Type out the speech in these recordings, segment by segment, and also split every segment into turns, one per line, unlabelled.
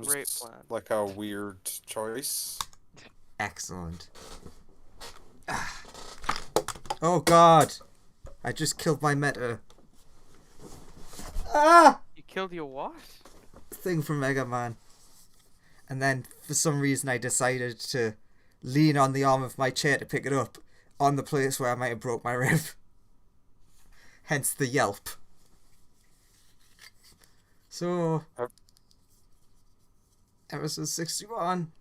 great plan.
like a weird choice.
Excellent. Oh god! I just killed my meta. Ah!
You killed your what?
Thing from Mega Man. And then, for some reason, I decided to lean on the arm of my chair to pick it up on the place where I might have broke my rib. Hence the yelp. So, episode 61.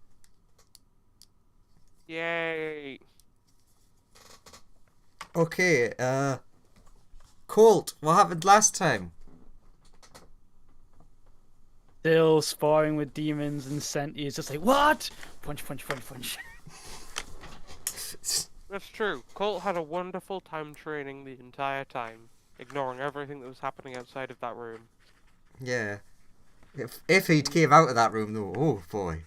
Yay!
Okay, Colt, what happened last time?
Still sparring with demons and Senti is just like, what? Punch, punch, punch, punch.
That's true. Colt had a wonderful time training the entire time, ignoring everything that was happening outside of that room.
Yeah. If he'd came out of that room though, oh boy.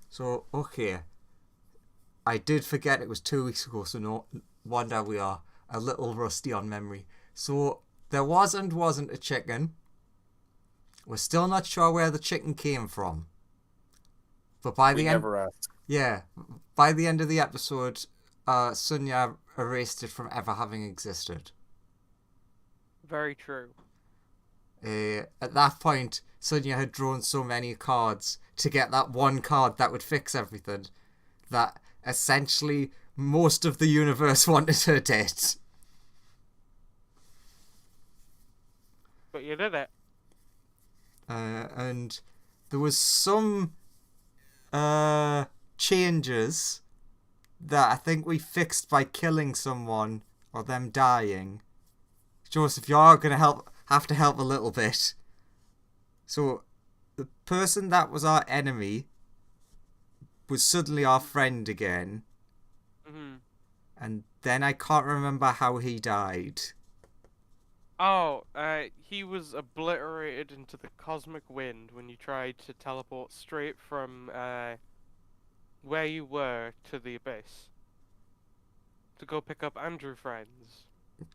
So, okay. I did forget it was 2 weeks ago, so no wonder we are a little rusty on memory. So, there was and wasn't a chicken. We're still not sure where the chicken came from. But by the end...
never asked.
Yeah. By the end of the episode, Sunya erased it from ever having existed.
Very true.
At that point, Sunya had drawn so many cards to get that one card that would fix everything that essentially most of the universe wanted her dead.
But you did it.
And there was some changes that I think we fixed by killing someone or them dying. Joseph, you're going to have to help a little bit. So, the person that was our enemy was suddenly our friend again.
Mm-hmm.
And then I can't remember how he died.
Oh, he was obliterated into the cosmic wind when you tried to teleport straight from where you were to the abyss to go pick up Andrew friends.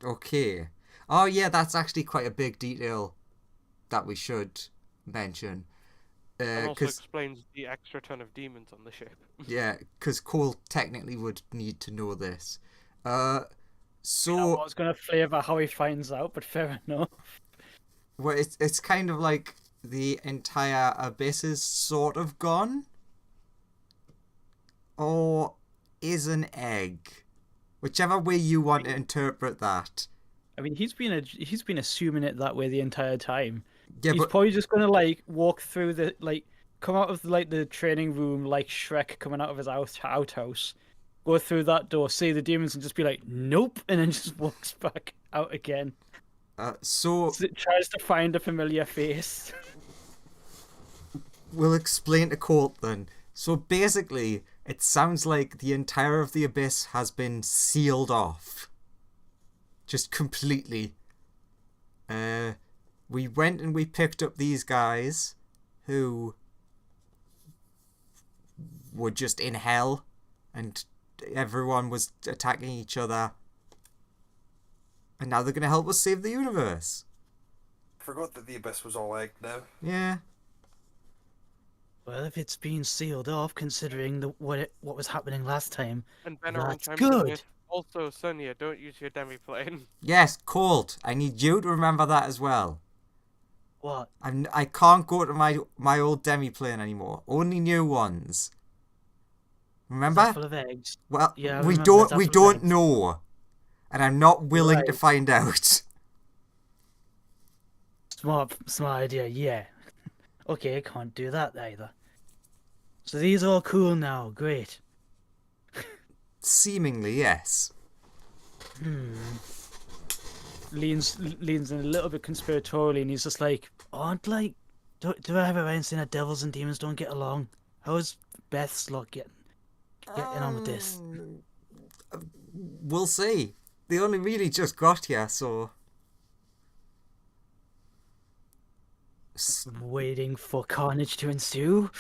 Okay. Oh yeah, that's actually quite a big detail that we should mention.
And also explains the extra ton of demons on the ship.
Yeah, because Cole technically would need to know this. So
I was going to flavour how he finds out, but fair enough.
Well, it's kind of like the entire abyss is sort of gone, or is an egg, whichever way you want to interpret that.
I mean, he's been assuming it that way the entire time.
Yeah,
He's
but
probably just gonna walk through come out of the training room like Shrek coming out of his outhouse, go through that door, see the demons, and just be like, nope, and then just walks back out again.
So
It tries to find a familiar face.
We'll explain to Colt then. So basically, it sounds like the entire of the abyss has been sealed off. Just completely. We went and we picked up these guys who were just in hell and everyone was attacking each other. And now they're going to help us save the universe.
Forgot that the abyss was all egg now.
Yeah.
Well, if it's been sealed off, considering what was happening last time,
And Benaron
that's
chimes in
good.
with, also, Sonia, don't use your demi-plane.
Yes, Colt. I need you to remember that as well.
What?
I can't go to my old demi-plane anymore. Only new ones. Remember?
Is that full of eggs?
Well,
Yeah, I
we
remember
don't
that
we
full of
don't
eggs.
know, and I'm not willing to
Right.
find out.
Smart idea, yeah. Okay, I can't do that either. So these are all cool now, great.
Seemingly, yes.
Leans in a little bit conspiratorially, and he's just like, do I have a right saying that devils and demons don't get along? How is Beth's lot getting on with this?
We'll see. They only really just got here, so
I'm waiting for carnage to ensue.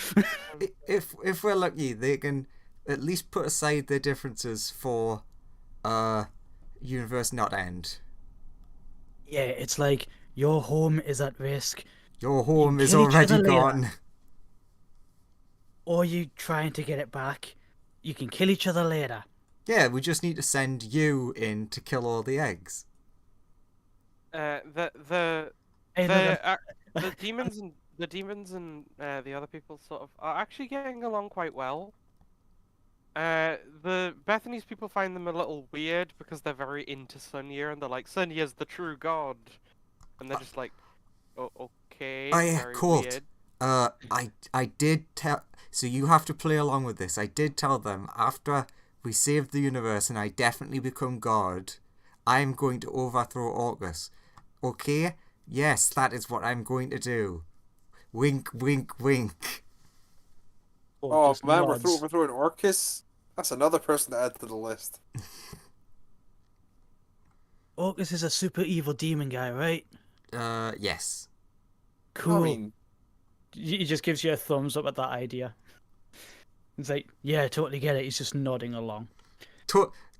if we're lucky, they can at least put aside their differences for universe not end.
Yeah, it's like your home is at risk.
Your home is
kill each
already
other later.
gone.
or you trying to get it back. You can kill each other later.
Yeah, we just need to send you in to kill all the eggs.
The
Hey, look,
the demons and the other people sort of are actually getting along quite well. The Bethany's people find them a little weird because they're very into Sunya and they're like, Sunya's the true god, and they're just like, oh, okay,
Oh yeah,
very
Colt.
weird.
I did tell. So you have to play along with this. I did tell them after we saved the universe and I definitely become God, I'm going to overthrow Orcus. Okay? Yes, that is what I'm going to do. Wink, wink, wink.
Oh
just
man, we're
nods.
overthrowing Orcus. That's another person to add to the list.
Orcus is a super evil demon guy, right?
Yes.
Cool.
I mean,
He just gives you a thumbs up at that idea. It's like, yeah, I totally get it. He's just nodding along.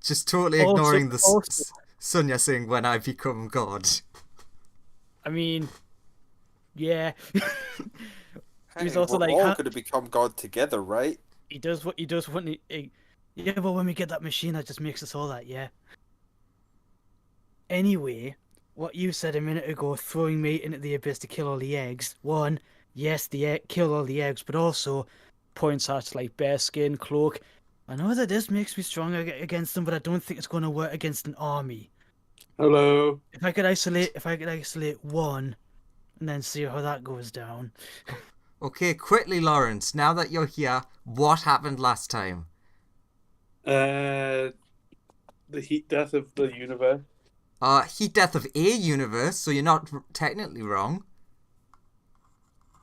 Just totally
Also-
ignoring
also-
Sunya saying when I become God.
I mean, yeah. He's
hey,
also
we're
like,
all
"Huh?"
going to become God together, right?
He does what he does when yeah, but when we get that machine, that just makes us all that, yeah. Anyway, what you said a minute ago, throwing me into the abyss to kill all the eggs. One, yes, kill all the eggs, but also points out like bearskin, cloak. I know that this makes me stronger against them, but I don't think it's going to work against an army.
Hello.
If I could isolate one, and then see how that goes down.
Okay, quickly, Lawrence. Now that you're here, what happened last time?
The heat death of the universe.
Heat death of a universe, so you're not technically wrong.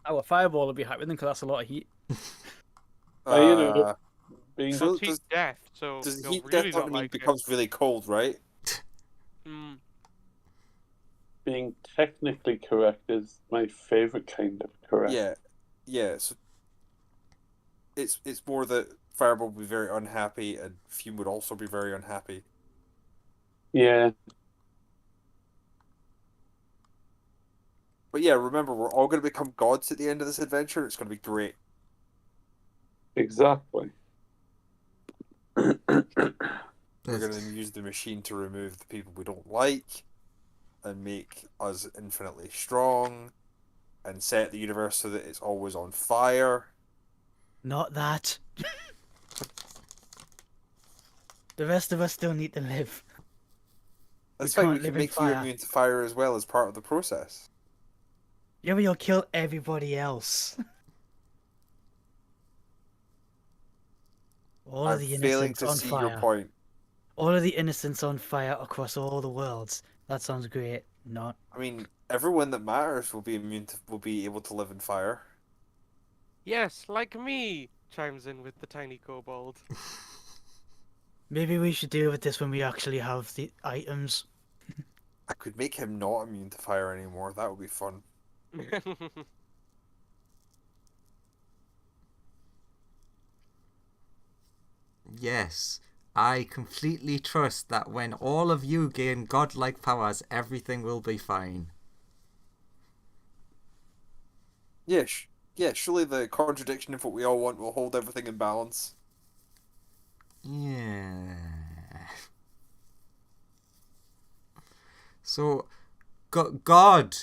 Our fireball will be happy then, because that's a lot of heat.
You know, being
So
Not heat death, so
does
you'll
heat
really
death
not
not mean
like
becomes really cold, right?
it. Mm.
being technically correct is my favorite kind of correct.
Yeah, yeah. So it's more that Fireball would be very unhappy, and Fume would also be very unhappy.
Yeah.
But yeah, remember, we're all going to become gods at the end of this adventure. It's going to be great.
Exactly.
We're going to use the machine to remove the people we don't like, and make us infinitely strong, and set the universe so that it's always on fire.
Not that. The rest of us still need to live.
That's
We
fine. We
can't
can
live in
make you
fire.
immune to fire as well as part of the process.
Yeah, but you'll kill everybody else. All
I'm
of the
failing
innocents
to
on
see
fire.
your point.
All of the innocents on fire across all the worlds. That sounds great. Not.
I mean, everyone that matters will be able to live in fire.
Yes, like me, chimes in with the tiny kobold.
Maybe we should deal with this when we actually have the items.
I could make him not immune to fire anymore. That would be fun.
Yes, I completely trust that when all of you gain godlike powers, everything will be fine.
Yeah, yeah. Surely the contradiction of what we all want will hold everything in balance.
Yeah. So, God,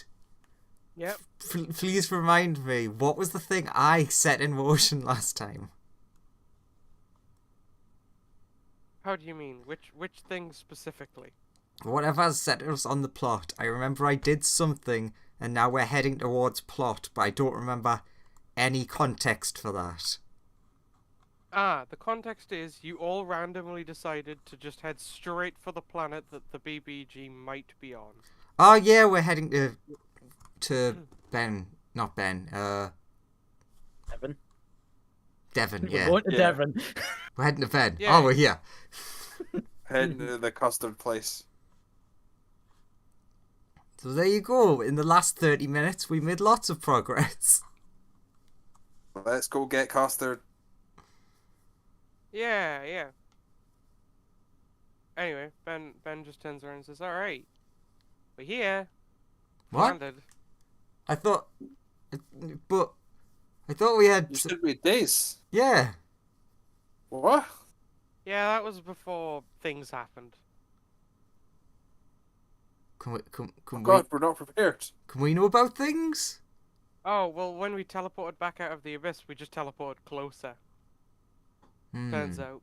Yep.
please remind me, what was the thing I set in motion last time?
How do you mean? Which thing specifically?
Whatever set us on the plot. I remember I did something, and now we're heading towards plot, but I don't remember any context for that.
Ah, the context is you all randomly decided to just head straight for the planet that the BBG might be on.
Oh yeah, we're heading to Ben, not Ben,
Devon.
Devon,
We're
yeah.
going to
Yeah.
Devon.
We're heading to Ben.
Yeah.
Oh, we're here.
Heading to the custard place.
So there you go. In the last 30 minutes, we made lots of progress.
Let's go get custard.
Yeah. Anyway, Ben just turns around and says, "Alright, we're here.
What?
Landed."
I thought... But... I thought we had.
You said we had days.
Yeah.
What?
Yeah, that was before things happened.
Can
Oh God, we're not prepared.
can we know about things?
Oh, well, when we teleported back out of the abyss, we just teleported closer, turns out.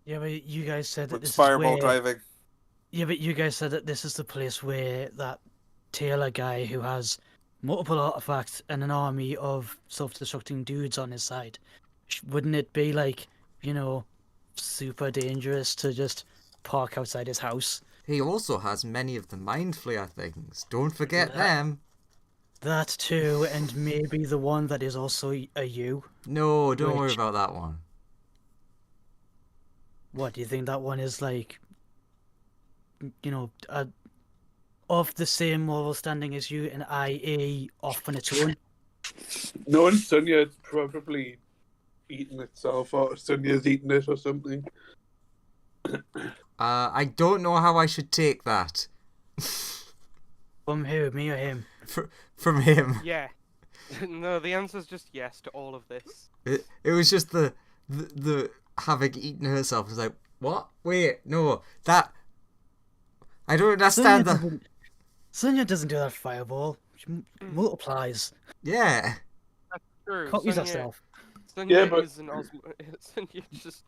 Yeah, but you guys said that
With
this is
fireball
where.
driving.
Yeah, but you guys said that this is the place where that Taylor guy who has multiple artifacts and an army of self-destructing dudes on his side. Wouldn't it be like, super dangerous to just park outside his house?
He also has many of the mind flayer things. Don't forget
That-
them.
That too, and maybe the one that is also a you.
No, don't worry
Which-
about that one.
What do you think that one is like? Of the same moral standing as you, and i.e. off on its own.
Knowing Sonia, it's probably eating itself, or Sonia's eating it or something.
I don't know how I should take that.
From who, me or him?
From him.
Yeah. No, the answer's just yes to all of this.
It was just the having eaten herself. It's like, what? Wait, no, that. I don't understand that.
Sonia doesn't do that fireball. She multiplies.
Yeah.
True.
Copies
Sonia,
herself.
Sonia
Yeah, but-
is an Sonia just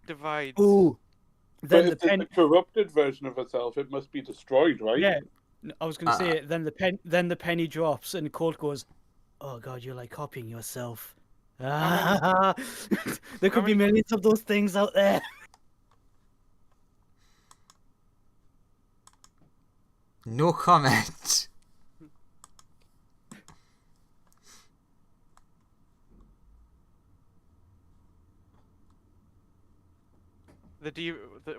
divides.
Ooh.
But
Then
if
the
it's
pen.
a corrupted version of herself, it must be destroyed, right?
Yeah. I was gonna say then the penny drops and Colt goes, "Oh God, you're like copying yourself." There could be millions of those things out there.
No comment.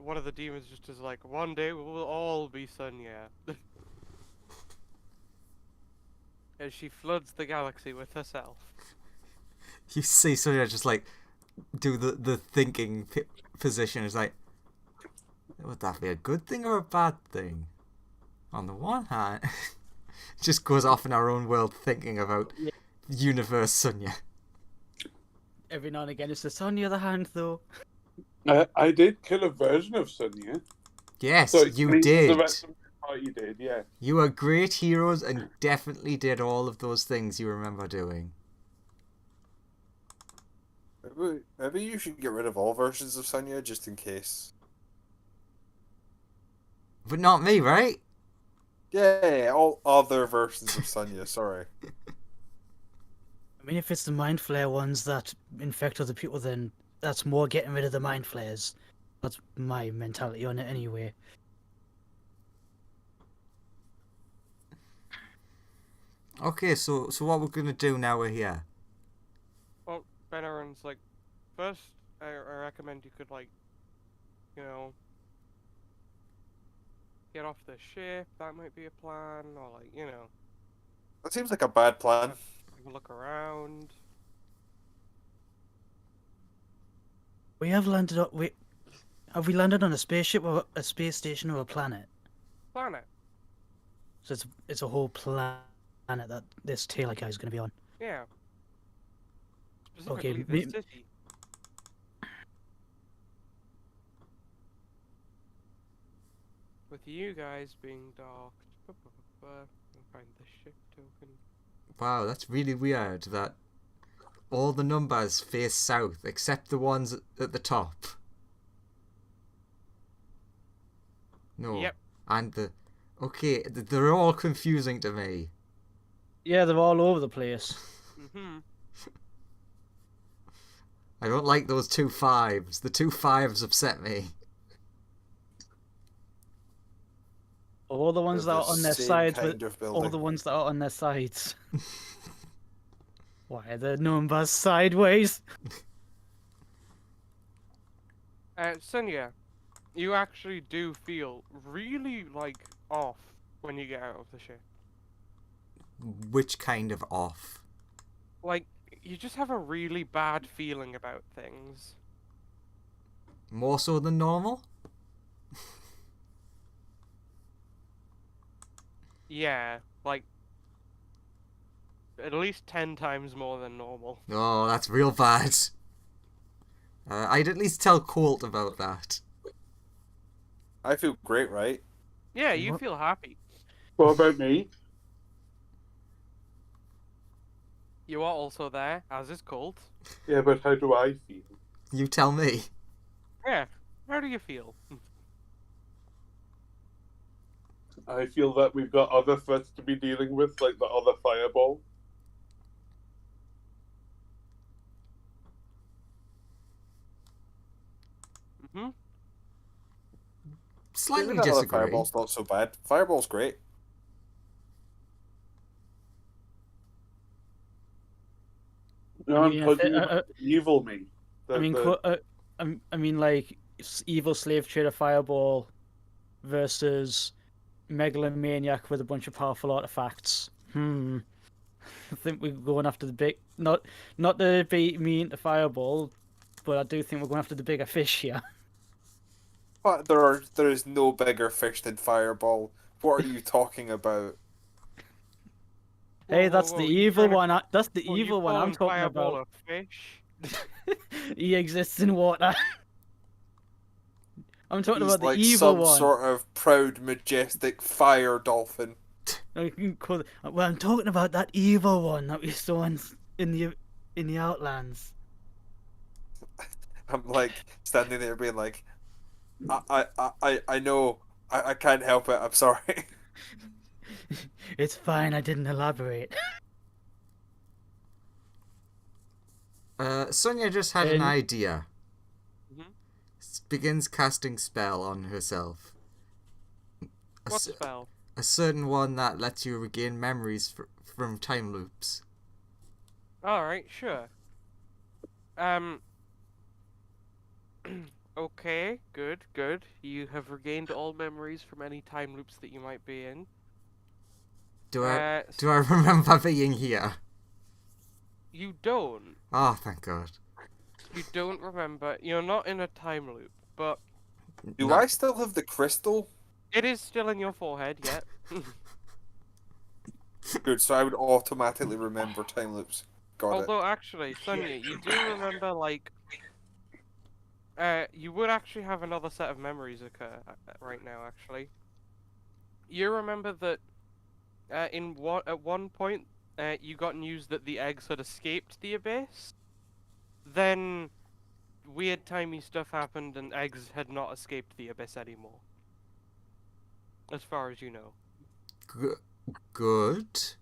One of the demons just is like, one day we will all be Sonia. As she floods the galaxy with herself.
You see Sonia just like do the thinking position. It's like, would that be a good thing or a bad thing? On the one hand, just goes off in our own world thinking about universe Sonia.
Every now and again, it's just on the other hand, though.
I did kill a version of Sonia.
Yes,
So
you
the
did.
rest of the party did, yeah.
You were great heroes and definitely did all of those things you remember doing.
Maybe you should get rid of all versions of Sonia just in case.
But not me, right?
Yeah, all other versions of Sonia, sorry.
I mean, if it's the mind flare ones that infect other people, then that's more getting rid of the mind flares. That's my mentality on it anyway.
Okay, so what we're gonna do now we're here?
Well, Benaran's like, first, I recommend you could, like, get off the ship. That might be a plan. Or, like,
That seems like a bad plan.
have a look around.
We have landed on. Have we landed on a spaceship or a space station or a planet?
Planet.
So it's a whole planet that this Taylor guy is going to be on.
Yeah.
Okay,
Specifically the city. With you guys being docked. I'll find the ship token.
Wow, that's really weird that all the numbers face south except the ones at the top. No.
Yep.
And okay, they're all confusing to me.
Yeah, they're all over the place.
Mm-hmm.
I don't like those 2 5s. The 2 5s upset me.
All the ones that
They're
are on
the
their
same
sides,
kind
but
of
all
building.
the ones that are on their sides. Why are the numbers sideways?
Sonia, you actually do feel really, like, off when you get out of the ship.
Which kind of off?
Like, you just have a really bad feeling about things.
More so than normal?
Yeah, like, at least 10 times more than normal.
Oh, that's real bad. I'd at least tell Colt about that.
I feel great, right?
Yeah, you
What?
feel happy.
What about me?
You are also there, as is Colt.
Yeah, but how do I feel?
You tell me.
Yeah, how do you feel?
I feel that we've got other threats to be dealing with, like the other fireball.
Hmm.
Slightly
Maybe that other
disagree.
fireball's not so bad. Fireball's great.
No,
I
I'm
mean,
talking about evil me.
I mean, I mean, like evil slave trader fireball versus megalomaniac with a bunch of powerful artifacts. I think we're going after the big, not to be mean to fireball, but I do think we're going after the bigger fish here.
But there is no bigger fish than fireball. What are you talking about?
Hey, that's the
You
evil
trying to,
one. That's the
you
evil one I'm
calling
talking
Fireball
about.
a fish?
He exists in water. I'm talking
He's
about the
like
evil
some
one.
sort of proud, majestic fire dolphin.
You can call it, well, I'm talking about that evil one that we saw in the Outlands.
I'm like standing there being like, I know, I can't help it. I'm sorry.
It's fine. I didn't elaborate.
Sonia just had an
And-
idea.
Mhm.
Begins casting spell on herself. A,
What
cer-
spell?
a certain one that lets you regain memories from time loops.
Alright, sure. Okay, good, good. You have regained all memories from any time loops that you might be in.
Do I
S-
do I remember being here?
You don't.
Oh, thank God.
You don't remember. You're not in a time loop, but
Do
No.
I still have the crystal?
it is still in your forehead yet.
Good, so I would automatically remember time loops. Got it.
Although, actually, Sonia, you do remember, like, you would actually have another set of memories occur right now, actually. You remember that at one point you got news that the eggs had escaped the abyss? Then weird timey stuff happened and eggs had not escaped the abyss anymore. As far as you know.
Good.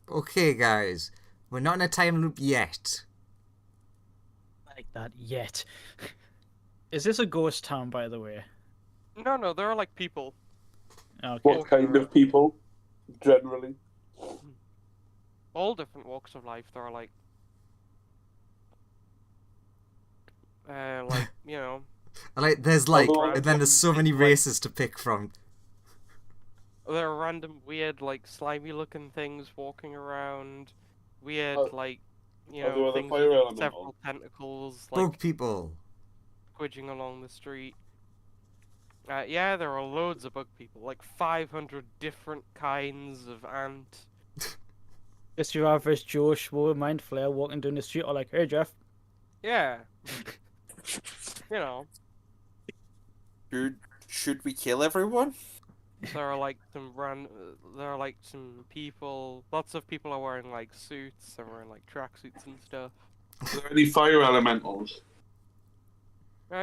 Okay, guys. We're not in a time loop yet.
like that yet. Is this a ghost town, by the way?
No, there are like people.
Okay.
What kind of people, generally?
All different walks of life. There are like, you know,
Like, there's like,
Although
and then there's so many
like-
races to pick from.
there are random weird, like, slimy looking things walking around. Weird,
Oh.
like, you
Are there
know,
other
things
fire
with
elementals?
several tentacles, like,
Bug people.
squidging along the street. Yeah, there are loads of bug people, like 500 different kinds of ant.
Just your average Joe Schmo mind flare walking down the street, or like, hey Jeff.
Yeah. You know,
Should we kill everyone?
there are like there are like some people, lots of people are wearing like suits, they're wearing like tracksuits and stuff.
Are there any fire elementals?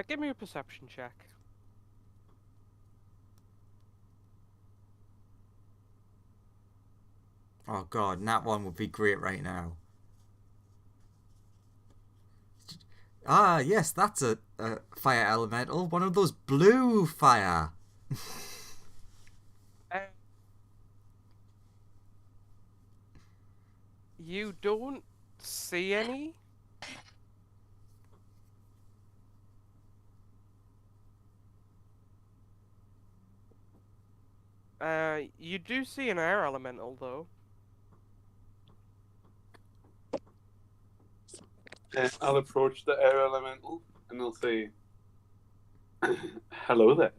Give me a perception check.
Oh God, that one would be great right now. Ah, yes, that's a fire elemental. One of those blue fire.
Uh, you don't see any. You do see an air elemental though.
I'll approach the air elemental and I'll say, "Hello there."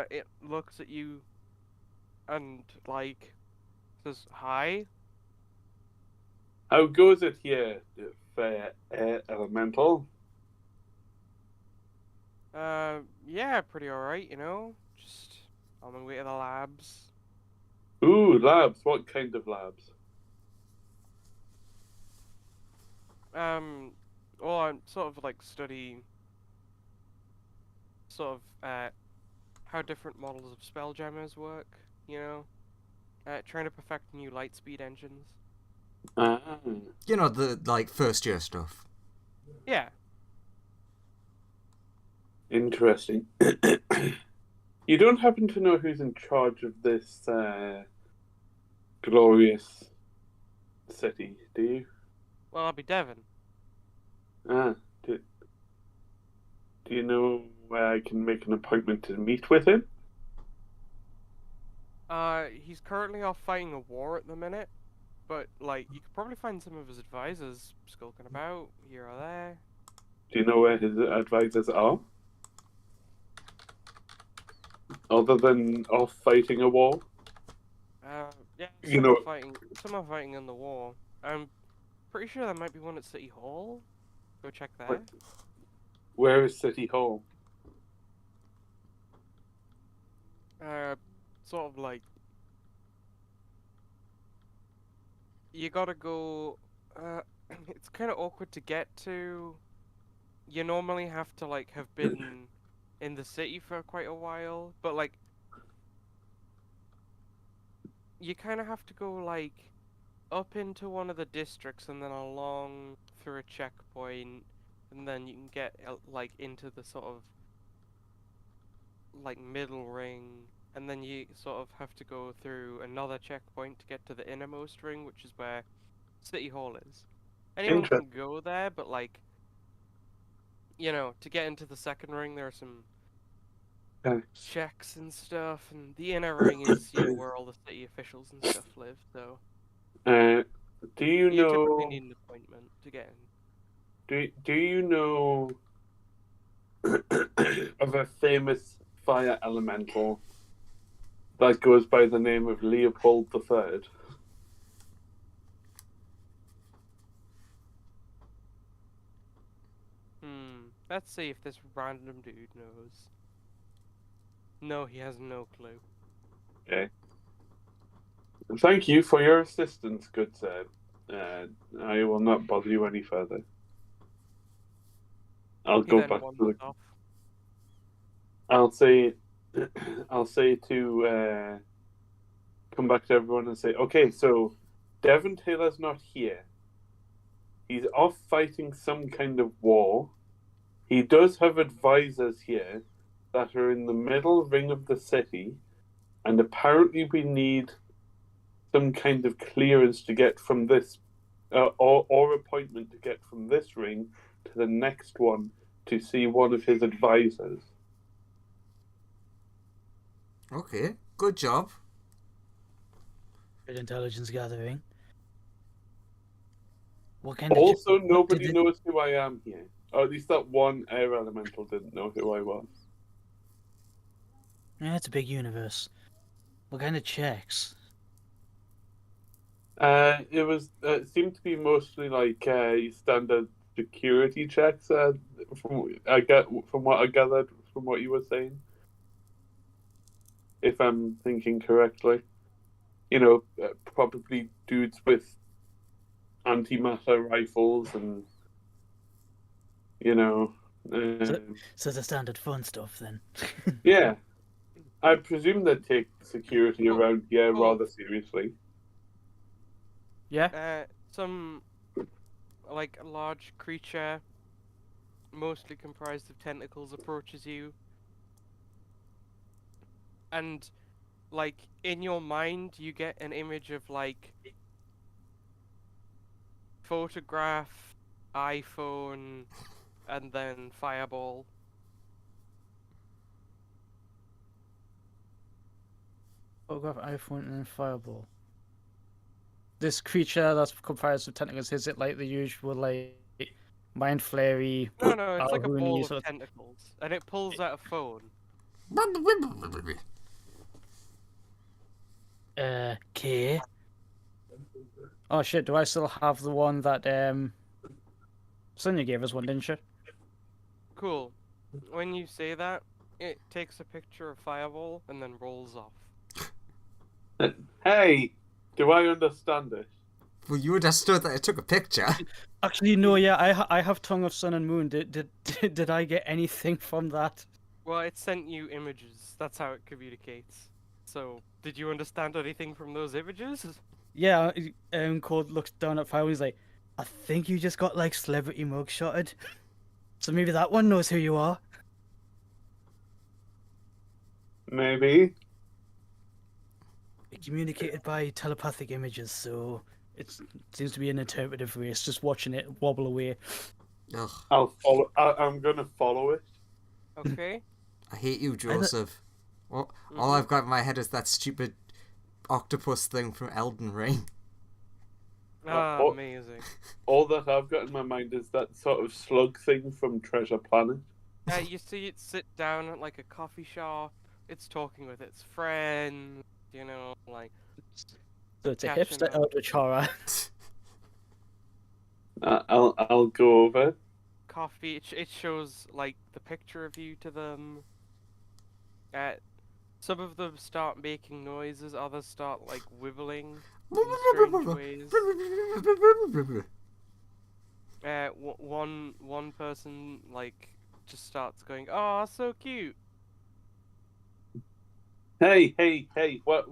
it looks at you and like says hi.
How goes it here, fair elemental?
Yeah, pretty alright, you know. Just on my way to the labs.
Ooh, labs. What kind of labs?
Well, I'm sort of like studying sort of how different models of Spelljammers work, you know? Trying to perfect new light speed engines.
Ah,
You know, the like first year stuff.
Yeah.
interesting. You don't happen to know who's in charge of this glorious city, do you?
Well, I'll be Devon.
Ah, do, do you know where I can make an appointment to meet with him?
He's currently off fighting a war at the minute, but like you could probably find some of his advisors skulking about here or there.
Do you know where his advisors are? Other than off fighting a war?
Yeah,
You know,
some are fighting in the war. I'm pretty sure there might be one at City Hall. Go check there.
like, where is City Hall?
Uh, Sort of like you gotta go. It's kind of awkward to get to. You normally have to like have been in the city for quite a while, but like you kind of have to go like up into one of the districts and then along through a checkpoint, and then you can get like into the sort of like middle ring, and then you sort of have to go through another checkpoint to get to the innermost ring, which is where City Hall is. Anyone can
Interesting.
go there, but like, you know, to get into the second ring, there are some checks and stuff, and the inner ring is, you know, where all the city officials and stuff live. So
Uh, do you
you typically
know?
need an appointment to get in.
Do you know of a famous fire elemental that goes by the name of Leopold III?
Let's see if this random dude knows. No, he has no clue.
Okay. Thank you for your assistance, good sir. I will not bother you any further. I'll
He
go
then
back to
wanders
the.
off.
I'll say, I'll say to come back to everyone and say, okay, so Devon Taylor's not here. He's off fighting some kind of war. He does have advisors here that are in the middle ring of the city, and apparently we need some kind of clearance to get from this, or appointment to get from this ring to the next one to see one of his advisors.
Okay, good job.
Good intelligence gathering. What kind
Also,
of
nobody knows who I am here. Or at least that one air elemental didn't know who I was.
Yeah, it's a big universe. What kind of checks?
It seemed to be mostly like standard security checks. From what I gathered from what you were saying, if I'm thinking correctly, you know, probably dudes with antimatter rifles and you know,
So the standard fun stuff then.
yeah. I presume they take security
Well,
around here
well,
rather seriously.
Yeah.
Some like a large creature, mostly comprised of tentacles, approaches you, and like in your mind, you get an image of like photograph, iPhone, and then fireball.
Photograph, iPhone, and then fireball. This creature that's comprised of tentacles, is it like the usual like mind flary,
No, it's like a
Alhouni
ball of
sort
tentacles, and it pulls out a phone.
Okay. Oh shit, do I still have the one that Sonia gave us one, didn't she?
Cool. When you say that, it takes a picture of Fireball and then rolls off.
Hey, do I understand it?
Well, you understood that I took a picture.
Actually, no, yeah, I have Tongue of Sun and Moon. Did I get anything from that?
Well, it sent you images. That's how it communicates. So, did you understand anything from those images?
Yeah, Code looks down at Fire and he's like, I think you just got like celebrity mugshotted. So maybe that one knows who you are.
Maybe.
It communicated by telepathic images, so it seems to be an interpretive race, just watching it wobble away.
Ugh,
I'll follow. I'm gonna follow it.
Okay.
I hate you, Joseph. Well, all I've got in my head is that stupid octopus thing from Elden Ring.
Ah, amazing.
All that I've got in my mind is that sort of slug thing from Treasure Planet.
You see it sit down at like a coffee shop. It's talking with its friends. You know, like
So it's a
catching
hipster
up.
Eldritch horror.
I'll go over.
Coffee. It shows like the picture of you to them. Some of them start making noises. Others start like wibbling in strange ways. One person like just starts going, "Oh, so cute."
Hey! What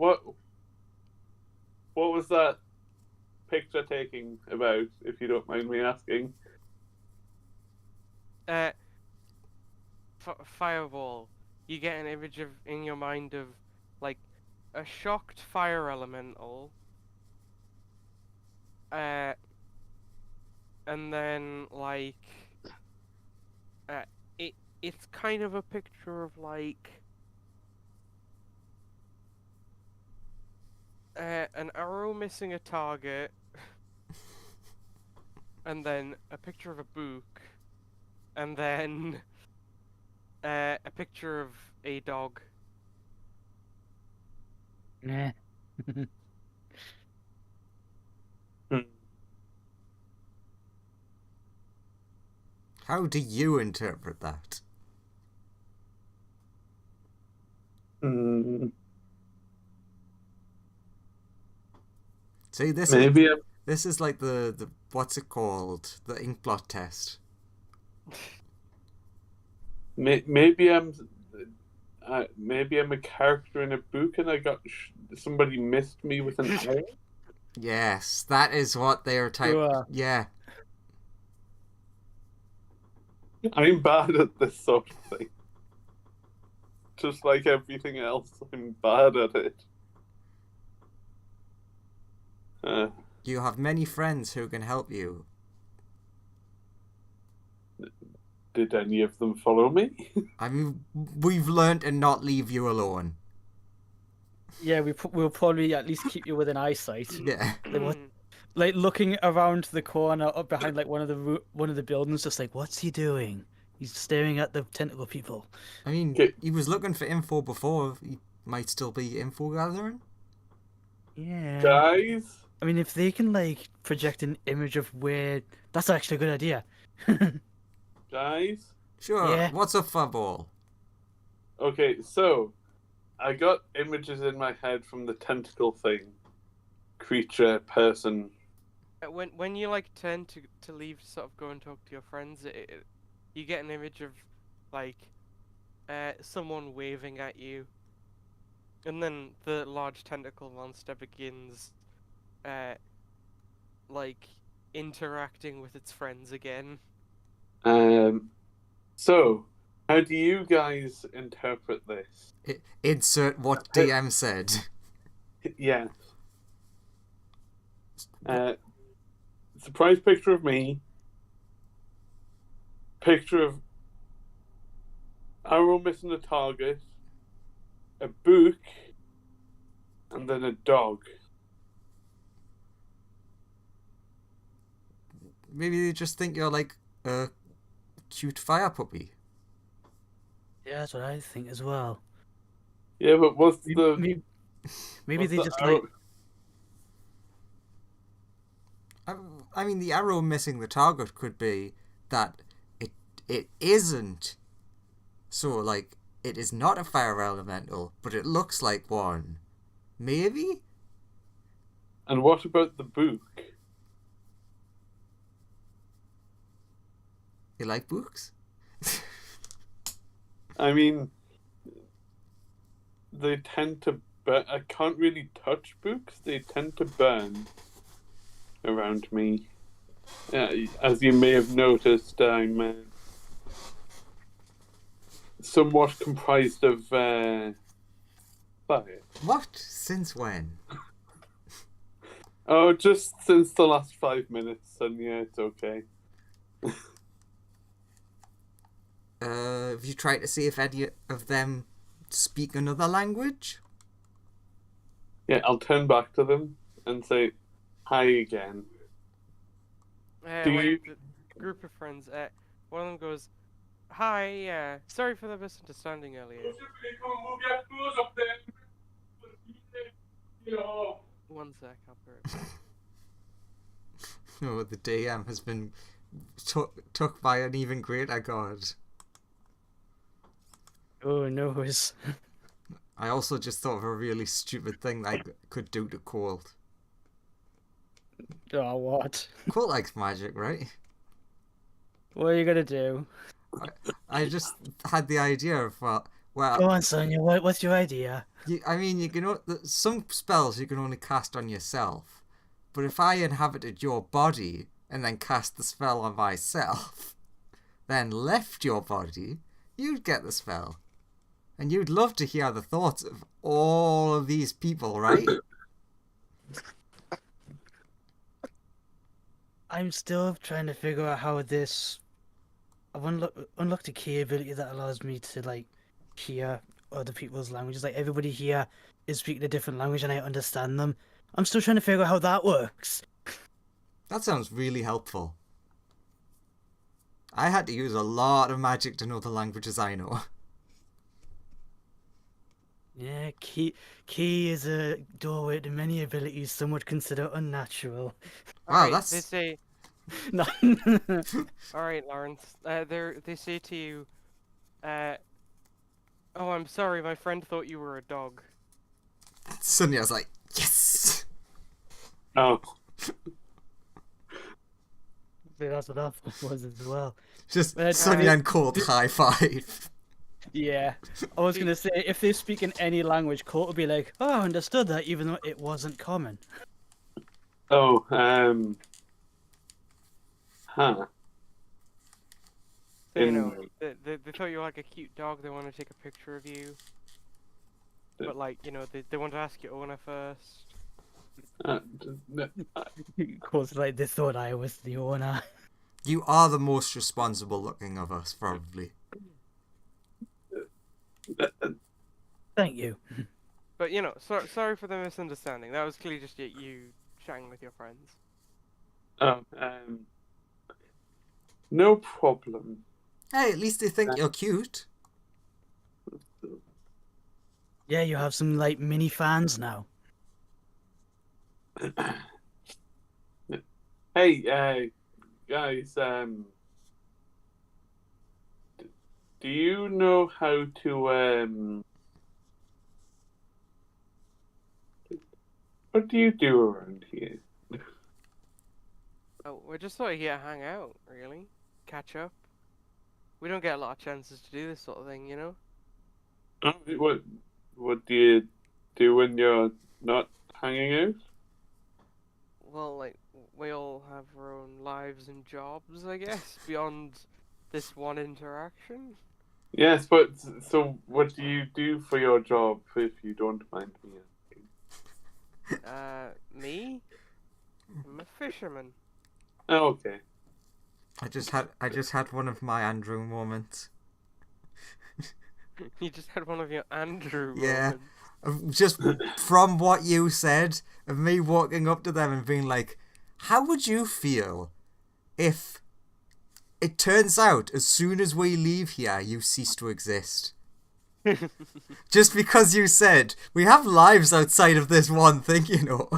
was that picture taking about? If you don't mind me asking.
Fireball. You get an image of in your mind of like a shocked fire elemental. And then like it's kind of a picture of like an arrow missing a target, and then a picture of a book, and then a picture of a dog.
Nah.
How do you interpret that? See, this
Maybe
is this is like the what's it called? The inkblot test.
maybe I'm a character in a book and I got somebody missed me with an arrow.
Yes, that is what they are typing.
Sure.
Yeah.
I'm bad at this sort of thing. Just like everything else, I'm bad at it.
You have many friends who can help you.
Did any of them follow me?
I mean, we've learned to not leave you alone.
Yeah, we'll probably at least keep you within eyesight.
Yeah.
Like looking around the corner up behind like one of the buildings, just like, what's he doing? He's staring at the tentacle people.
I mean,
Okay.
he was looking for info before. He might still be info gathering.
Yeah.
Guys?
I mean, if they can like project an image of where, that's actually a good idea.
Guys?
Sure.
Yeah.
What's a furball?
Okay, so I got images in my head from the tentacle thing. Creature, person.
When you like tend to leave to sort of go and talk to your friends, you get an image of like someone waving at you, and then the large tentacle monster begins like interacting with its friends again.
So, how do you guys interpret this?
Insert what DM said.
Yeah. Surprise picture of me. Picture of arrow missing a target. A book. And then a dog.
Maybe they just think you're like a cute fire puppy.
Yeah, that's what I think as well.
Yeah, but what's the
Maybe
what's
they
the
just
arrow?
I mean, the arrow missing the target could be that it isn't. So, like, it is not a fire elemental, but it looks like one. Maybe?
And what about the book?
You like books?
I mean, they tend to burn. I can't really touch books. They tend to burn around me. As you may have noticed, I'm somewhat comprised of fire.
What? Since when?
Oh, just since the last 5 minutes, and yeah, it's okay.
Have you tried to see if any of them speak another language?
Yeah, I'll turn back to them and say hi again. Do
When
you-
the group of friends, one of them goes, "Hi, sorry for the misunderstanding earlier." One sec, I'll be right back.
No, the DM has been took by an even greater god.
Oh no,
I also just thought of a really stupid thing I could do to Colt.
oh what?
Colt likes magic, right?
What are you gonna do?
I just had the idea of,
Go
well,
on, Sonia. What's your idea?
you can some spells you can only cast on yourself, but if I inhabited your body and then cast the spell on myself, then left your body, you'd get the spell. And you'd love to hear the thoughts of all of these people, right?
I'm still trying to figure out how this. I've unlocked a key ability that allows me to like hear other people's languages. Like everybody here is speaking a different language, and I understand them. I'm still trying to figure out how that works.
That sounds really helpful. I had to use a lot of magic to know the languages I know.
Yeah, key is a doorway to many abilities some would consider unnatural.
Wow,
Alright,
that's-
they say,
No.
alright, Lawrence, they say to you, "Oh, I'm sorry, my friend thought you were a dog."
Suddenly I was like, yes!
Oh,
That's what that was as well.
Just
But,
Sonia and Colt high five.
Yeah, I was gonna say if they speak in any language, Colt would be like, "Oh, I understood that," even though it wasn't common.
huh.
So, you
In-
know, they thought you were like a cute dog, they want to take a picture of you. But like, you know, they want to ask your owner first.
Colt's like, they thought I was the owner.
You are the most responsible looking of us, probably.
Thank you.
But you know, sorry for the misunderstanding. That was clearly just you chatting with your friends.
Oh, no problem.
Hey, at least they think you're cute.
Yeah, you have some like mini fans now.
Hey, guys, do you know how to, what do you do around here?
Oh, we're just sort of here to hang out, really. Catch up. We don't get a lot of chances to do this sort of thing, you know?
What do you do when you're not hanging out?
Well, like, we all have our own lives and jobs, I guess, beyond this one interaction.
Yes, but so what do you do for your job, if you don't mind me asking?
Me? I'm a fisherman.
Oh, okay.
I just had one of my Andrew moments.
You just had one of your Andrew
Yeah.
moments.
Just from what you said, of me walking up to them and being like, how would you feel if it turns out as soon as we leave here you cease to exist? Just because you said we have lives outside of this one thing, you know.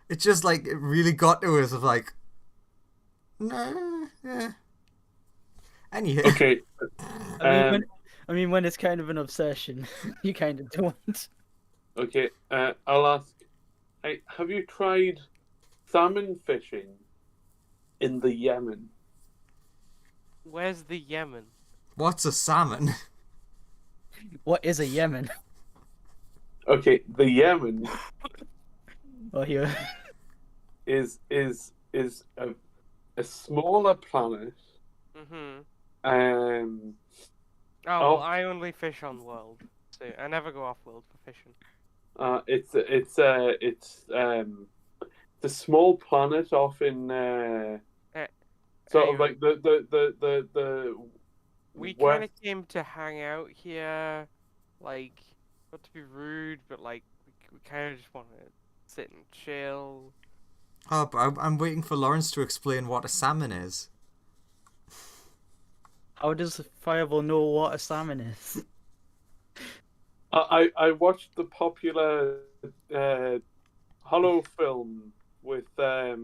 It just like it really got to us of like, no, yeah. Anywho,
Okay.
I mean, when it's kind of an obsession, you kind of don't.
Okay. I'll ask. Have you tried salmon fishing in the Yemen?
Where's the Yemen?
what's a salmon?
What is a Yemen?
Okay, the Yemen
Oh, here.
is a smaller planet.
Mm-hmm.
Um.
Oh,
Oh.
well, I only fish on world, so I never go off world for fishing.
It's a small planet off in sort of
Anyway,
like the
we kind of
west.
came to hang out here, like, not to be rude, but like, we kind of just want to sit and chill.
Oh, but I'm waiting for Lawrence to explain what a salmon is.
How does Fireball know what a salmon is?
I watched the popular Hollow film with that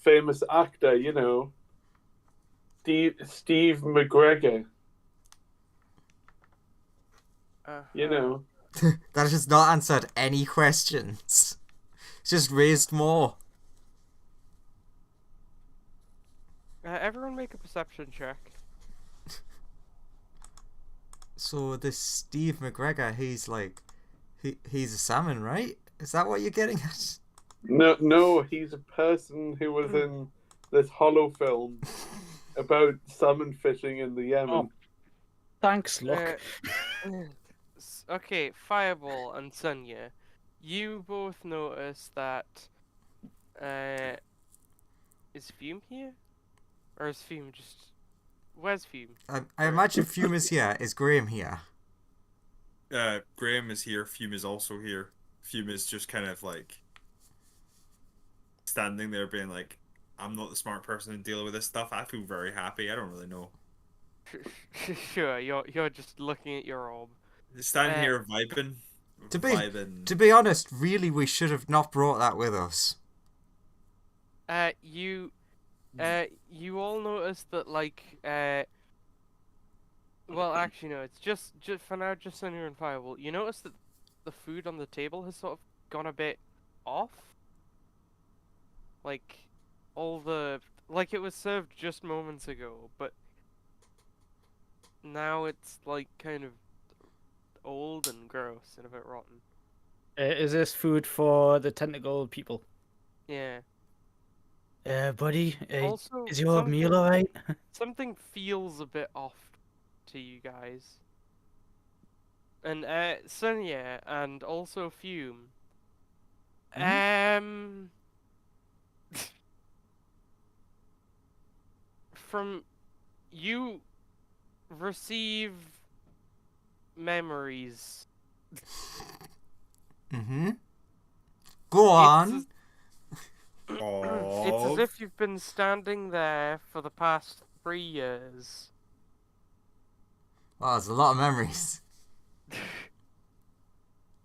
famous actor, you know, Steve McGregor, you know.
That has not answered any questions. It's just raised more.
Everyone make a perception check.
So this Steve McGregor, he's like, he's a salmon, right? Is that what you're getting at?
No, he's a person who was in this Hollow film about salmon fishing in the Yemen.
Oh. Thanks, look.
Okay, Fireball and Sonia, you both notice that. Is Fume here? Or is Fume just. Where's Fume?
I imagine Fume is here. Is Graham here?
Graham is here. Fume is also here. Fume is just kind of like standing there, being like, "I'm not the smart person in dealing with this stuff. I feel very happy. I don't really know."
Sure, you're just looking at your orb.
Standing here vibing.
To be honest, really, we should have not brought that with us.
You all notice that like well, actually no, it's just for now, just Sonia and Fireball. You notice that the food on the table has sort of gone a bit off. Like like it was served just moments ago, but now it's like kind of old and gross and a bit rotten.
Is this food for the tentacle people?
Yeah.
Buddy,
Also,
is your meal alright?
something feels a bit off to you guys. And Sonia and also Fume. From you receive memories.
Mm-hmm. Go on.
It's as if you've been standing there for the past 3 years.
Wow, there's a lot of memories.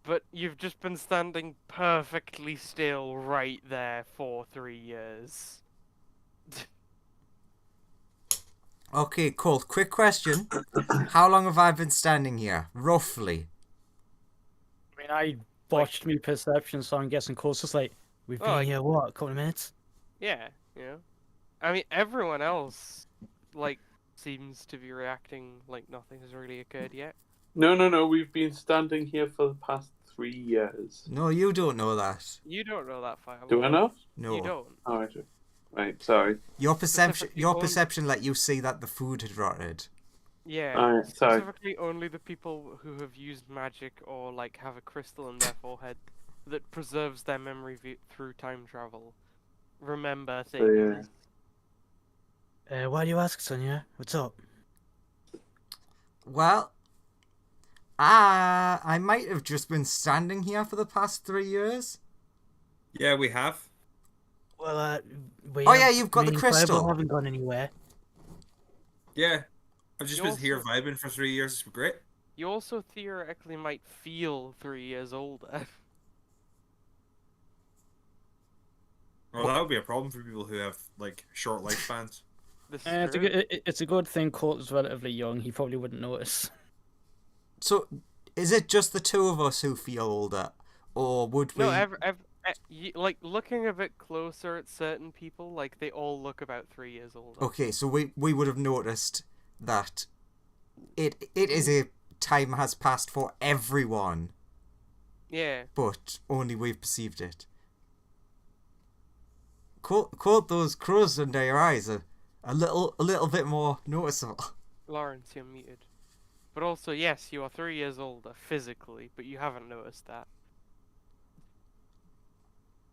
But you've just been standing perfectly still right there for 3 years.
Okay, Colt, quick question. How long have I been standing here? Roughly.
I mean, I botched me perception, so I'm guessing Cole's just like, we've been here, what, a couple of minutes?
Yeah, you know. I mean, everyone else, like, seems to be reacting like nothing has really occurred yet.
No. We've been standing here for the past 3 years.
No, you don't know that.
You don't know that, Fireball.
Do I not?
No.
You don't.
Oh, I do. Right, sorry.
Your perception let you see that the food had rotted.
Yeah,
Alright, sorry.
specifically only the people who have used magic or like have a crystal in their forehead that preserves their memory through time travel remember things.
Why do you ask, Sonia? What's up?
Well, I might have just been standing here for the past 3 years.
Yeah, we have.
Well,
Oh yeah, you've got the crystal.
Fireball haven't gone anywhere.
Yeah, I've just
You
been here
also-
vibing for 3 years. It's been great.
You also theoretically might feel 3 years older.
Well, that would be a problem for people who have like short lifespans.
This is
It's a
true.
good. It's a good thing. Colt is relatively young. He probably wouldn't notice.
So, is it just the two of us who feel older, or would we?
No, like looking a bit closer at certain people, like they all look about 3 years older.
Okay, so we would have noticed that it is a time has passed for everyone,
Yeah.
but only we've perceived it. Quote those crows under your eyes are a little bit more noticeable.
Lawrence, you're muted. But also, yes, you are 3 years older physically, but you haven't noticed that.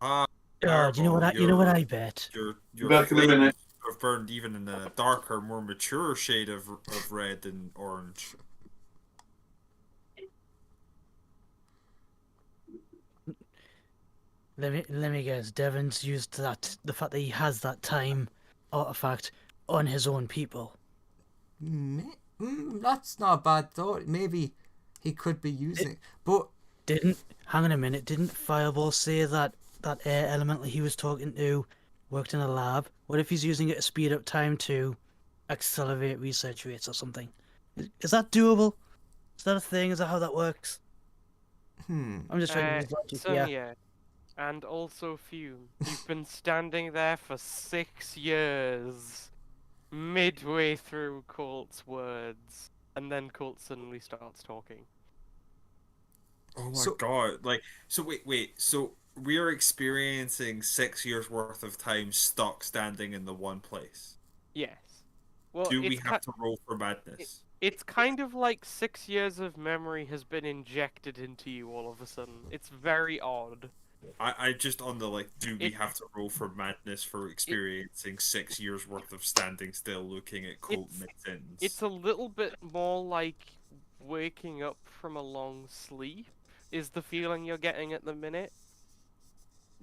Oh, do you know what? You know what I bet.
Your
Back in a
flames
minute.
have burned even in a darker, more mature shade of red and orange.
Let me guess. Devon's used the fact that he has that time artifact on his own people.
That's not a bad thought. Maybe he could be using it, but
Hang on a minute. Didn't Fireball say that air element that he was talking to worked in a lab? What if he's using it to speed up time to accelerate research rates or something? Is that doable? Is that a thing? Is that how that works? I'm just trying to use logic. Yeah.
Sonia, and also Fume, you've been standing there for 6 years, midway through Colt's words, and then Colt suddenly starts talking.
Oh my
So-
god! Like, so wait. So we're experiencing 6 years worth of time stuck standing in the one place.
Yes. Well,
Do we
it's
have to roll for madness?
it's kind of like 6 years of memory has been injected into you all of a sudden. It's very odd.
I just on the like, do we
It-
have to roll for madness for experiencing 6 years worth of standing still, looking at Colt
It's-
mid-sentence?
It's a little bit more like waking up from a long sleep, is the feeling you're getting at the minute.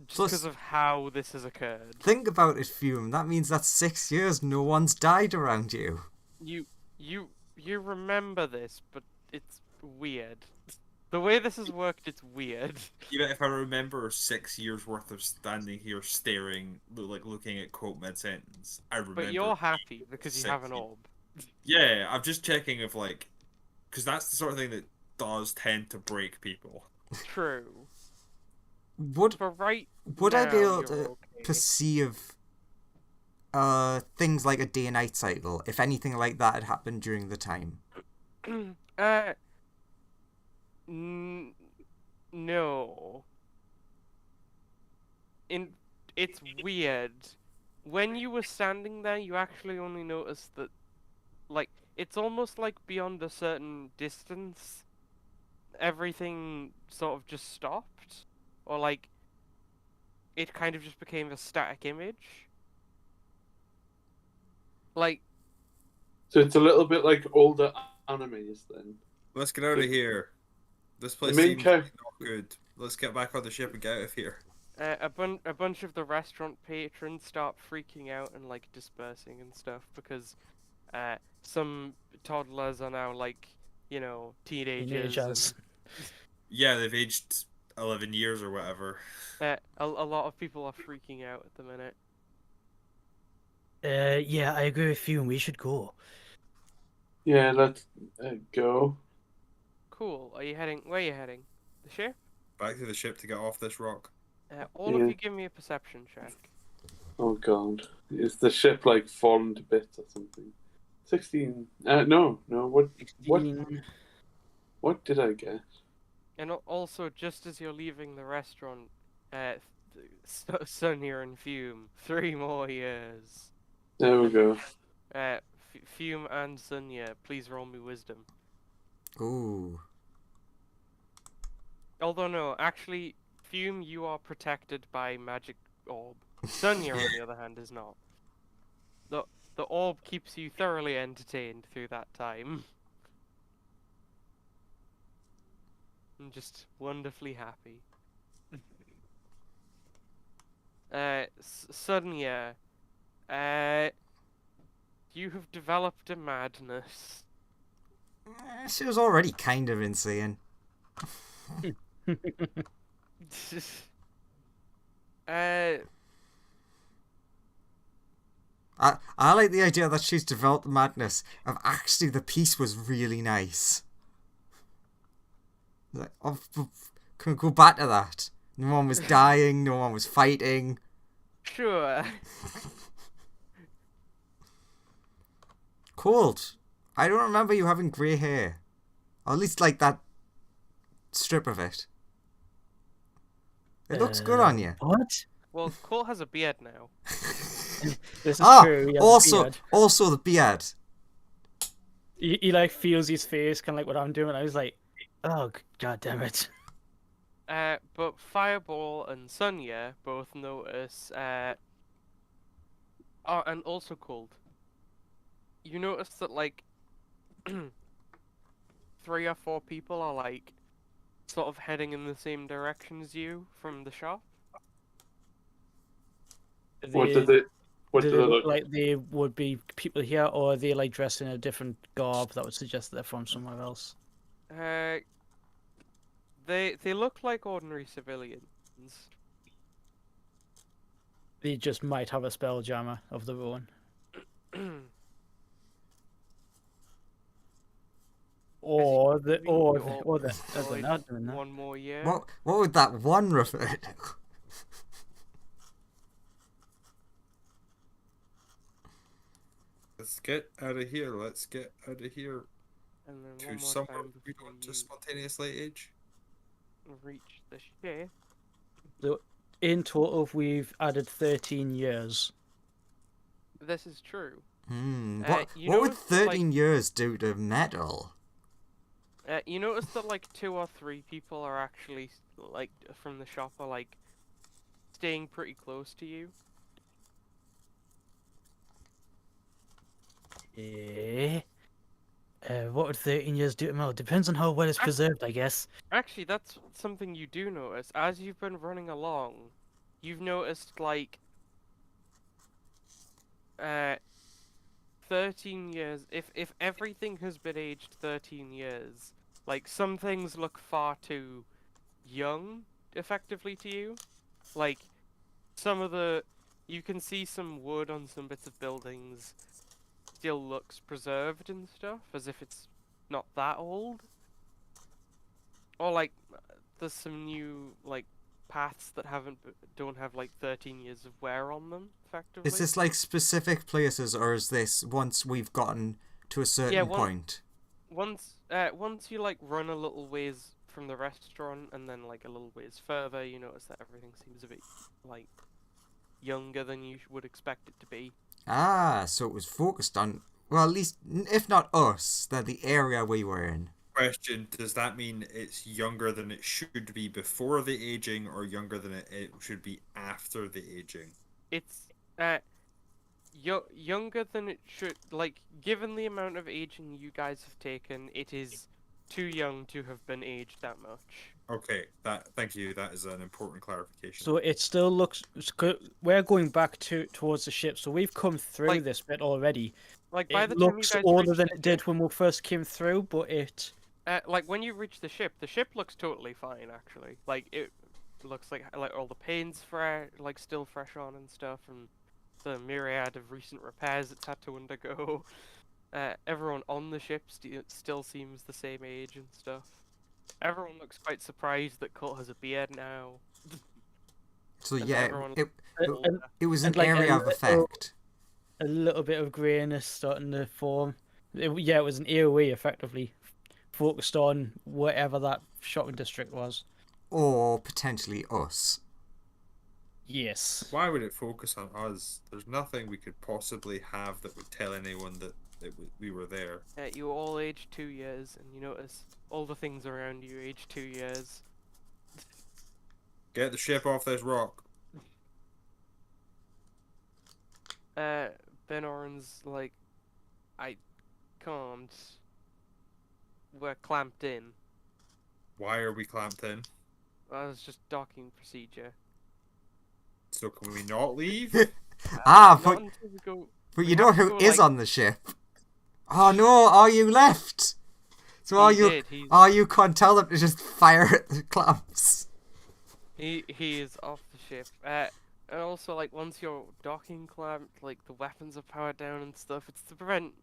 Just
Plus-
because of how this has occurred.
think about it, Fume. That means that's 6 years no one's died around you.
You remember this, but it's weird. The way this has worked, it's weird.
Even if I remember 6 years worth of standing here staring, looking at Colt mid-sentence, I remember.
But you're happy because you have an
6
orb.
Yeah, I'm just checking if like, because that's the sort of thing that does tend to break people.
True.
Would
But right
I be
now,
able
you're
to
okay.
perceive things like a day and night cycle if anything like that had happened during the time?
No. It's weird. When you were standing there, you actually only noticed that, like, it's almost like beyond a certain distance, everything sort of just stopped, or like, it kind of just became a static image. Like,
So it's a little bit like older animes then.
Let's get out of here. This place
main
seems
char-
not good. Let's get back on the ship and get out of here.
a bunch of the restaurant patrons start freaking out and like dispersing and stuff because some toddlers are now like, you know, teenagers.
Teenagers.
Yeah, they've aged 11 years or whatever.
And, a lot of people are freaking out at the minute.
Yeah, I agree with you, and we should go.
Yeah, let's go.
Cool. Are you heading? Where are you heading? The ship?
Back to the ship to get off this rock.
All
Yeah.
of you give me a perception check.
Oh god, is the ship like fallen to bits or something? 16. No. What
16.
did I get?
And also, just as you're leaving the restaurant, Sonia and Fume, 3 more years.
There we go.
Fume and Sonia, please roll me wisdom.
Ooh.
Although no, actually, Fume, you are protected by magic orb. Sonia, on the other hand, is not. The orb keeps you thoroughly entertained through that time. And just wonderfully happy. Sonia, uh, you have developed a madness.
She was already kind of insane.
uh,
I like the idea that she's developed the madness of actually the peace was really nice. Like, oh, can we go back to that? No one was dying, no one was fighting.
sure.
Cold. I don't remember you having grey hair. Or at least like that strip of it. It looks good on you.
What?
Well, Cole has a beard now.
This is true. He has a
also,
beard.
also the beard.
He like feels his face, kind of like what I'm doing. I was like, oh god damn it.
But Fireball and Sonia both notice, oh, and also Cold. You notice that, like, 3 or 4 people are, like, sort of heading in the same direction as you from the shop.
What did they? What
Do
did
they
it
look
look?
like they would be people here, or are they like dressed in a different garb that would suggest that they're from somewhere else?
They look like ordinary civilians.
They just might have a spelljammer of their own. Or they're not doing that.
One more year.
What would that one refer to?
Let's get out of here. Let's get out of here.
And then
To
one more
somewhere
time
we
before
want to
you
spontaneously age.
reach the ship.
So in total, we've added 13 years.
This is true.
What
you
would
notice that,
13 years do to metal?
You notice that like 2 or 3 people are actually like from the shop are like staying pretty close to you.
Eh? What would 13 years do to metal? Depends on how well it's preserved, I guess.
Actually, that's something you do notice. As you've been running along, you've noticed like 13 years. If everything has been aged 13 years, like some things look far too young, effectively to you. Like some of the, you can see some wood on some bits of buildings still looks preserved and stuff, as if it's not that old. Or like there's some new like paths that don't have like 13 years of wear on them, effectively.
Is this like specific places, or is this once we've gotten to a certain point?
Once you like run a little ways from the restaurant and then like a little ways further, you notice that everything seems a bit like younger than you would expect it to be.
Ah, so it was focused on, well, at least, if not us, then the area we were in.
Question: does that mean it's younger than it should be before the aging, or younger than it should be after the aging?
It's younger than it should. Like, given the amount of aging you guys have taken, it is too young to have been aged that much.
Okay, thank you. That is an important clarification.
So it still looks. We're going back towards the ship, so we've come through
Like-
this bit already.
Like by
It
the time you
looks
guys
older
reach
than
the
it did
ship,
when we first came through, but it.
like when you reach the ship looks totally fine actually. Like it looks like all the paint's fresh, like still fresh on and stuff, and the myriad of recent repairs it's had to undergo. Everyone on the ship still seems the same age and stuff. Everyone looks quite surprised that Colt has a beard now.
So
And
yeah,
everyone
it was an
and like
area
a
of effect.
A little bit of greyness starting to form. It was an AoE effectively, focused on whatever that shopping district was.
Or potentially us.
Yes.
Why would it focus on us? There's nothing we could possibly have that would tell anyone that we were there.
you all age 2 years, and you notice all the things around you age 2 years.
Get the ship off this rock.
Ben Oren's like, I can't. We're clamped in.
Why are we clamped in?
That was just docking procedure.
So can we not leave?
Not
but
until we go.
but
we
you know
have to
who
go,
is
like-
on the ship? Oh no, are you left? So are
He
you?
did, he's-
Are you can't tell them to just fire at the clamps?
He is off the ship. And also, like, once you're docking clamped, like, the weapons are powered down and stuff. It's to prevent,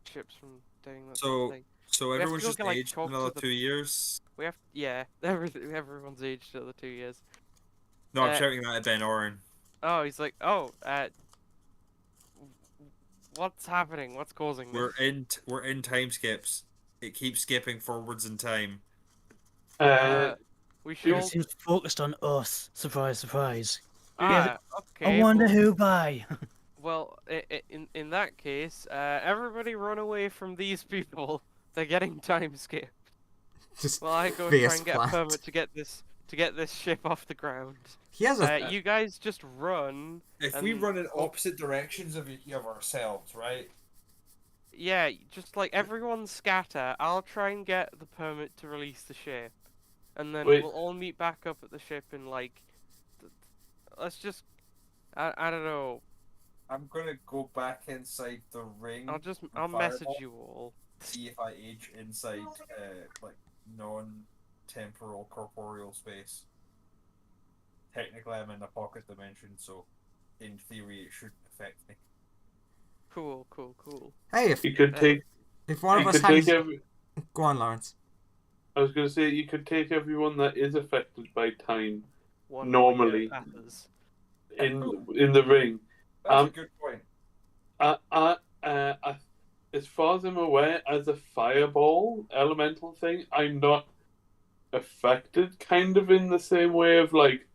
ships from doing that sort of
So
thing.
so
have to
everyone's
go
just
get, like,
aged
talk to
another
the-
2 years.
We have, everyone's aged the other 2 years.
No, I'm
Uh,
shouting that at Ben Oren.
Oh, he's like, what's happening? What's causing this?
We're in time skips. It keeps skipping forwards in time.
We should
It
all.
seems focused on us. Surprise, surprise.
Okay.
I wonder
well,
who by.
Well, in that case, everybody run away from these people. They're getting time skipped.
Just
Well, I go
face
try and get a
plant.
permit to get this ship off the ground.
He has a.
You guys just run.
If we
and-
run in opposite directions of ourselves, right?
Yeah, just like everyone scatter. I'll try and get the permit to release the ship, and then
Wait.
we'll all meet back up at the ship in like. Let's just. I don't know.
I'm gonna go back inside the ring.
I'll message you all.
See if I age inside like non-temporal corporeal space. Technically, I'm in a pocket dimension, so in theory, it shouldn't affect me.
Cool.
Hey, if
You could take.
one
You
of us
could take
hangs,
every.
go on, Lawrence.
I was going to say you could take everyone that is affected by time
One
Normally.
pathers.
in the ring.
That's a good point.
As far as I'm aware, as a fireball elemental thing, I'm not affected. Kind of in the same way of like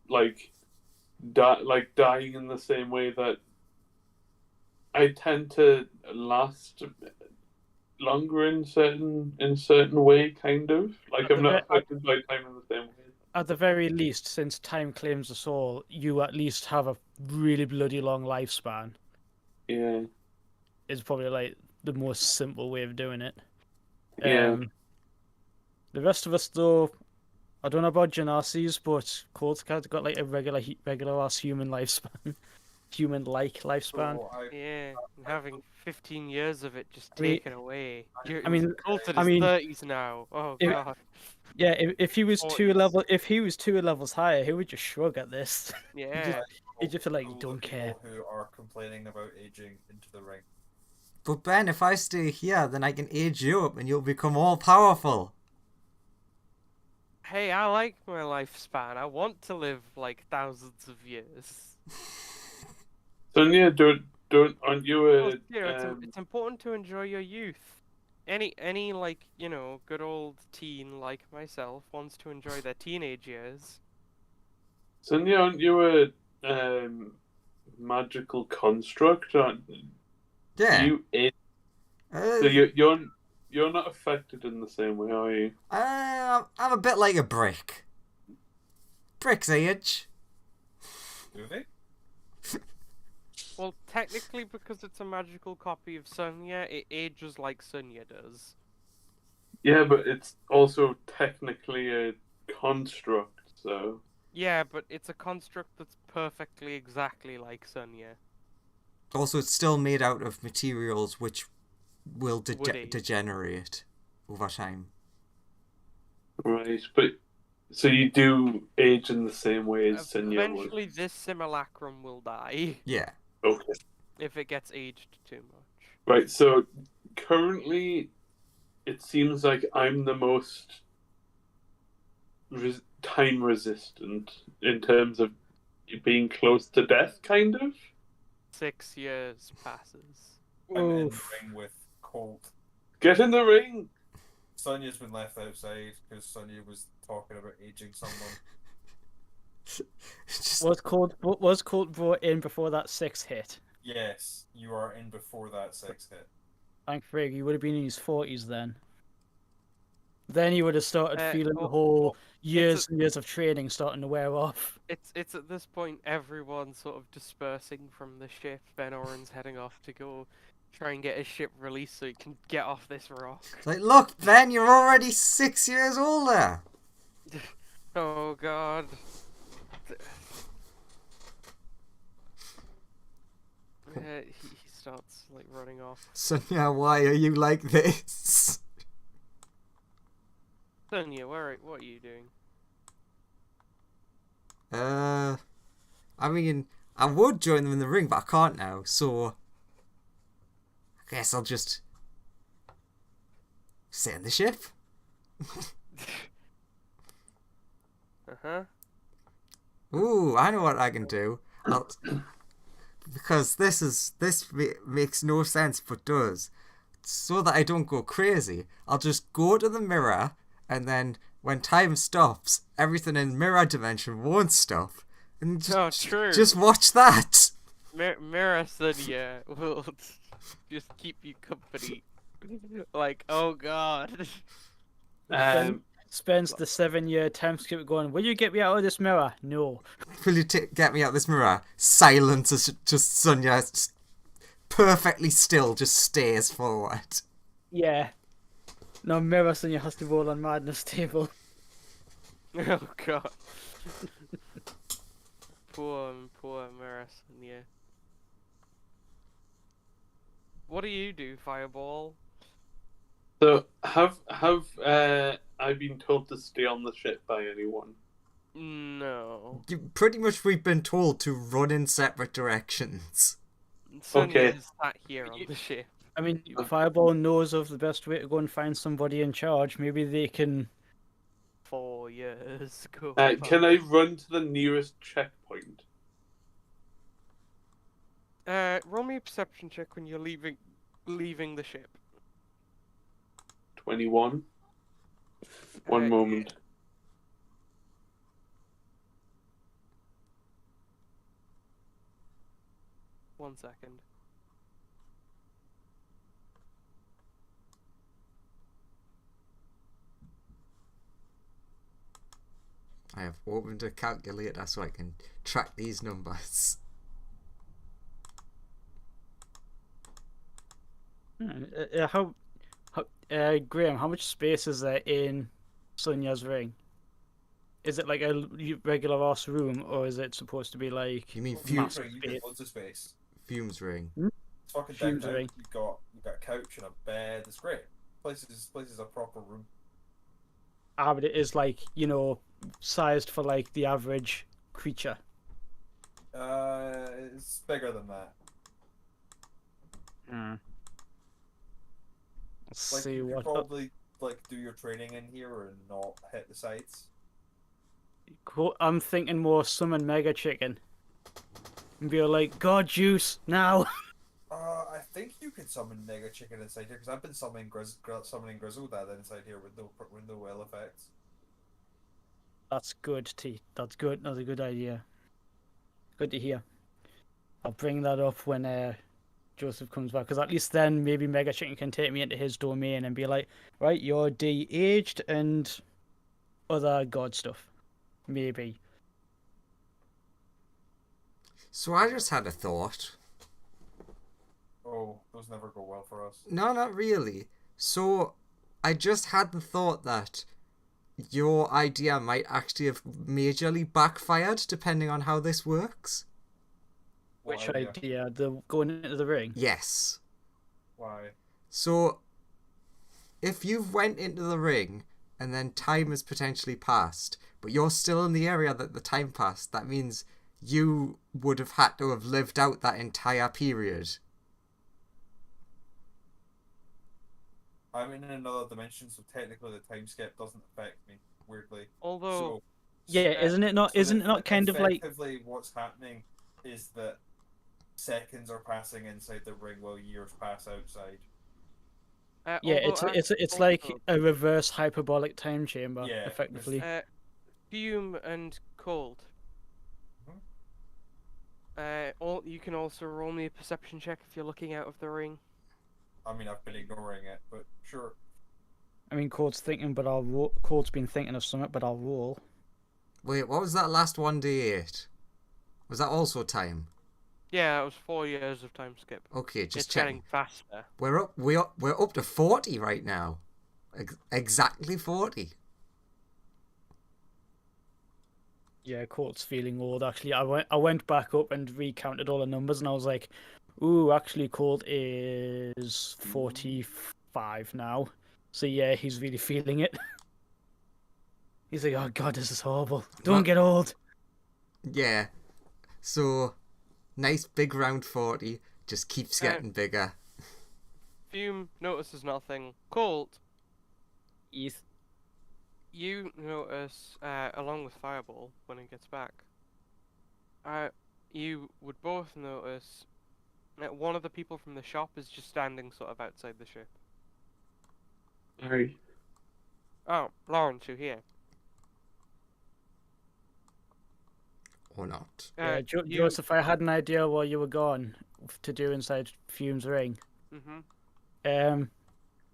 dying in the same way that I tend to last longer in certain way. Kind of like I'm not affected by time in the same way.
At the very least, since time claims us all, you at least have a really bloody long lifespan.
Yeah.
Is probably like the most simple way of doing it.
Yeah.
The rest of us, though, I don't know about Genasi's, but Cold's got like a regular ass human lifespan, human-like lifespan.
So
Yeah, and having 15 years of it just
I mean-
taken away.
I mean-
Coulted
I
is
mean-
30s now. Oh
If-
god.
Yeah, if he was two
40s.
if he was 2 levels higher, he would just shrug at this.
Yeah.
He just feel like
all the
don't care.
people who are complaining about aging into the ring.
But Ben, if I stay here, then I can age you up and you'll become all powerful.
Hey, I like my lifespan. I want to live like thousands of years.
Sonia, aren't you a?
Well, it's important to enjoy your youth. Any like, good old teen like myself wants to enjoy their teenage years.
Sonia, aren't you a magical construct?
Yeah.
So you're not affected in the same way, are you?
I'm a bit like a brick. Bricks age.
Do they?
Well, technically, because it's a magical copy of Sonya, it ages like Sonya does.
Yeah, but it's also technically a construct, so.
Yeah, but it's a construct that's perfectly exactly like Sonya.
Also, it's still made out of materials which will
Woody.
degenerate over time.
Right, but so you do age in the same way as Sonia would.
Eventually, this simulacrum will die
Yeah.
Okay.
if it gets aged too much.
Right, so currently it seems like I'm the most time resistant in terms of being close to death, kind of.
6 years passes.
I'm in the
Oof.
ring with Colt.
Get in the ring!
Sonia's been left outside because Sonia was talking about aging someone.
Just-
Was Colt brought in before that 6 hit?
Yes, you are in before that 6 hit.
Thank frig, he would have been in his 40s then. Then he would have started feeling the
oh,
whole years
it's
and years of training starting to wear off.
It's at this point everyone sort of dispersing from the ship. Ben Oren's heading off to go try and get his ship released so he can get off this rock.
It's like, look, Ben, you're already 6 years older.
Oh god. He starts like running off.
Sonia, why are you like this?
Sonia, what are you doing?
I mean, I would join them in the ring, but I can't now, so I guess I'll just sit in the ship.
Uh-huh.
Ooh, I know what I can do. Because this makes no sense, but does. So that I don't go crazy, I'll just go to the mirror, and then when time stops, everything in mirror dimension won't stop. And
True.
Just watch that.
Mira Sonia will just keep you company. Like, oh god.
Spends the 7-year time skip going, will you get me out of this mirror? No.
Will you get me out of this mirror? Silence as just Sonia perfectly still just stares forward.
Yeah. No, mirror Sonia has to roll on madness table.
Oh god. poor Mira Sonia. What do you do, Fireball?
So have I been told to stay on the ship by anyone?
No.
Pretty much we've been told to run in separate directions.
Sonia
Okay.
is sat here on the ship.
I mean, Fireball knows of the best way to go and find somebody in charge. Maybe they can...
4 years ago.
Can I run to the nearest checkpoint?
Roll me a perception check when you're leaving the ship.
21. One moment.
One second.
I have opened a calculator so I can track these numbers.
Graham, how much space is there in Sonia's ring? Is it like a regular ass room, or is it supposed to be like...
You mean
Fumes
Fumes,
ring, you've got loads of space.
Fumes ring?
It's fucking
Fumes
decked out.
ring.
You've got a couch and a bed. It's great. Place is a proper room.
Ah, but it is like, you know, sized for like the average creature.
It's bigger than that.
Let's
Like
see
you
what...
could probably like do your training in here and not hit the sides.
I'm thinking more summon Mega Chicken. And be like, God juice, now!
I think you could summon Mega Chicken inside here because I've been summoning Grizzle Dad inside here with no well effects.
That's good, T. That's good. That's a good idea. Good to hear. I'll bring that up when Joseph comes back, because at least then maybe Mega Chicken can take me into his domain and be like, right, you're de-aged and other god stuff. Maybe.
So I just had a thought.
Oh, those never go well for us.
No, not really. So I just had the thought that your idea might actually have majorly backfired depending on how this works.
What
Which idea? The going into the ring?
Yes.
Why?
So if you've went into the ring and then time has potentially passed, but you're still in the area that the time passed, that means you would have had to have lived out that entire period.
I'm in another dimension, so technically the time skip doesn't affect me. Weirdly.
Although,
Yeah, isn't it not? Isn't it not kind of like?
Effectively, what's happening is that seconds are passing inside the ring while years pass outside.
Yeah,
although
it's like a reverse hyperbolic time chamber,
Yeah,
effectively.
Fume and Cold. You can also roll me a perception check if you're looking out of the ring.
I mean, I've been ignoring it, but sure.
I mean, Cold's thinking, but I'll roll. Cold's been thinking of something, but I'll roll.
Wait, what was that last 1d8? Was that also time?
Yeah, it was 4 years of time skip.
Okay, just
It's
checking.
getting faster.
We're up to 40 right now. Exactly 40.
Yeah, Cold's feeling old. Actually, I went back up and recounted all the numbers, and I was like, Ooh, actually, Colt is 45 now. So yeah, he's really feeling it. He's like, oh god, this is horrible. Don't get old.
Yeah. So, nice big round 40 just keeps getting bigger.
Fume notices nothing. Colt,
He's
you notice, along with Fireball, when he gets back, you would both notice that one of the people from the shop is just standing sort of outside the ship.
Sorry.
Oh, Lawrence, you're here.
Or not.
yeah,
You.
Joseph. I had an idea while you were gone to do inside Fume's ring.
Mhm.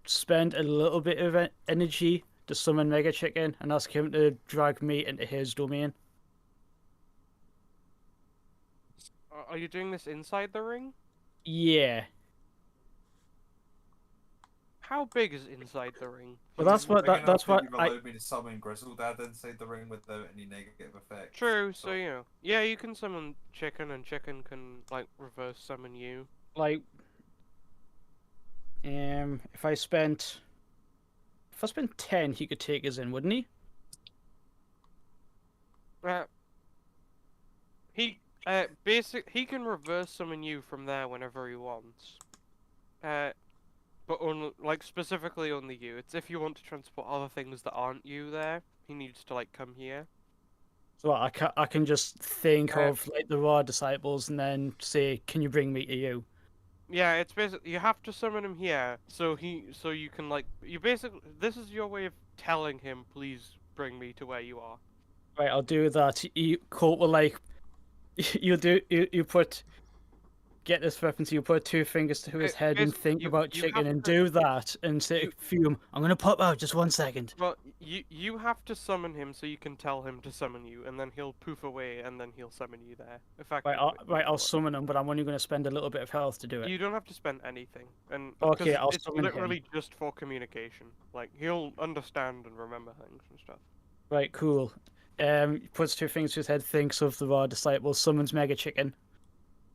Spend a little bit of energy to summon Mega Chicken and ask him to drag me into his domain.
Are you doing this inside the ring?
Yeah.
How big is inside the ring?
Well, that's what
You've
I
allowed me to summon Grizzledad inside the ring without any negative effects.
True. So you know, yeah, you can summon Chicken, and Chicken can like reverse summon you.
like. If I spent 10, he could take us in, wouldn't he?
He can reverse summon you from there whenever he wants. But like specifically only you. It's if you want to transport other things that aren't you there, he needs to like come here.
So I can just think of like the raw disciples and then say, "Can you bring me to you?"
Yeah, it's basically you have to summon him here, so you can like this is your way of telling him, please bring me to where you are.
Right, I'll do that. Colt will like, you put. Get this reference, you put 2 fingers to his head and think about
you
Chicken
have
and
to-
do that and say, Fume, I'm gonna pop out just 1 second.
Well, you have to summon him so you can tell him to summon you, and then he'll poof away, and then he'll summon you there.
I'll summon him, but I'm only gonna spend a little bit of health to do it.
You don't have to spend anything, and
Okay, I'll
it's
summon him.
literally just for communication. Like he'll understand and remember things and stuff.
Right, cool. He puts 2 fingers to his head, thinks of the raw disciple, summons Mega Chicken.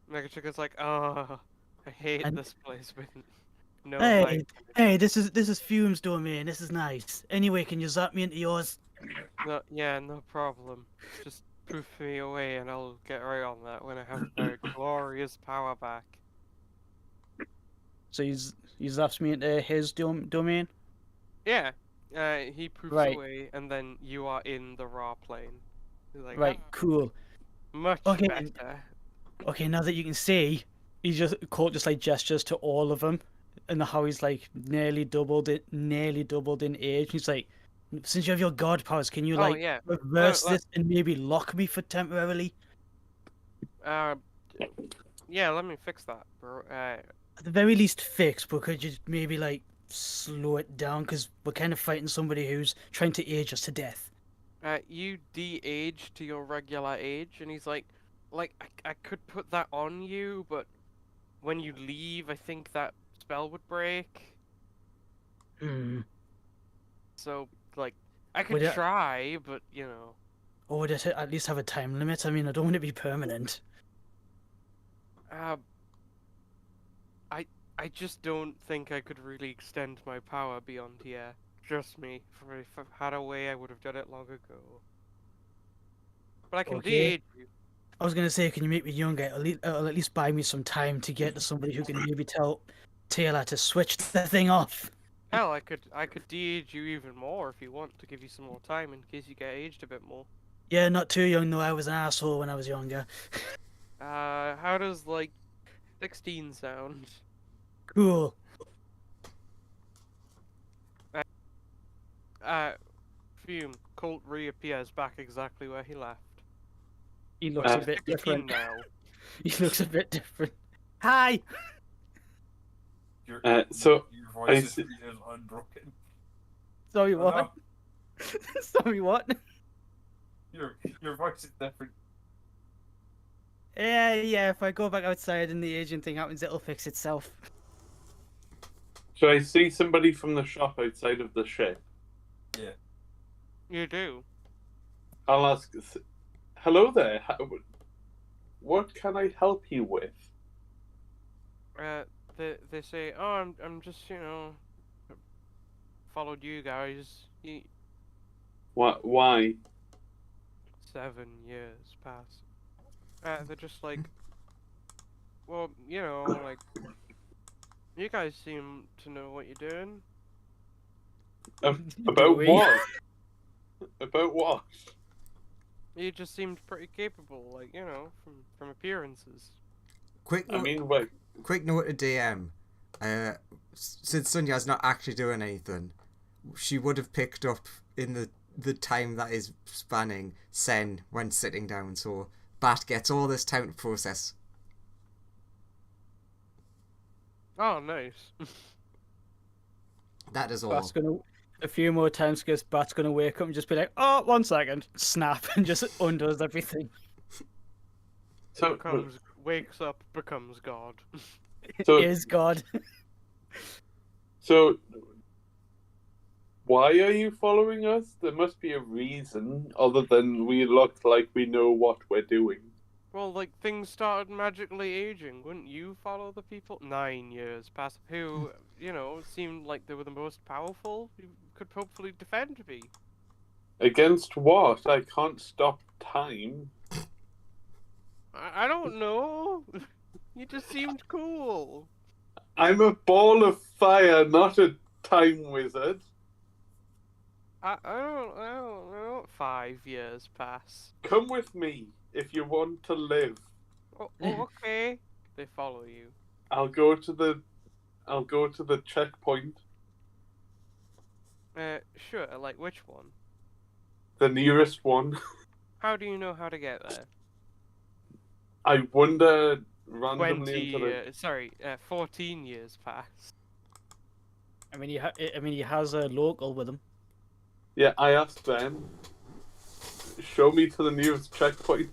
Mega Chicken's like, oh, I hate
And-
this place with no
Hey,
light.
hey, this is Fume's domain. This is nice. Anyway, can you zap me into yours?
No problem. Just poof me away, and I'll get right on that when I have my glorious power back.
So he zaps me into his domain.
Yeah, he poofs
Right.
away, and then you are in the raw plane. He's like,
Right, cool.
much
Okay.
better.
Okay, now that you can see, Colt just like gestures to all of them, and how he's like nearly doubled in age. He's like, since you have your god powers, can you
Oh,
like
yeah.
reverse
No,
this and maybe lock me for temporarily?
Yeah, let me fix that, bro.
At the very least, fix. But could you maybe like slow it down? Because we're kind of fighting somebody who's trying to age us to death.
You de-age to your regular age, and he's like, I could put that on you, but when you leave, I think that spell would break.
Hmm.
So, like, I could
Would it-
try, but you know.
Or would it at least have a time limit? I mean, I don't want it to be permanent.
I just don't think I could really extend my power beyond here. Trust me, if I had a way, I would have done it long ago. But I can
Okay.
de-age you.
I was gonna say, can you make me younger? It'll at least buy me some time to get to somebody who can maybe tell Taylor to switch the thing off.
Hell, I could de-age you even more if you want to give you some more time in case you get aged a bit more.
Yeah, not too young though. I was an asshole when I was younger.
How does like 16 sound?
Cool.
Fume, Colt reappears back exactly where he left.
He looks a
He's
bit
16
different.
now.
He looks a bit different. Hi.
Your voice is unbroken.
Sorry,
Oh,
what?
no.
Sorry, what?
Your voice is different.
Yeah. If I go back outside and the aging thing happens, it'll fix itself.
Should I see somebody from the shop outside of the ship?
Yeah.
You do.
I'll ask, hello there, what can I help you with?
they say, oh, I'm just followed you guys.
Why?
7 years pass. They're just like, well, like you guys seem to know what you're doing.
Do
About
we?
what? About what?
You just seemed pretty capable, like from appearances.
Quick
I
note,
mean, wait.
quick note to DM. Since Sunya's not actually doing anything, she would have picked up in the time that is spanning Sen when sitting down. So Bat gets all this time to process.
Oh, nice.
That is all.
Bat's gonna. A few more times, because Bat's gonna wake up and just be like, "Oh, 1 second," snap, and just undoes everything.
So,
Wakes up, becomes God.
So-
Is God.
so, why are you following us? There must be a reason other than we look like we know what we're doing.
Well, like things started magically aging. Wouldn't you follow the people? 9 years past who, seemed like they were the most powerful. Who could hopefully defend me.
Against what? I can't stop time.
I don't know. You just seemed cool.
I'm a ball of fire, not a time wizard.
I don't know. 5 years pass.
Come with me if you want to live.
Oh, okay. They follow you.
I'll go to the checkpoint.
Sure. Like which one?
The nearest one.
How do you know how to get there?
I wander randomly
20
into the.
years. Sorry. 14 years pass.
I mean, he has a local with him.
Yeah, I asked them. Show me to the nearest checkpoint.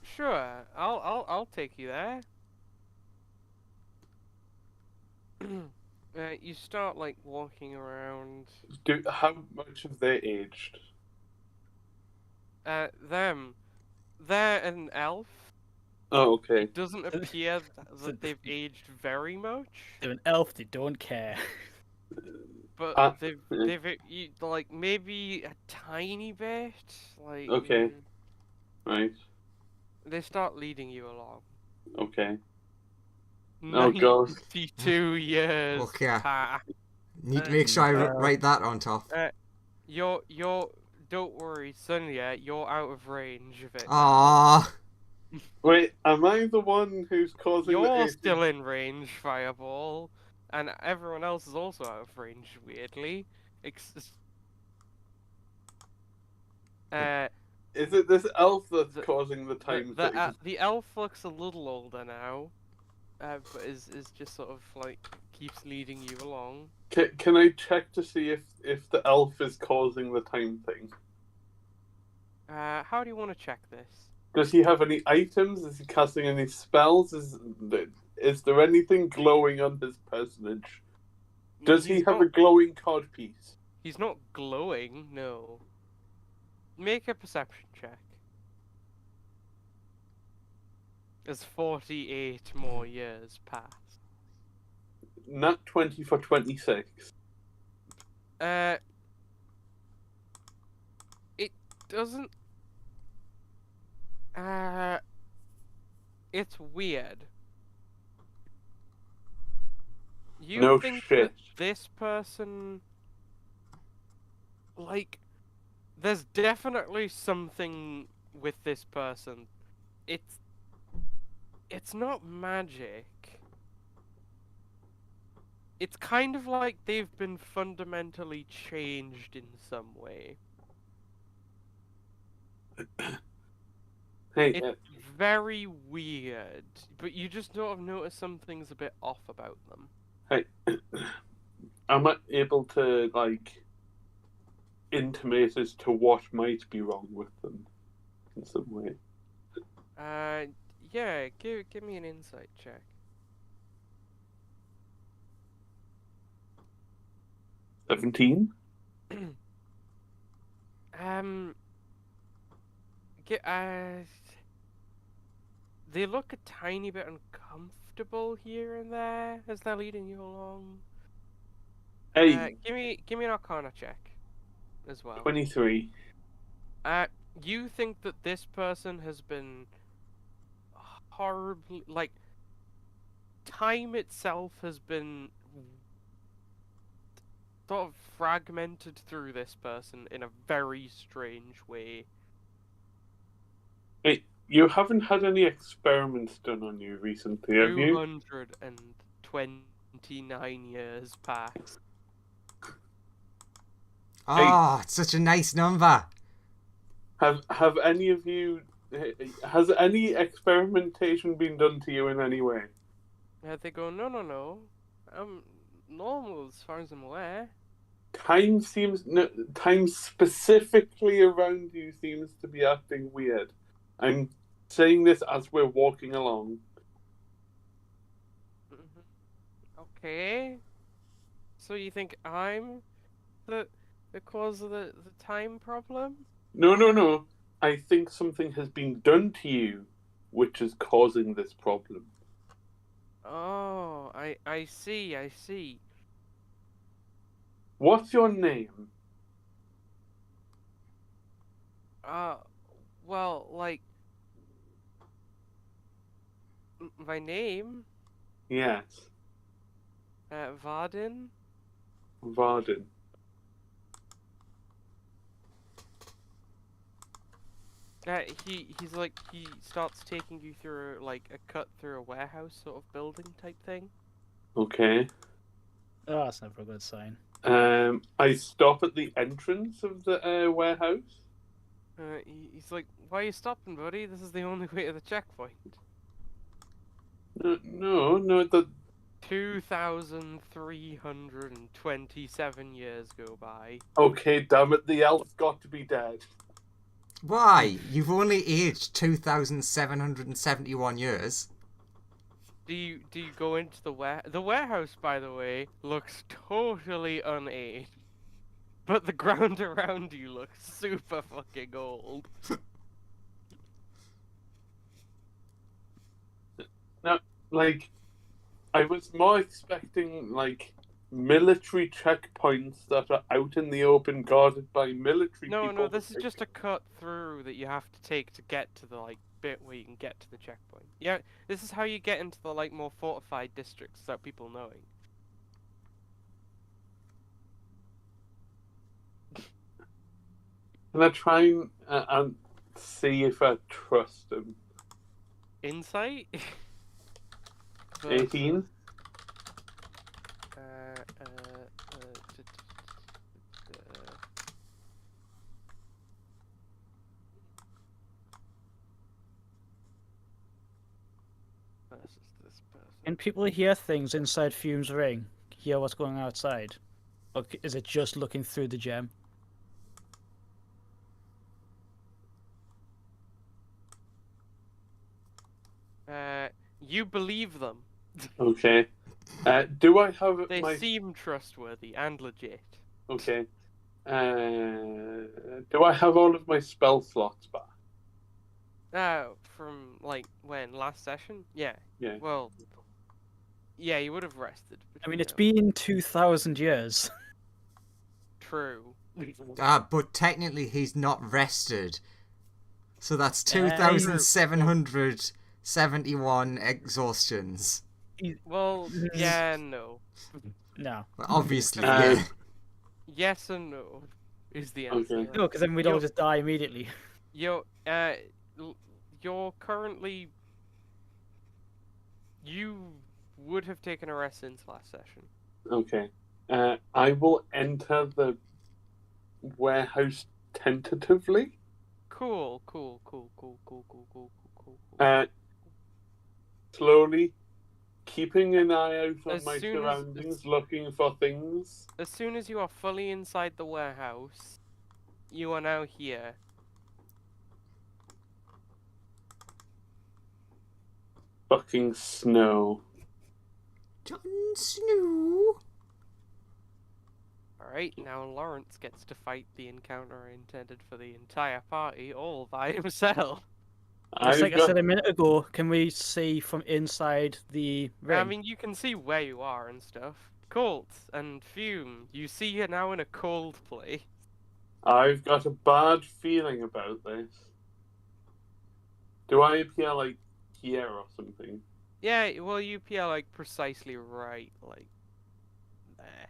Sure. I'll take you there. You start like walking around.
How much have they aged?
They're an elf.
Oh, okay.
It doesn't appear that they've aged very much,
They're an elf. They don't care.
but they've like maybe a tiny bit. Like
Okay. Right.
they start leading you along.
Okay. Oh, God.
92 years
Okay.
pass.
Need to make sure I write that on top.
You're don't worry, Sonia, you're out of range of it.
Ah,
Wait, am I the one who's causing the
You're
aging?
still in range, Fireball, and everyone else is also out of range, weirdly.
Is it this elf that's causing the time thing?
The elf looks a little older now, but is just sort of like keeps leading you along.
Can I check to see if the elf is causing the time thing?
How do you want to check this?
Does he have any items? Is he casting any spells? Is there anything glowing on his personage? Does he have a glowing codpiece?
He's not glowing, no. Make a perception check. As 48 more years pass.
Nat 20 for 26.
It doesn't. It's weird. You
No
think
shit.
that this person, like, there's definitely something with this person. It's not magic. It's kind of like they've been fundamentally changed in some way.
Hey,
It's very weird, but you just sort of notice something's a bit off about them.
hey, am I able to like intimate as to what might be wrong with them in some way?
Yeah, give me an insight check.
17?
They look a tiny bit uncomfortable. comfortable here and there as they're leading you along?
Hey,
Give me an Arcana check as well.
23.
You think that this person has been horribly, like, time itself has been sort of fragmented through this person in a very strange way.
Hey, you haven't had any experiments done on you recently, have you?
229 years past.
Oh, it's such a nice number.
Have any of you... Has any experimentation been done to you in any way?
They go, no. I'm normal as far as I'm aware.
Time specifically around you seems to be acting weird. I'm saying this as we're walking along.
Okay. So you think I'm the cause of the time problem?
No. I think something has been done to you which is causing this problem.
Oh, I see.
What's your name?
Well, like, my name,
Yes.
Varden.
Varden.
He's like, he starts taking you through, like, a cut through a warehouse sort of building type thing.
Okay.
Oh, that's never a good sign.
I stop at the entrance of the warehouse.
He's like, why are you stopping, buddy? This is the only way to the checkpoint.
No, the
2,327 years go by.
okay, damn it, the elf's got to be dead.
Why? You've only aged 2,771 years.
Do you go into the warehouse, by the way, looks totally unaged. But the ground around you looks super fucking old.
Now, like, I was more expecting, like, military checkpoints that are out in the open guarded by military people.
No, this is just a cut through that you have to take to get to the, like, bit where you can get to the checkpoint. Yeah, this is how you get into the, like, more fortified districts without people knowing.
And I try and see if I trust him.
Insight?
18?
Versus this person.
Can people hear things inside Fume's ring? Hear what's going on outside? Or is it just looking through the gem?
You believe them.
Okay. Do I have
They
my...
seem trustworthy and legit.
Okay. Do I have all of my spell slots back?
From, like, when? Last session? Yeah.
Yeah.
Well, yeah, you would have rested.
I mean, it's been 2,000 years.
True.
But technically he's not rested. So that's 2,771 exhaustions.
Well, yeah, no.
No.
Well, obviously,
Uh,
yeah.
Yes and no is the answer.
Okay.
No, because then we'd all just die immediately.
You're currently... You would have taken a rest since last session.
Okay. I will enter the warehouse tentatively.
Cool.
Slowly, keeping an eye out on
As
my
soon as-
surroundings, looking for things.
As soon as you are fully inside the warehouse, you are now here.
Fucking snow.
Jon Snow.
Alright, now Lawrence gets to fight the encounter intended for the entire party all by himself.
Just
I've
like I
got.
said a minute ago, can we see from inside the ring?
I mean, you can see where you are and stuff. Colt and Fume, you see you're now in a cold place.
I've got a bad feeling about this. Do I appear like here or something?
Yeah, well, you appear like precisely right, like there.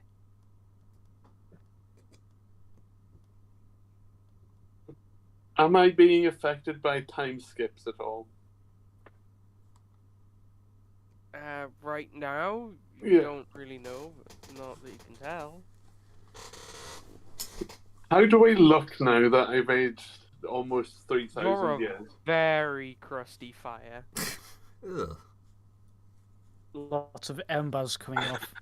Am I being affected by time skips at all?
Right now, you
Yeah.
don't really know, not that you can tell.
How do I look now that I've aged almost
You're
3,000
a
years?
very crusty fire.
Ugh.
Lots of embers coming off.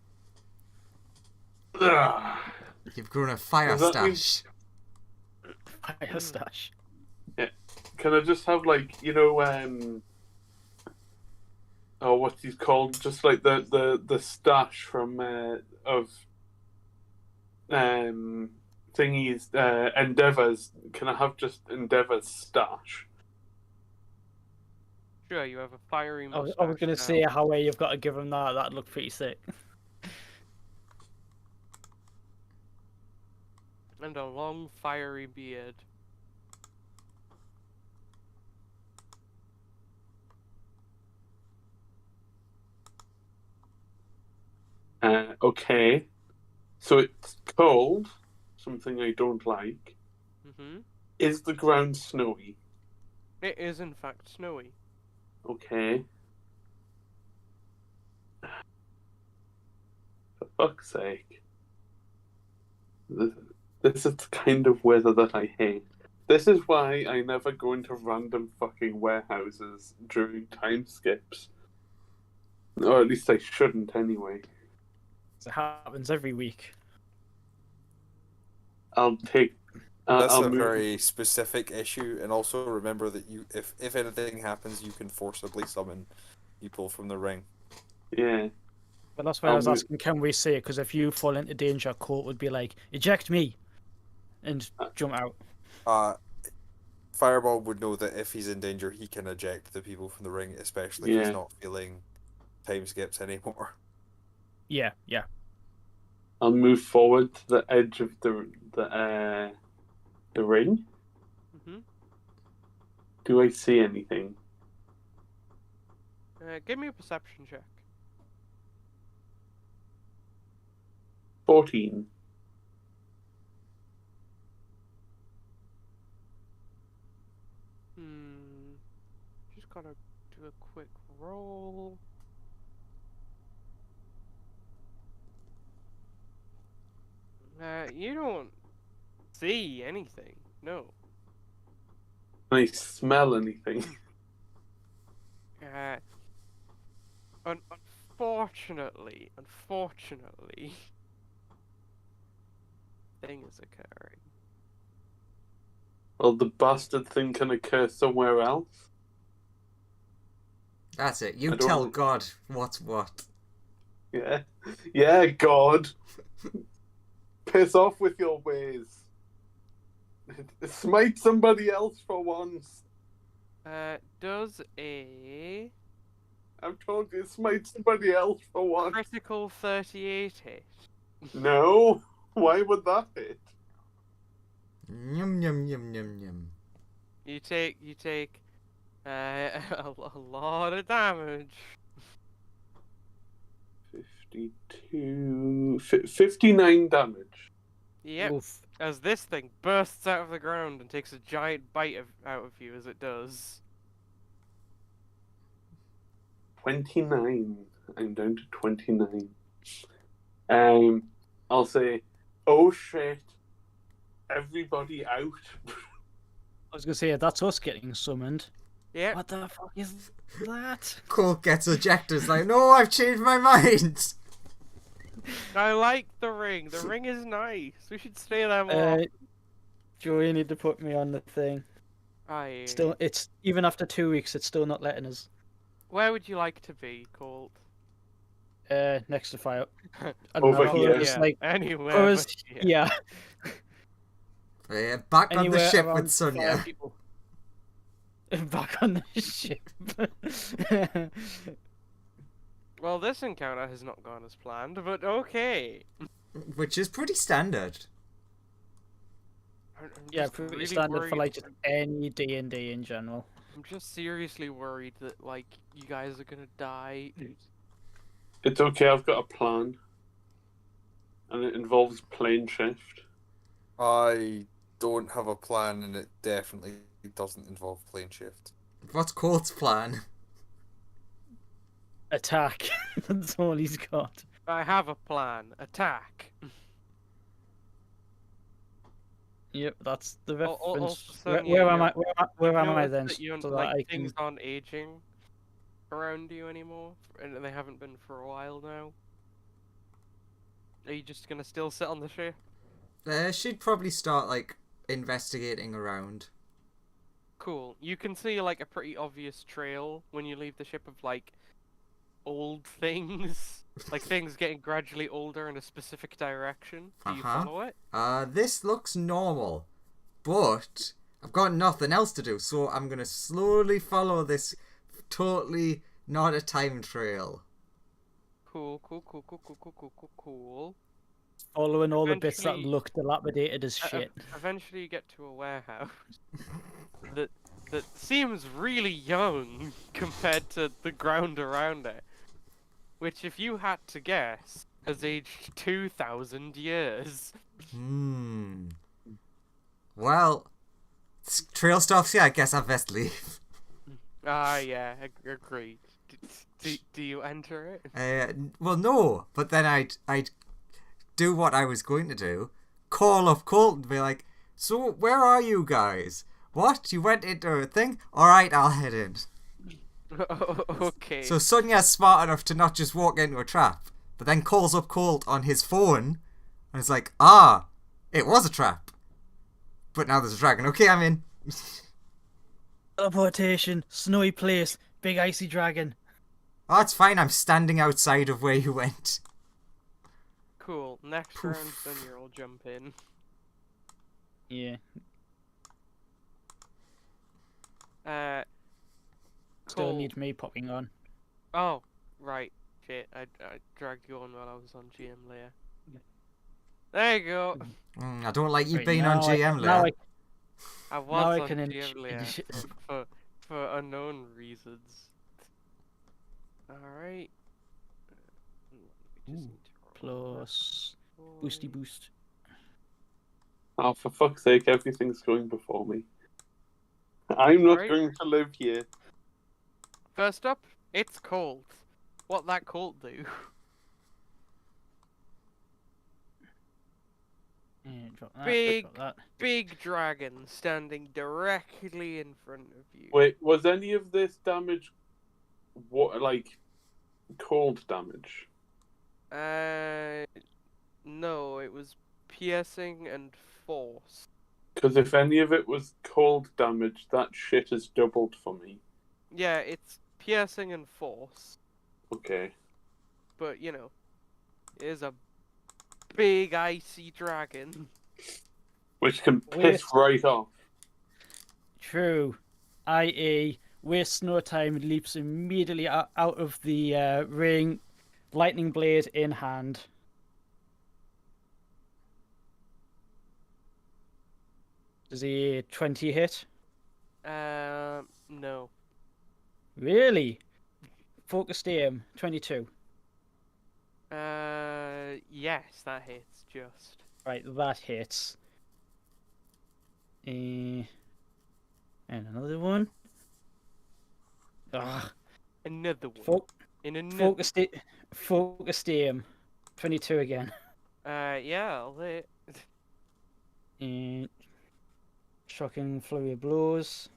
Ugh.
You've grown a fire
Does that mean-
stash.
Fire stash.
Can I just have like oh, what's he called? Just like the stash from of thingies Endeavours. Can I have just Endeavour's stash?
Sure, you have a fiery
I
mustache.
was gonna
now.
say how you've got to give him that. That'd look pretty sick.
And a long fiery beard.
Okay. So it's cold, something I don't like.
Mm-hmm.
Is the ground snowy?
It is in fact snowy.
Okay. For fuck's sake. This is the kind of weather that I hate. This is why I never go into random fucking warehouses during time skips. Or at least I shouldn't anyway.
It happens every week.
I'll take.
That's
I'll
a
move.
very specific issue, and also remember that if anything happens, you can forcibly summon people from the ring.
Yeah.
But that's why I
I'll
was
move-
asking, can we see it? Because if you fall into danger, Colt would be like, eject me, and jump out.
Fireball would know that if he's in danger, he can eject the people from the ring, especially if
Yeah.
he's not feeling time skips anymore.
Yeah.
I'll move forward to the edge of the ring.
Mm-hmm.
Do I see anything?
Give me a perception check.
14.
Just gotta do a quick roll. You don't see anything. No.
Can I smell anything?
Unfortunately, thing is occurring.
Well, the bastard thing can occur somewhere else.
That's it.
I
You
don't
tell
know.
God what's what.
Yeah. Yeah, God. Piss off with your ways. Smite somebody else for once.
Does a
I've told you, smite somebody else for once.
critical 38 hit?
No. Why would that hit?
Yum yum yum yum yum.
You take a lot of damage.
59 damage.
Yep.
Oof.
As this thing bursts out of the ground and takes a giant bite out of you as it does.
29. I'm down to 29. I'll say, oh shit, everybody out.
I was gonna say that's us getting summoned.
Yep.
What the fuck is that?
Colt gets ejected. It's like, no, I've changed my mind.
I like the ring. The ring is nice. We should stay there more.
Joey, you need to put me on the thing. Still, it's even after 2 weeks, it's still not letting us.
Where would you like to be, Colt?
Next to fire. I
Over
know,
here.
just like
Anywhere.
or is-
but here.
yeah.
Back on the
Anywhere
ship
around
with
fire
Sonia.
people. Back on the ship.
Well, this encounter has not gone as planned, but okay.
Which is pretty standard.
I'm
Yeah,
just
pretty
really
standard for
worried.
like just any D&D in general.
I'm just seriously worried that like you guys are gonna die.
It's okay, I've got a plan. And it involves plane shift.
I don't have a plan, and it definitely doesn't involve plane shift.
What's Colt's plan?
Attack. That's all he's got.
I have a plan. Attack.
Yep, that's the
Also,
reference.
Sonia,
Where am I?
you're-
Where am I
noticed
then?
that you're,
So
like
that I
things
can.
aren't aging around you anymore, and they haven't been for a while now. Are you just gonna still sit on the ship?
She'd probably start like investigating around.
Cool. You can see like a pretty obvious trail when you leave the ship of like old things, like things getting gradually older in a specific direction. Do you
Uh-huh.
follow it?
This looks normal, but I've got nothing else to do, so I'm gonna slowly follow this totally not a time trail.
Cool, cool, cool, cool, cool, cool, cool, cool, cool.
Following all the bits that
Eventually-
look dilapidated as shit.
Eventually, you get to a warehouse that seems really young compared to the ground around it. Which, if you had to guess, has aged 2,000 years.
Well, trail stops here. I guess I best leave.
Ah, yeah, agreed. Do you enter it?
Well, no, but then I'd do what I was going to do, call up Colt and be like, "So where are you guys? What? You went into a thing? All right, I'll head in."
Okay.
So Sonia's smart enough to not just walk into a trap, but then calls up Colt on his phone, and it's like, "Ah, it was a trap, but now there's a dragon. Okay, I'm in."
Teleportation, snowy place, big icy dragon.
Oh, it's fine. I'm standing outside of where you went.
Cool. Next
Poof.
round, then you'll jump in.
Yeah. Still
Cool.
need me popping on.
Oh, right. Shit, I dragged you on while I was on GM layer. There you go.
I don't like you
Right,
being on
now
GM
now
layer.
I was
Now I
on
can
GM layer for unknown reasons. Alright.
Plus boosty boost.
Oh, for fuck's sake, everything's going before me. I'm not
Right.
going to live here.
First up, it's Colt. What that Colt do?
Yeah, drop that.
Big-
Drop that.
Big dragon standing directly in front of you.
Wait, was any of this damage like cold damage?
No, it was piercing and force.
Because if any of it was cold damage, that shit has doubled for me.
Yeah, it's piercing and force,
Okay.
but you know, it is a big icy dragon.
Which can
Wait.
piss right off.
True. I.e., wastes no time, leaps immediately out of the ring, lightning blade in hand. Does he 20 hit?
No.
Really? Focused aim, 22.
Yes, that hits just.
Right, that hits. And another one. Ugh.
Another one.
Fo-
In another.
focused aim, 22 again.
Yeah, I'll hit.
And shocking flurry of blows.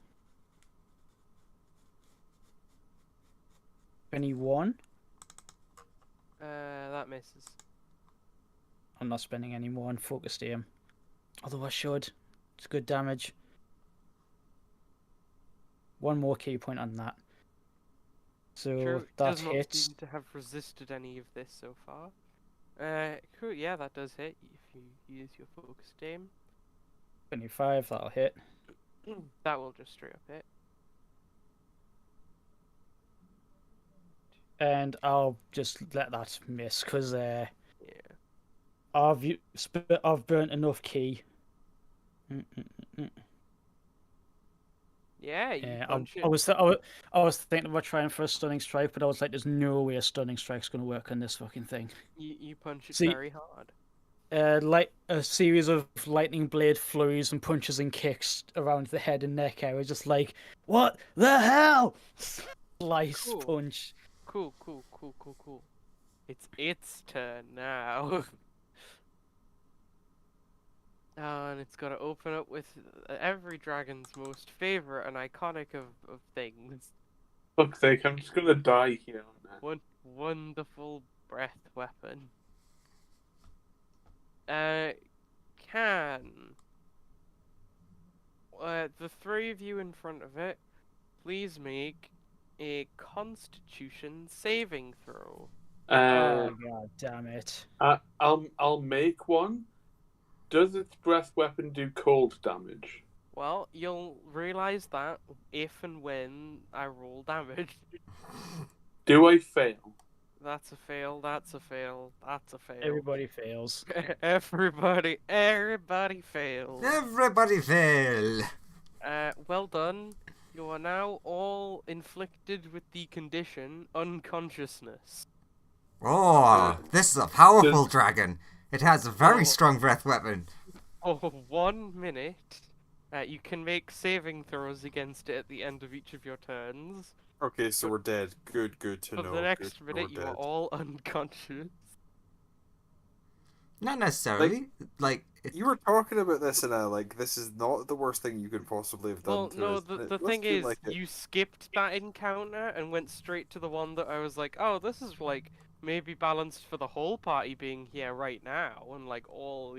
21.
That misses.
I'm not spending any more on focused aim. Although I should. It's good damage. One more key point on that. So
Sure,
that
does not
hits.
seem to have resisted any of this so far. Cool, yeah, that does hit if you use your focused aim.
25, that'll hit.
That will just straight up hit.
and I'll just let that miss because
Yeah.
I've burnt enough key.
Yeah, you
Yeah,
punch it.
I was thinking about trying for a stunning strike, but I was like, "There's no way a stunning strike's gonna work on this fucking thing."
You punch it
See,
very hard.
like a series of lightning blade flurries and punches and kicks around the head and neck area, just like, "What the hell?" Slice
Cool.
punch.
Cool. It's its turn now. And it's got to open up with every dragon's most favorite and iconic of things.
Fuck's sake, I'm just gonna die here.
One wonderful breath weapon. Can the three of you in front of it please make a Constitution saving throw?
Oh god damn it!
I'll make one. Does its breath weapon do cold damage?
Well, you'll realize that if and when I roll damage.
Do I fail?
That's a fail. That's a fail. That's a fail.
Everybody fails.
Everybody fails.
Everybody fail.
Well done. You are now all inflicted with the condition unconsciousness.
Oh, this is a powerful dragon. It has a very
Oh.
strong breath weapon.
For 1 minute, you can make saving throws against it at the end of each of your turns.
Okay, so we're dead. Good to
For
know.
the next
Good to know
minute,
we're
you are
dead.
all unconscious.
Not necessarily. Like,
You were talking about this and this is not the worst thing you could possibly have done
Well,
to
no,
us.
the
It
the
must
thing
feel
is,
like it.
you skipped that encounter and went straight to the one that I was like, oh, this is like maybe balanced for the whole party being here right now, and like all,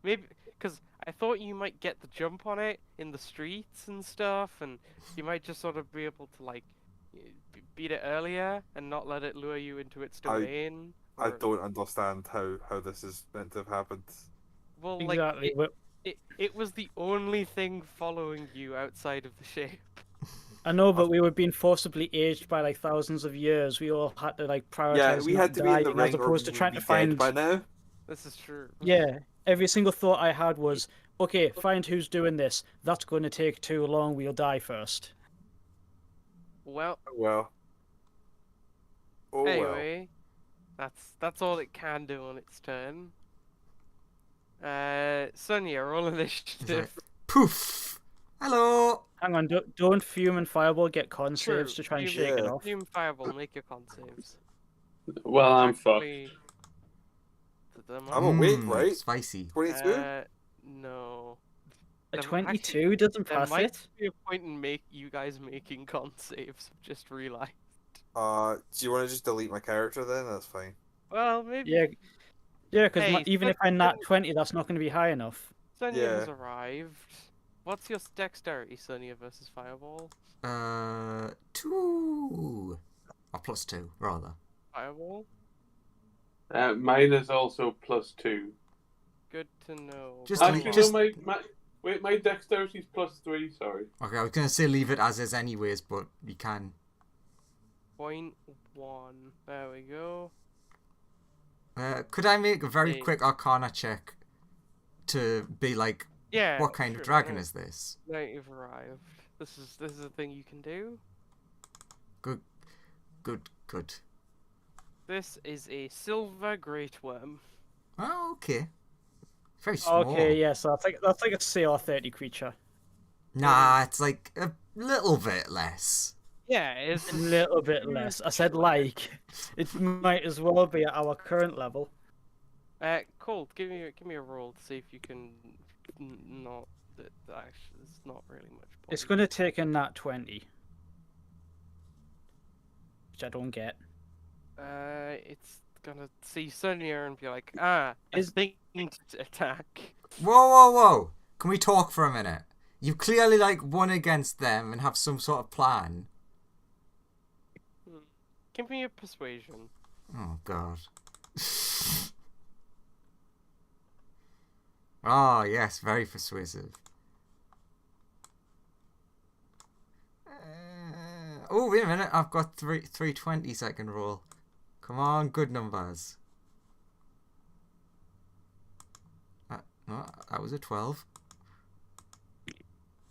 maybe because I thought you might get the jump on it in the streets and stuff, and you might just sort of be able to like beat it earlier and not let it lure you into its domain.
I
Or,
don't understand how this is meant to have happened.
well,
Exactly.
it was the only thing following you outside of the shape.
I know, but we were being forcibly aged by like thousands of years. We all had to like prioritize
Yeah, we
not
had to be in the
dying as
ring or
opposed to
we would
trying
be
to
dead
find.
by now.
This is true.
Yeah, every single thought I had was, okay, find who's doing this. That's going to take too long. We'll die first.
Well,
Well. Oh well.
anyway, that's all it can do on its turn. Sonia, roll
it's
initiative.
like, poof. Hello.
Hang on, don't Fume and Fireball get con
True.
saves to try and
Fume-
shake it
Yeah.
off?
Fume Fireball, make your con saves.
Well, I'm fucked.
Actually,
I'm awake,
Mmm,
right?
spicy.
22?
No.
A
There-
22 doesn't
There
pass
might
it.
be a point in you guys making con saves. I've just realized.
Do you want to just delete my character then? That's fine.
Well, maybe.
Yeah, because
Hey,
even if I nat 20, that's not going to be high enough.
Sonia has
Yeah.
arrived. What's your dexterity, Sonia versus Fireball?
2. Or +2, rather.
Fireball?
Mine is also +2.
Good to know.
Just
But-
leave-
Actually, no, my dexterity's +3. Sorry.
Okay, I was going to say leave it as is anyways, but you can.
0.1. There we go.
Could I make a very
Hey.
quick Arcana check to be like,
Yeah.
what kind
sure,
of dragon
now-
is this?
Now you've arrived. This is a thing you can do.
Good.
This is a silver great worm.
Oh, okay. Very small.
Okay, yeah, so that's like a CR30 creature.
Nah, it's like a little bit less.
Yeah, it's
A little bit less. I said like. It might as well be at our current level.
Colt, give me a roll to see if you can not. Actually, it's not really much point.
It's going to take a nat 20. Which I don't get.
It's gonna see Sonia and be like, a thing to attack.
Whoa. Can we talk for a minute? You clearly like won against them and have some sort of plan.
Give me a persuasion.
Oh, God. Oh, yes, very persuasive. Oh, wait a minute. I've got three 20s I can roll. Come on, good numbers. No, that was a 12.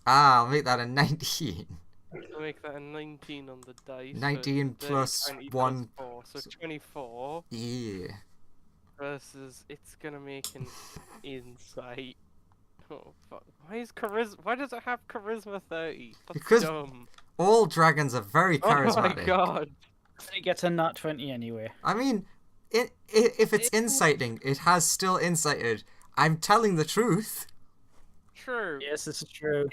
I'll make that a 19.
I'll make that a 19 on the dice.
19
so
plus
20
1.
plus 4, so 24
Yeah.
versus it's gonna make an insight. Oh fuck! Why does it have charisma 30? That's
Because
dumb.
all dragons are very
Oh my
charismatic.
god!
It gets a nat 20 anyway.
I mean, if it's inciting, it has still incited. I'm telling the truth.
True.
Yes, this is true.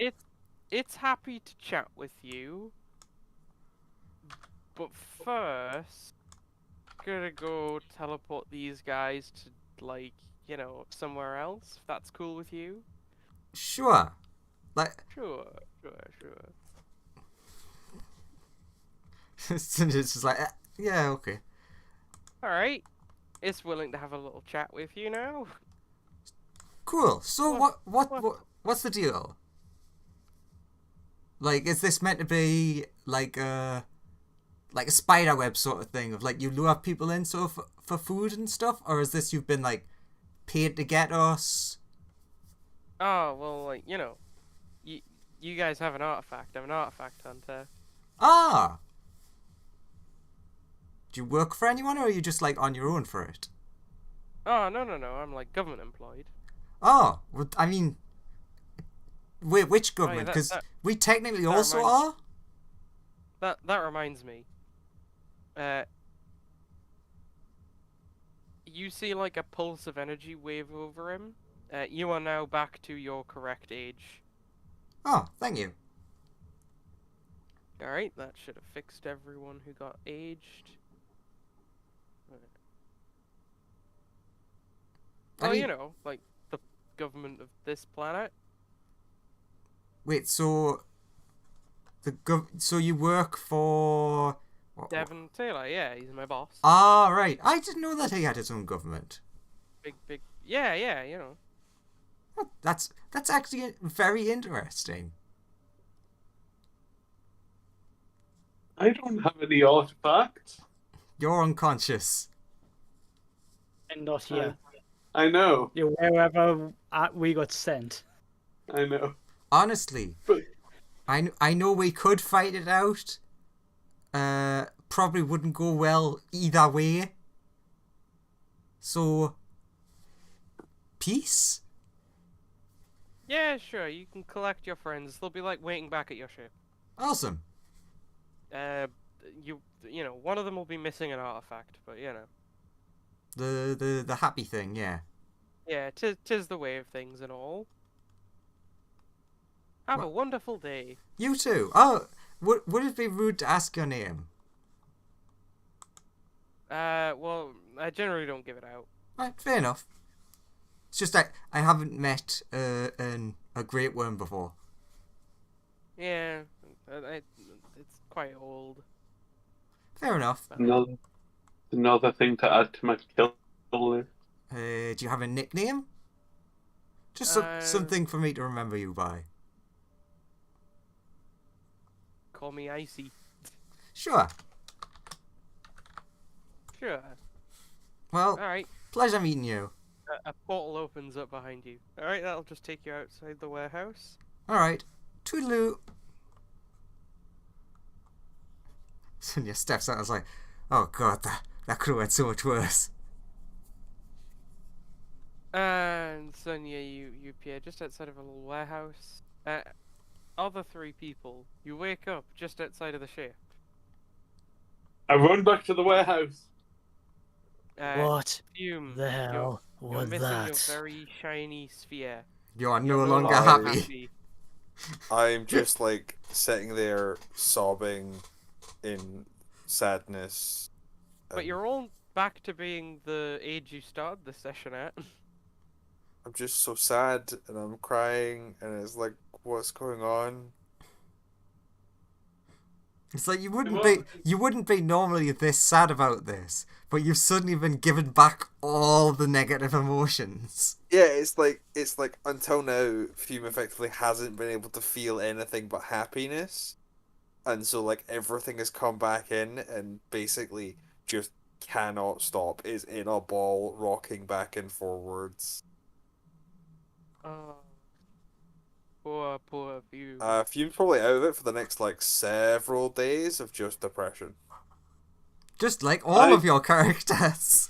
It's happy to chat with you, but first, gonna go teleport these guys to like somewhere else. If that's cool with you.
Sure. Like,
Sure.
it's just like, yeah, okay.
All right. It's willing to have a little chat with you now.
Cool. So
what-
what's the deal? Like, is this meant to be like a spider web sort of thing of like you lure people in so for food and stuff, or is this you've been like paid to get us?
Oh well, like you guys have an artifact. I'm an artifact hunter.
Ah. Do you work for anyone, or are you just like on your own for it?
Oh no. I'm like government employed.
Oh, well, I mean, wait, which
Oh, yeah,
government?
that-
Because
that-
we technically
that
also
reminds-
are.
That reminds me. You see like a pulse of energy wave over him. You are now back to your correct age.
Oh, thank you.
All right, that should have fixed everyone who got aged.
I
Well,
mean-
like the government of this planet.
Wait, so so you work for
Devon Taylor, yeah, he's my boss.
Ah, right. I didn't know that he had his own government.
Big, yeah,
Well, that's actually very interesting.
I don't have any artifacts.
You're unconscious.
And not here.
I know.
You're wherever we got sent.
I know.
Honestly,
But
I know we could fight it out. Probably wouldn't go well either way. So, peace?
Yeah, sure. You can collect your friends. They'll be like waiting back at your ship.
Awesome.
One of them will be missing an artifact, but
The happy thing, yeah.
yeah, tis the way of things and all. Have a wonderful day.
You too. Oh, would it be rude to ask your name?
Well, I generally don't give it out.
Right, fair enough. It's just that I haven't met a great worm before.
Yeah, it's quite old.
Fair enough.
another thing to add to my kill list.
Do you have a nickname? Just something for me to remember you by.
Call me Icy.
Sure.
Sure.
Well,
Alright,
pleasure meeting you.
a portal opens up behind you. Alright, that'll just take you outside the warehouse.
Alright. Toodaloo. Sonia steps out and is like, oh god, that could have went so much worse.
And Sonia, you appear just outside of a little warehouse. Other three people, you wake up just outside of the ship.
I run back to the warehouse.
What
Fume,
the hell
you're
was
missing your
that?
very shiny sphere.
You are
You're
no longer
longer
happy.
I'm just like sitting there sobbing in sadness.
But
and
you're all back to being the age you started the session at.
I'm just so sad and I'm crying and it's like, what's going on?
It's like you wouldn't be normally this sad about this, but you've suddenly been given back all the negative emotions.
Yeah, it's like until now, Fume effectively hasn't been able to feel anything but happiness, and so like everything has come back in and basically just cannot stop. Is in a ball, rocking back and forwards.
Oh, poor view.
Fume's probably out of it for the next like several days of just depression.
Just like all
I-
of your characters.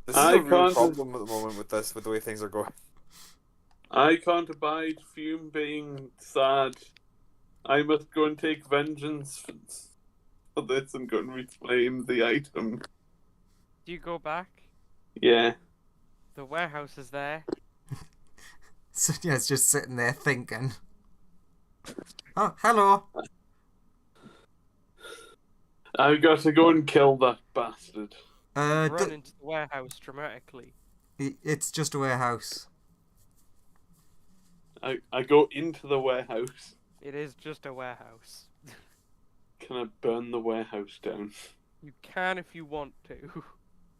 This is
I
a real
can't-
problem at the moment with the way things are going.
I can't abide Fume being sad. I must go and take vengeance for this and go and reclaim the item.
Do you go back?
Yeah.
The warehouse is there.
Sonia's just sitting there thinking. Oh, hello.
I've got to go and kill that bastard.
Run into the warehouse dramatically.
It's just a warehouse.
I go into the warehouse.
It is just a warehouse.
Can I burn the warehouse down?
You can if you want to.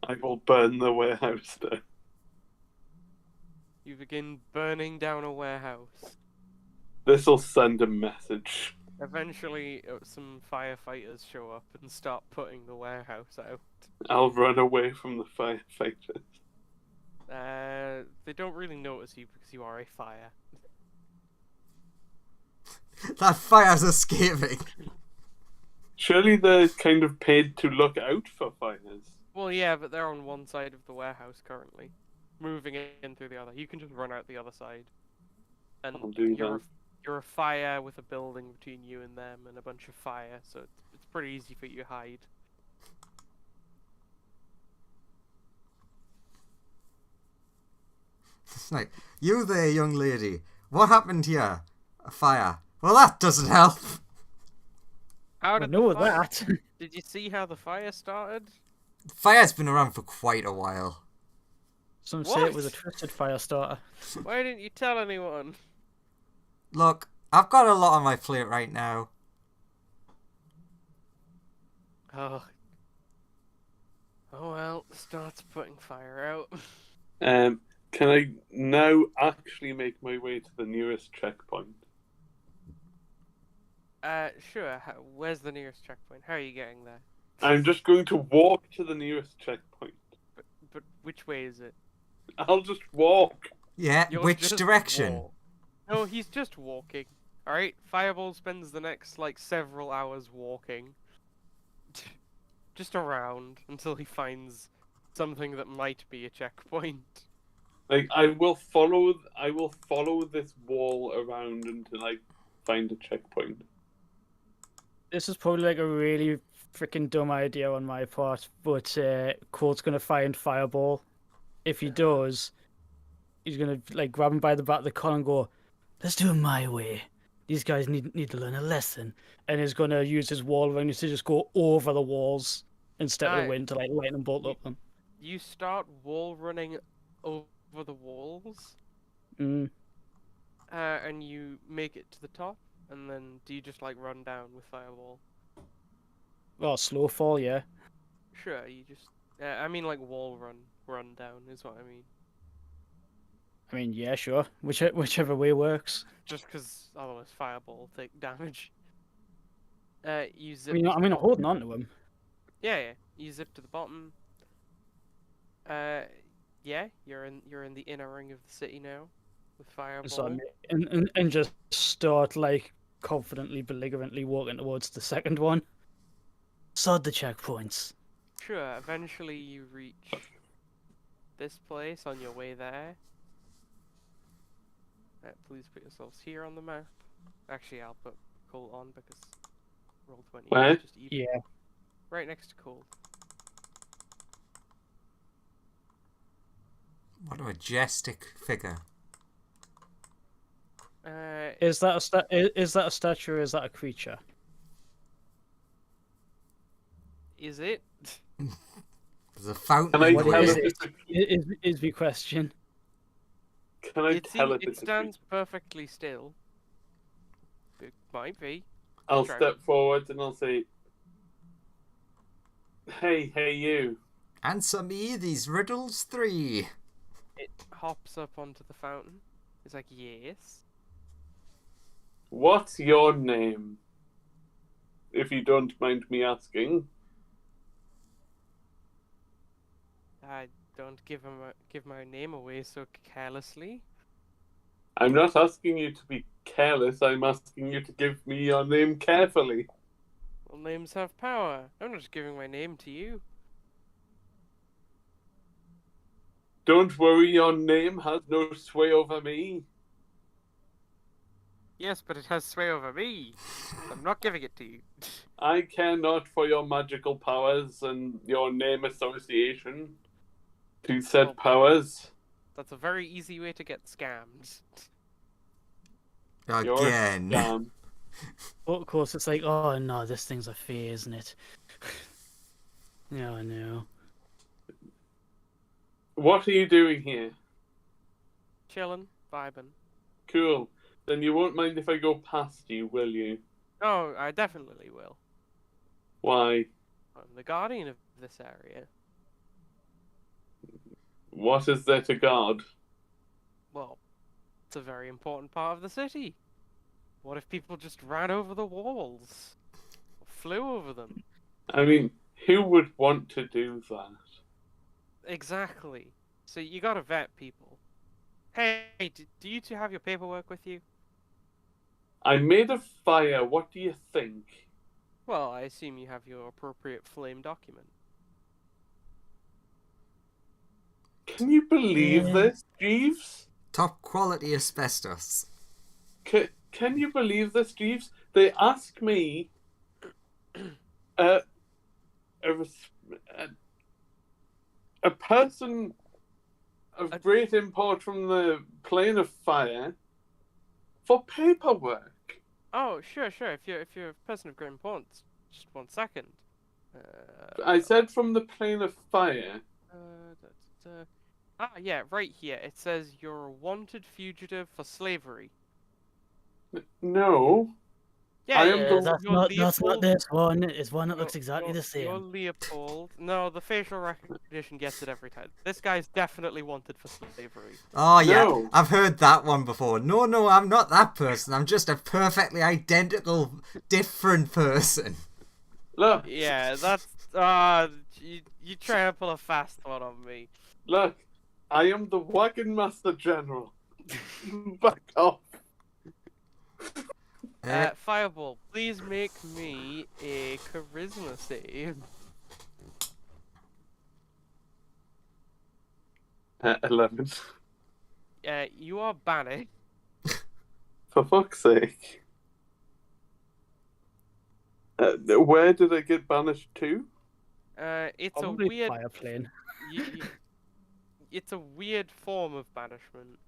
I will burn the warehouse down.
You begin burning down a warehouse.
This'll send a message.
Eventually, some firefighters show up and start putting the warehouse out.
I'll run away from the firefighters.
They don't really notice you because you are a fire.
That fire's escaping.
Surely they're kind of paid to look out for fires.
Well, yeah, but they're on one side of the warehouse currently, moving in through the other. You can just run out the other side, and
I'll do that.
you're a fire with a building between you and them, and a bunch of fire, so it's pretty easy for you to hide.
It's like, you there, young lady. What happened here? A fire. Well, that doesn't help.
How
I
did
know
the fire...
that.
Did you see how the fire started?
Fire's been around for quite a while.
Some say it was a
What?
twisted fire starter.
Why didn't you tell anyone?
Look, I've got a lot on my plate right now.
Oh. Oh well, starts putting fire out.
Can I now actually make my way to the nearest checkpoint?
Sure. Where's the nearest checkpoint? How are you getting there?
I'm just going to walk to the nearest checkpoint.
But which way is it?
I'll just walk.
Yeah,
You'll
which
just
direction?
walk. No, he's just walking. Alright, Fireball spends the next, like, several hours walking. Just around until he finds something that might be a checkpoint.
Like I will follow this wall around until I find a checkpoint.
This is probably like a really freaking dumb idea on my part, but Cole's gonna find Fireball. If he does, he's gonna like grab him by the back of the collar and go, "Let's do it my way. These guys need to learn a lesson." And he's gonna use his wall running to just go over the walls instead of the
Right.
wind to like lightning bolt up them.
You start wall running over the walls,
Mm.
and you make it to the top, and then do you just, like, run down with Fireball?
Well, slow fall, yeah.
Sure, you just... I mean, like, wall run down is what I mean.
I mean, yeah, sure. Whichever way works.
Just because otherwise Fireball will take damage. You
I
zip
mean,
to
I'm
the bottom.
holding on to him.
Yeah. You zip to the bottom. Yeah, you're in the inner ring of the city now, with Fireball.
So and just start like confidently, belligerently walking towards the second one. Sod the checkpoints.
Sure, eventually you reach this place on your way there. Please put yourselves here on the map. Actually, I'll put Cole on because Roll20
Where?
is just even.
Yeah.
Right next to Cole.
What a majestic figure.
Is that a statue or is that a creature?
Is it?
There's a fountain.
Can I
in
What
the
tell
way.
is
it?
Is the question.
Can I tell it?
It
it's a
stands perfectly still. It might be.
I'll
Try.
step forward and I'll say, hey, you.
Answer me these riddles 3.
It hops up onto the fountain. It's like, yes.
What's your name? if you don't mind me asking.
I don't give my name away so carelessly.
I'm not asking you to be careless. I'm asking you to give me your name carefully.
Well, names have power. I'm not just giving my name to you.
Don't worry, your name has no sway over me.
Yes, but it has sway over me. I'm not giving it to you.
I care not for your magical powers and your name association to said
Well,
powers.
That's a very easy way to get scammed.
You're
Again.
scam.
But of course, it's like, oh no, this thing's a fear, isn't it? No, no.
What are you doing here?
Chillin', vibing.
Cool. Then you won't mind if I go past you, will you?
Oh, I definitely will.
Why?
I'm the guardian of this area.
What is there to guard?
Well, it's a very important part of the city. What if people just ran over the walls? Or flew over them?
I mean, who would want to do that?
Exactly. So you gotta vet people. Hey, do you two have your paperwork with you?
I made a fire. What do you think?
Well, I assume you have your appropriate flame document.
Can you believe
Yeah.
this, Jeeves?
Top quality asbestos.
Can you believe this, Jeeves? They ask me a person of great import from the plane of fire for paperwork.
Oh, sure. If you're a person of great importance, just 1 second.
I said from the plane of fire.
Yeah, right here. It says you're a wanted fugitive for slavery.
No.
Yeah,
I am
yeah,
the-
That's not
Leopold.
this one. It's one that
You're-
looks exactly the
You're
same.
Leopold. No, the facial recognition gets it every time. This guy's definitely wanted for slavery.
Oh, yeah.
No.
I've heard that one before. No, I'm not that person. I'm just a perfectly identical, different person.
Look,
Yeah, that's you trying to pull a fast one on me.
look. I am the Wagon Master General. Back off.
Fireball, please make me a charisma save.
11.
You are banished.
For fuck's sake. Where did I get banished to?
It's
Probably
a weird.
fire plane.
It's a weird form of banishment.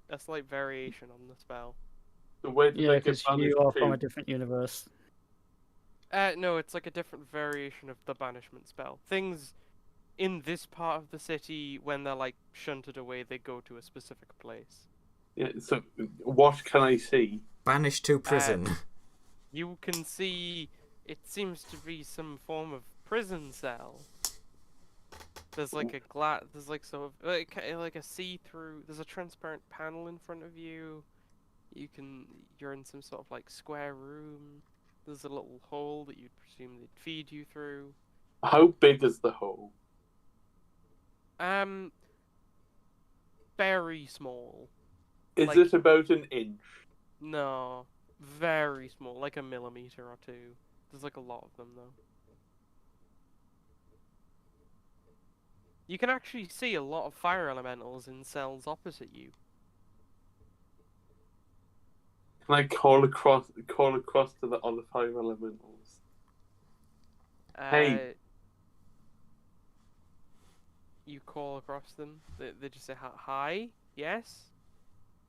A slight variation on the spell.
So where did
Yeah,
I get
because
banished
you are from
to?
a different universe.
No, it's like a different variation of the banishment spell. Things in this part of the city, when they're like shunted away, they go to a specific place.
Yeah, so what can I see?
Banished to prison.
You can see it seems to be some form of prison cell. There's like a there's like sort of like a see-through. There's a transparent panel in front of you. You're in some sort of like square room. There's a little hole that you'd presume they'd feed you through.
How big is the hole?
Very small.
Is
Like-
it about an inch?
No, very small, like a millimeter or two. There's like a lot of them though. You can actually see a lot of fire elementals in cells opposite you.
Can I call across to the other fire elementals? Hey.
You call across them. They just say hi. Yes.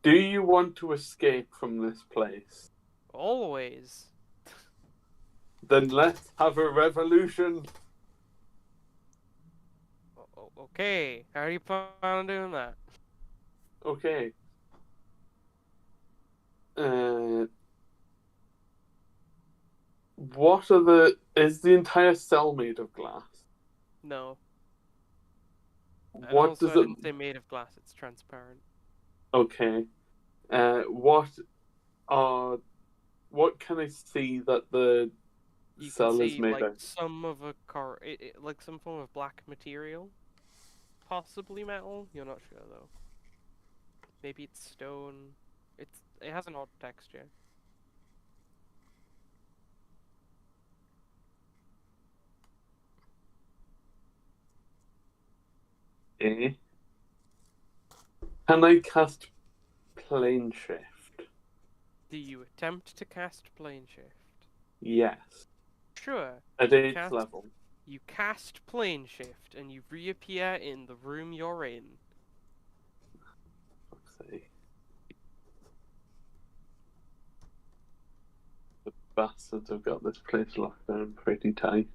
Do you want to escape from this place?
Always.
Then let's have a revolution.
Okay. How do you plan on doing that?
Okay. Is the entire cell made of glass?
No. And
What
also,
does
I
it?
didn't say made of glass. It's transparent.
Okay. What can I see that the
You can
cell is
see
made
like
out?
some of a like some form of black material, possibly metal. You're not sure though. Maybe it's stone. It has an odd texture.
Eh? Can I cast plane shift?
Do you attempt to cast plane shift?
Yes.
Sure.
At
You
8th
cast
level.
You cast plane shift and you reappear in the room you're in.
Fuck's sake. The bastards have got this place locked down pretty tight.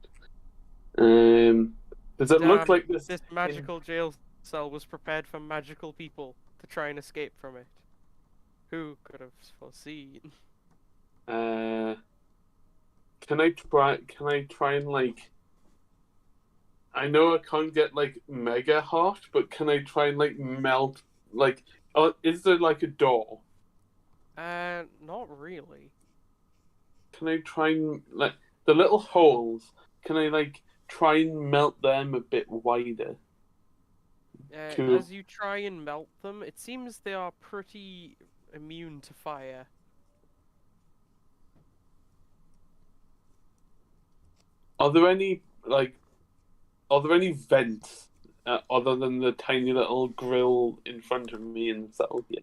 Does it look
Damn,
like this?
this magical jail cell was prepared for magical people to try and escape from it. Who could have foreseen?
Can I try? Can I try and like? I know I can't get like mega hot, but can I try and like melt? Like, oh, is there like a door?
Not really.
Can I try and like the little holes? Can I like try and melt them a bit wider? Cool.
As you try and melt them, it seems they are pretty immune to fire.
Are there any like? Are there any vents other than the tiny little grill in front of me in the cell here?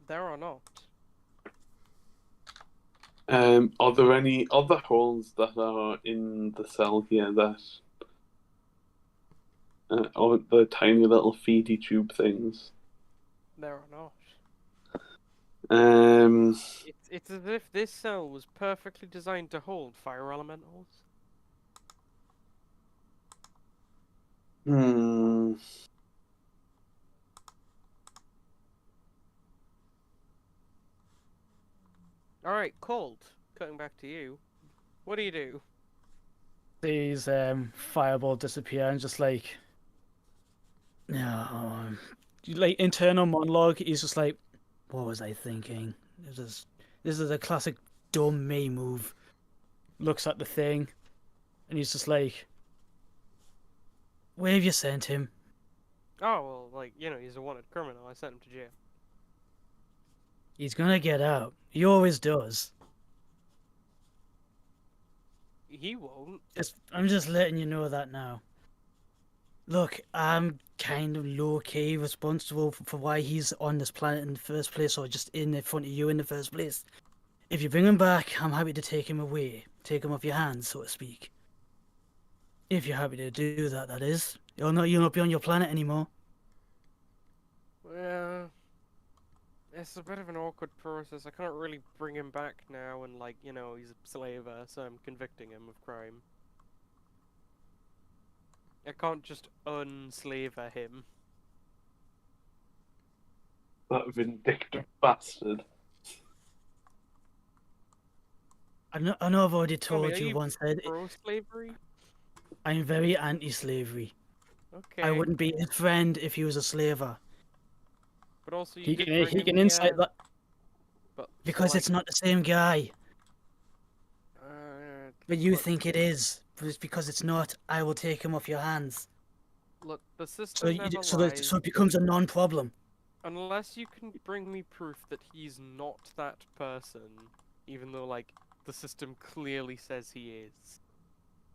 There are not.
Are there any other holes that are in the cell here that are the tiny little feedy tube things?
There are not.
Um,
It's as if this cell was perfectly designed to hold fire elementals.
hmm.
Alright, Cold. Cutting back to you. What do you do?
These fireball disappear and just like, no, like internal monologue. He's just like, what was I thinking? This is a classic dumb me move. Looks at the thing, and he's just like, where have you sent him?
Oh, well, like, he's a wanted criminal. I sent him to jail.
He's gonna get out. He always does.
He won't.
I'm just letting you know that now. Look, I'm kind of low-key responsible for why he's on this planet in the first place, or just in front of you in the first place. If you bring him back, I'm happy to take him away. Take him off your hands, so to speak. If you're happy to do that, that is. You'll not be on your planet anymore.
Well, it's a bit of an awkward process. I can't really bring him back now and, like, he's a slaver, so I'm convicting him of crime. I can't just unslaver him.
That vindictive bastard.
I know I've already
Tell me,
told
are
you
you
once that
pro-slavery?
I'm very anti-slavery.
Okay.
I wouldn't be his friend if he was a slaver.
But also, you
He
did
can
bring
he
him
can
here,
incite that
but, so,
because
like,
it's not the same guy. But you
look,
think it is. But it's because it's not. I will take him off your hands.
Look, the
So
system never
so
lies.
it becomes a non-problem.
Unless you can bring me proof that he's not that person, even though, like, the system clearly says he is.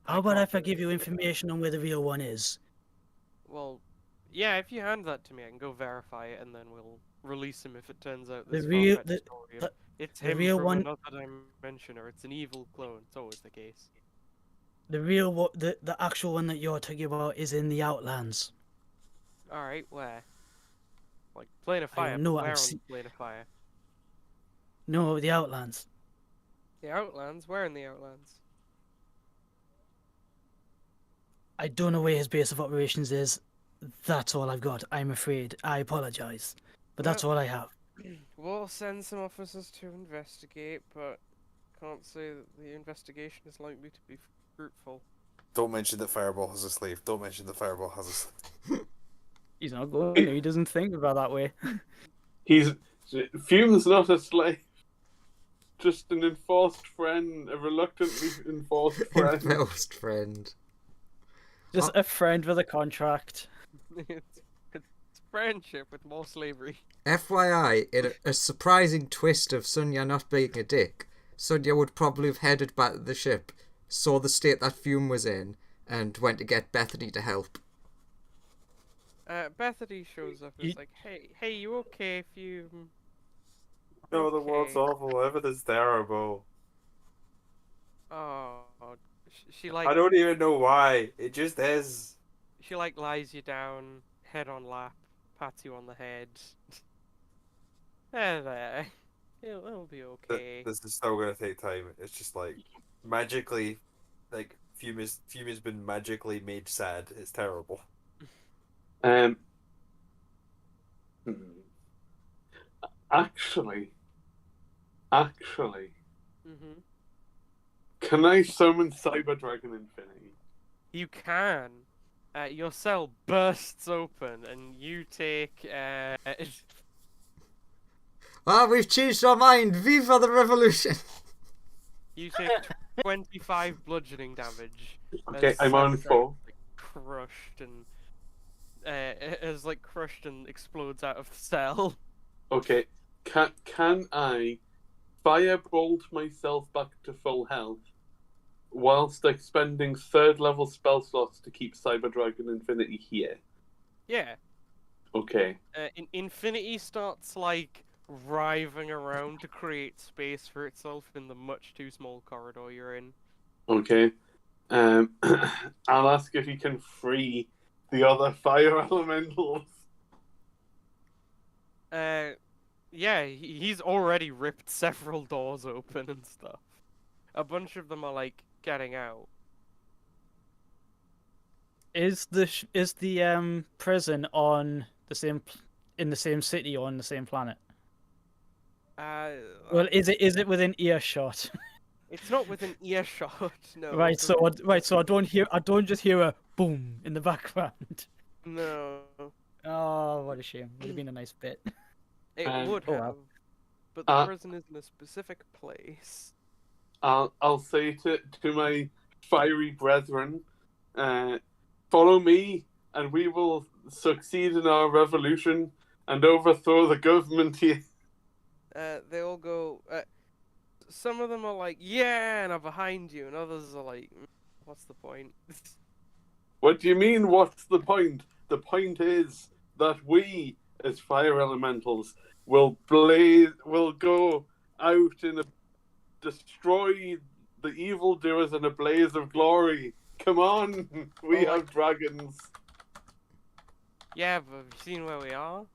How about
can't
if I give you information on where the real one is?
Well, yeah, if you hand that to me, I can go verify it, and then we'll release him if it turns out
The
this
real
far-fetched story of it's
the
him
real
from
one-
another dimension, or it's an evil clone. It's always the case.
the actual one that you're talking about is in the Outlands.
Alright, where? Like, Plane of
I
Fire,
don't know,
but
I've
where on
seen-
Plane of Fire?
No, the Outlands.
The Outlands? Where in the Outlands?
I don't know where his base of operations is. That's all I've got. I'm afraid. I apologize, but that's all I have.
We'll send some officers to investigate, but can't say that the investigation is likely to be fruitful.
Don't mention that Fireball has a slave. Don't mention that Fireball has a slave.
He's not going to. He doesn't think about that way.
Fume's not a slave. just an enforced friend, a reluctantly enforced friend.
Enforced friend.
Just a friend with a contract.
It's friendship with more slavery.
FYI, in a surprising twist of Sonia not being a dick, Sonia would probably have headed back to the ship, saw the state that Fume was in, and went to get Bethany to help.
Bethany shows up and is like, hey, you okay if you...
No, the world's
Okay.
awful. Everything's terrible.
Oh, she
I
like,
don't even know why. It just is.
she like lies you down, head on lap, pats you on the head. There. It'll be okay.
This is still gonna take time. It's just like magically, like Fumi's been magically made sad. It's terrible.
Um. Actually,
Mm-hmm.
can I summon Cyber Dragon Infinity?
You can. Your cell bursts open and you take
We've changed our mind! Viva the revolution!
you take 25 bludgeoning damage.
Okay,
as
I'm on
Cyber
4.
crushed and as like crushed and explodes out of the cell.
Okay, can I firebolt myself back to full health whilst expending 3rd level spell slots to keep Cyber Dragon Infinity here?
Yeah.
Okay.
Infinity starts like writhing around to create space for itself in the much too small corridor you're in.
Okay. I'll ask if you can free the other fire elementals.
Yeah, he's already ripped several doors open and stuff. A bunch of them are like getting out.
Is the prison on the same in the same city or on the same planet? Well, is it within earshot?
It's not within earshot. No.
Right, so I don't just hear a boom in the background.
No.
Oh, what a shame! Would have been a nice bit.
It
Um,
would
oh,
have,
well.
but the prison is in a specific place.
I'll say to my fiery brethren, follow me, and we will succeed in our revolution and overthrow the government here.
They all go. Some of them are like, yeah, and are behind you, and others are like, what's the point?
What do you mean, what's the point? The point is that we, as fire elementals, will go out and destroy the evildoers in a blaze of glory. Come on, we have dragons.
Yeah, but have you seen where we are?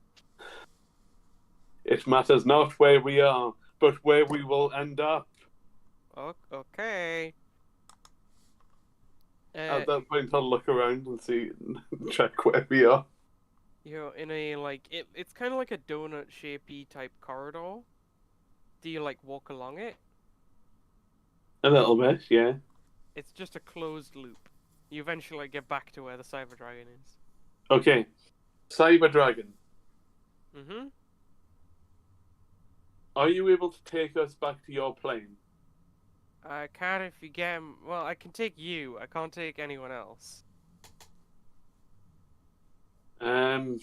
It matters not where we are, but where we will end up.
Okay.
At that point, I'll look around and see, check where we are.
You're in a like it's kind of like a donut shapey type corridor. Do you like walk along it?
A little bit, yeah.
It's just a closed loop. You eventually get back to where the Cyber Dragon is.
Okay, Cyber Dragon.
Mm-hmm.
Are you able to take us back to your plane?
I can if you get him. Well, I can take you. I can't take anyone else. Unless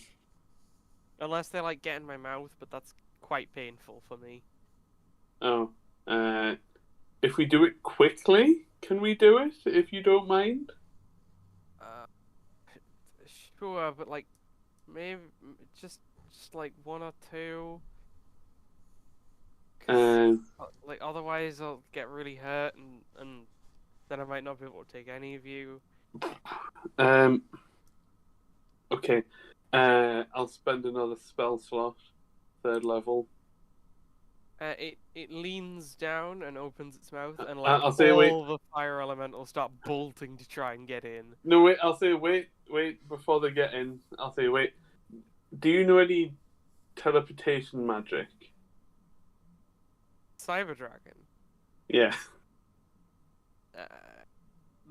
they like get in my mouth, but that's quite painful for me.
Oh. If we do it quickly, can we do it, if you don't mind?
Sure, but like, maybe just like one or two. Like otherwise I'll get really hurt and then I might not be able to take any of you.
Okay. I'll spend another spell slot, 3rd level.
It leans down and opens its mouth and like
I'll say
the fire elementals start bolting to try and get in.
No, wait. I'll say wait before they get in. I'll say wait. Do you know any teleportation magic?
Cyber Dragon?
Yeah.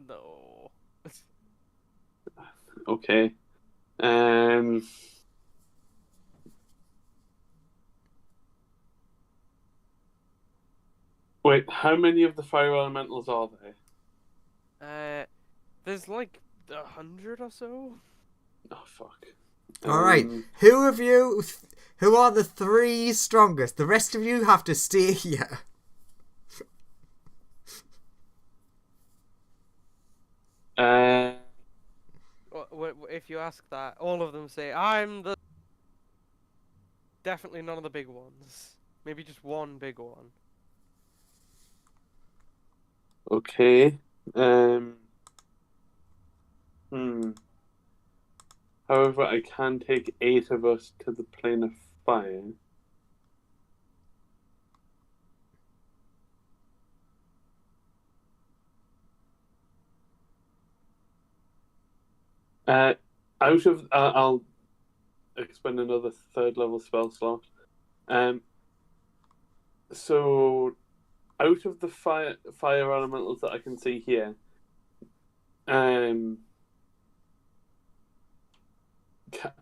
No.
Okay. Wait, how many of the fire elementals are there?
There's like 100 or so.
Oh fuck.
All right, who of you? Who are the 3 strongest? The rest of you have to stay here.
If you ask that, all of them say, I'm the... Definitely none of the big ones. Maybe just one big one.
Okay. However, I can take 8 of us to the plane of fire. I'll expend another 3rd level spell slot. So out of the fire elementals that I can see here, am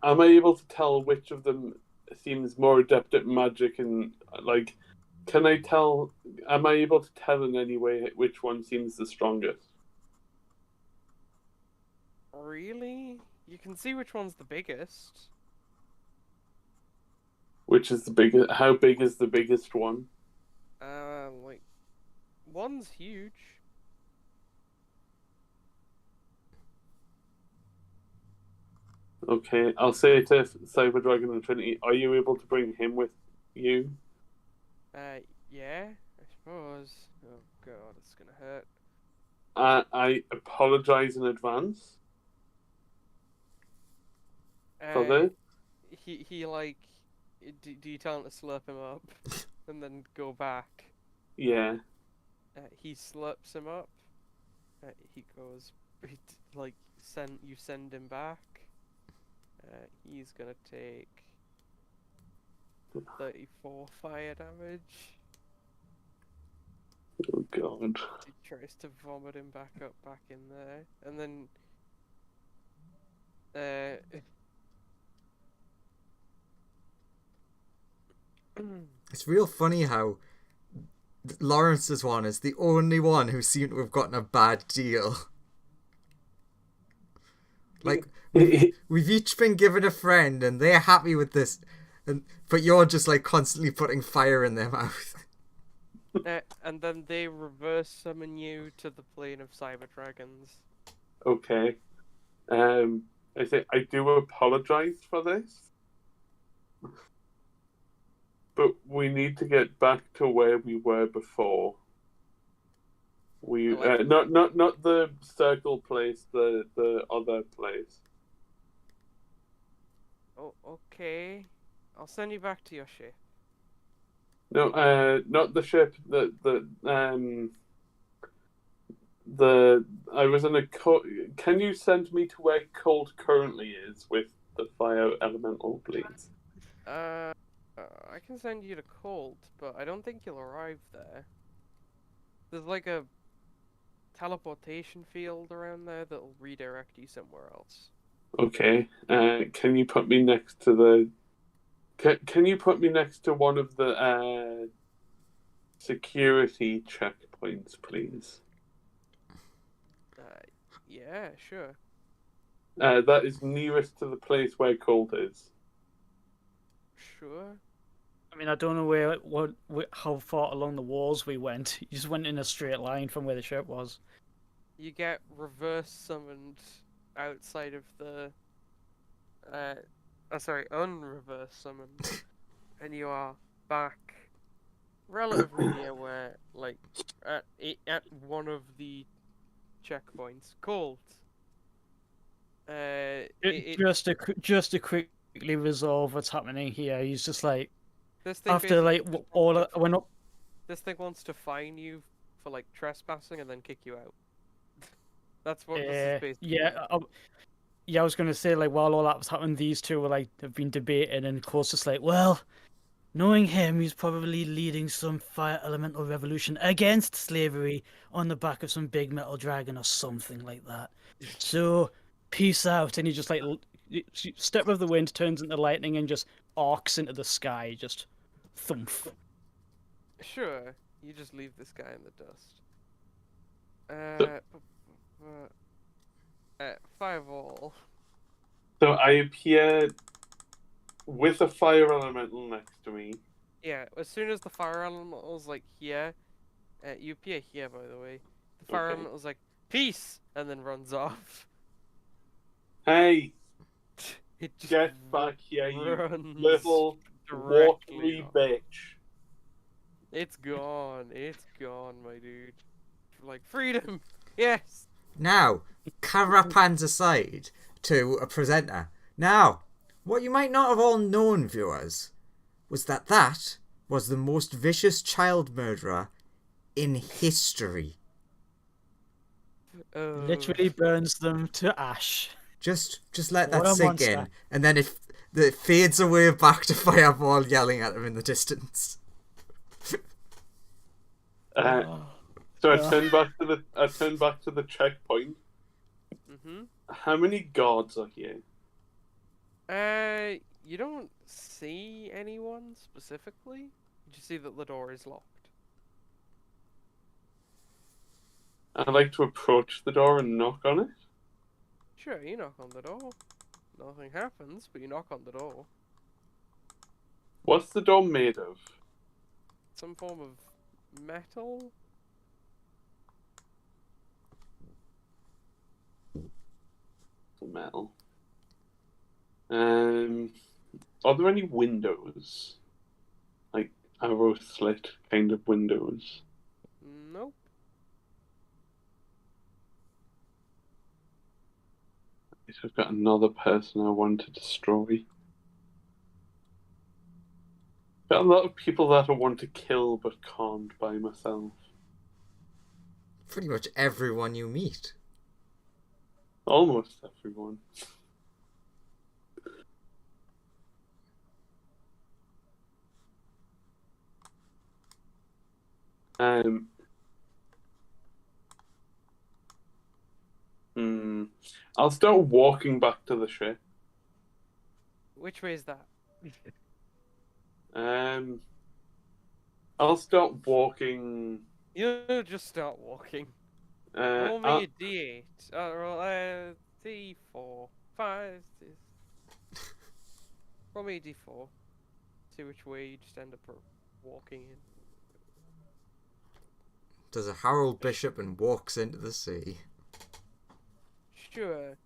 I able to tell which of them seems more adept at magic, and like, can I tell? Am I able to tell in any way which one seems the strongest?
Really? You can see which one's the biggest.
Which is the biggest? How big is the biggest one?
Like, one's huge.
Okay, I'll say to Cyber Dragon and Trinity, are you able to bring him with you?
Yeah, I suppose. Oh god, it's gonna hurt.
I apologize in advance for this.
He like, do you tell him to slurp him up and then go back?
Yeah.
He slurps him up. He goes, like, you send him back. He's gonna take 34 fire damage.
Oh god.
He tries to vomit him back in there, and then
It's real funny how Lawrence's one is the only one who seemed to have gotten a bad deal. Like, we've each been given a friend and they're happy with this, but you're just like constantly putting fire in their mouth.
and then they reverse summon you to the plane of cyber dragons.
Okay. I say I do apologize for this, but we need to get back to where we were before. We not the circle place, the other place.
Oh, okay. I'll send you back to your ship.
No, not the ship. I was in a Can you send me to where Cold currently is with the fire elemental, please?
I can send you to Cold, but I don't think you'll arrive there. There's like a teleportation field around there that'll redirect you somewhere else.
Okay. Can you put me next to the? Can you put me next to one of the security checkpoints, please?
Yeah, sure.
That is nearest to the place where Colt is.
Sure.
I mean, I don't know how far along the walls we went. You just went in a straight line from where the ship was.
You get reverse summoned outside of the unreverse summoned, and you are back relatively near where, like, at one of the checkpoints. Cold.
Just to quickly resolve what's happening here. He's just like,
this thing
after like all when up.
This thing wants to fine you for like trespassing and then kick you out. That's what this is basically.
Yeah. I was gonna say, like, while all that was happening, these two were like have been debating, and Cole's just like, well, knowing him, he's probably leading some fire elemental revolution against slavery on the back of some big metal dragon or something like that. So, peace out. And he just like step of the wind turns into lightning and just arcs into the sky, just thump.
Sure. You just leave this guy in the dust. Fireball.
So I appear with a fire elemental next to me.
Yeah, as soon as the fire elemental's like here, you appear here, by the way. The fire
Okay.
elemental's like, peace! And then runs off.
Hey,
It just
get back here, you
runs
little
directly
watery
off.
bitch.
It's gone. It's gone, my dude. Like, freedom! Yes!
Now, camera pans aside to a presenter. Now, what you might not have all known, viewers, was that was the most vicious child murderer in history.
Literally burns them to ash.
Just let
What
that
a
sink in,
monster.
and then it fades away back to Fireball yelling at him in the distance.
So I turn back to the checkpoint.
Mm-hmm.
How many guards are here?
You don't see anyone specifically. You just see that the door is locked.
I'd like to approach the door and knock on it.
Sure, you knock on the door. Nothing happens, but you knock on the door.
What's the door made of?
Some form of metal?
Metal. Are there any windows? Like arrow slit kind of windows?
Nope.
I've got another person I want to destroy. Got a lot of people that I want to kill but can't by myself.
Pretty much everyone you meet.
Almost everyone. I'll start walking back to the ship.
Which way is that?
I'll start walking.
You just start walking. Roll me a d8. Roll 3, 4, 5. 6. Roll me a d4. See which way you just end up walking in.
Does a Harold Bishop and walks into the sea.
Sure.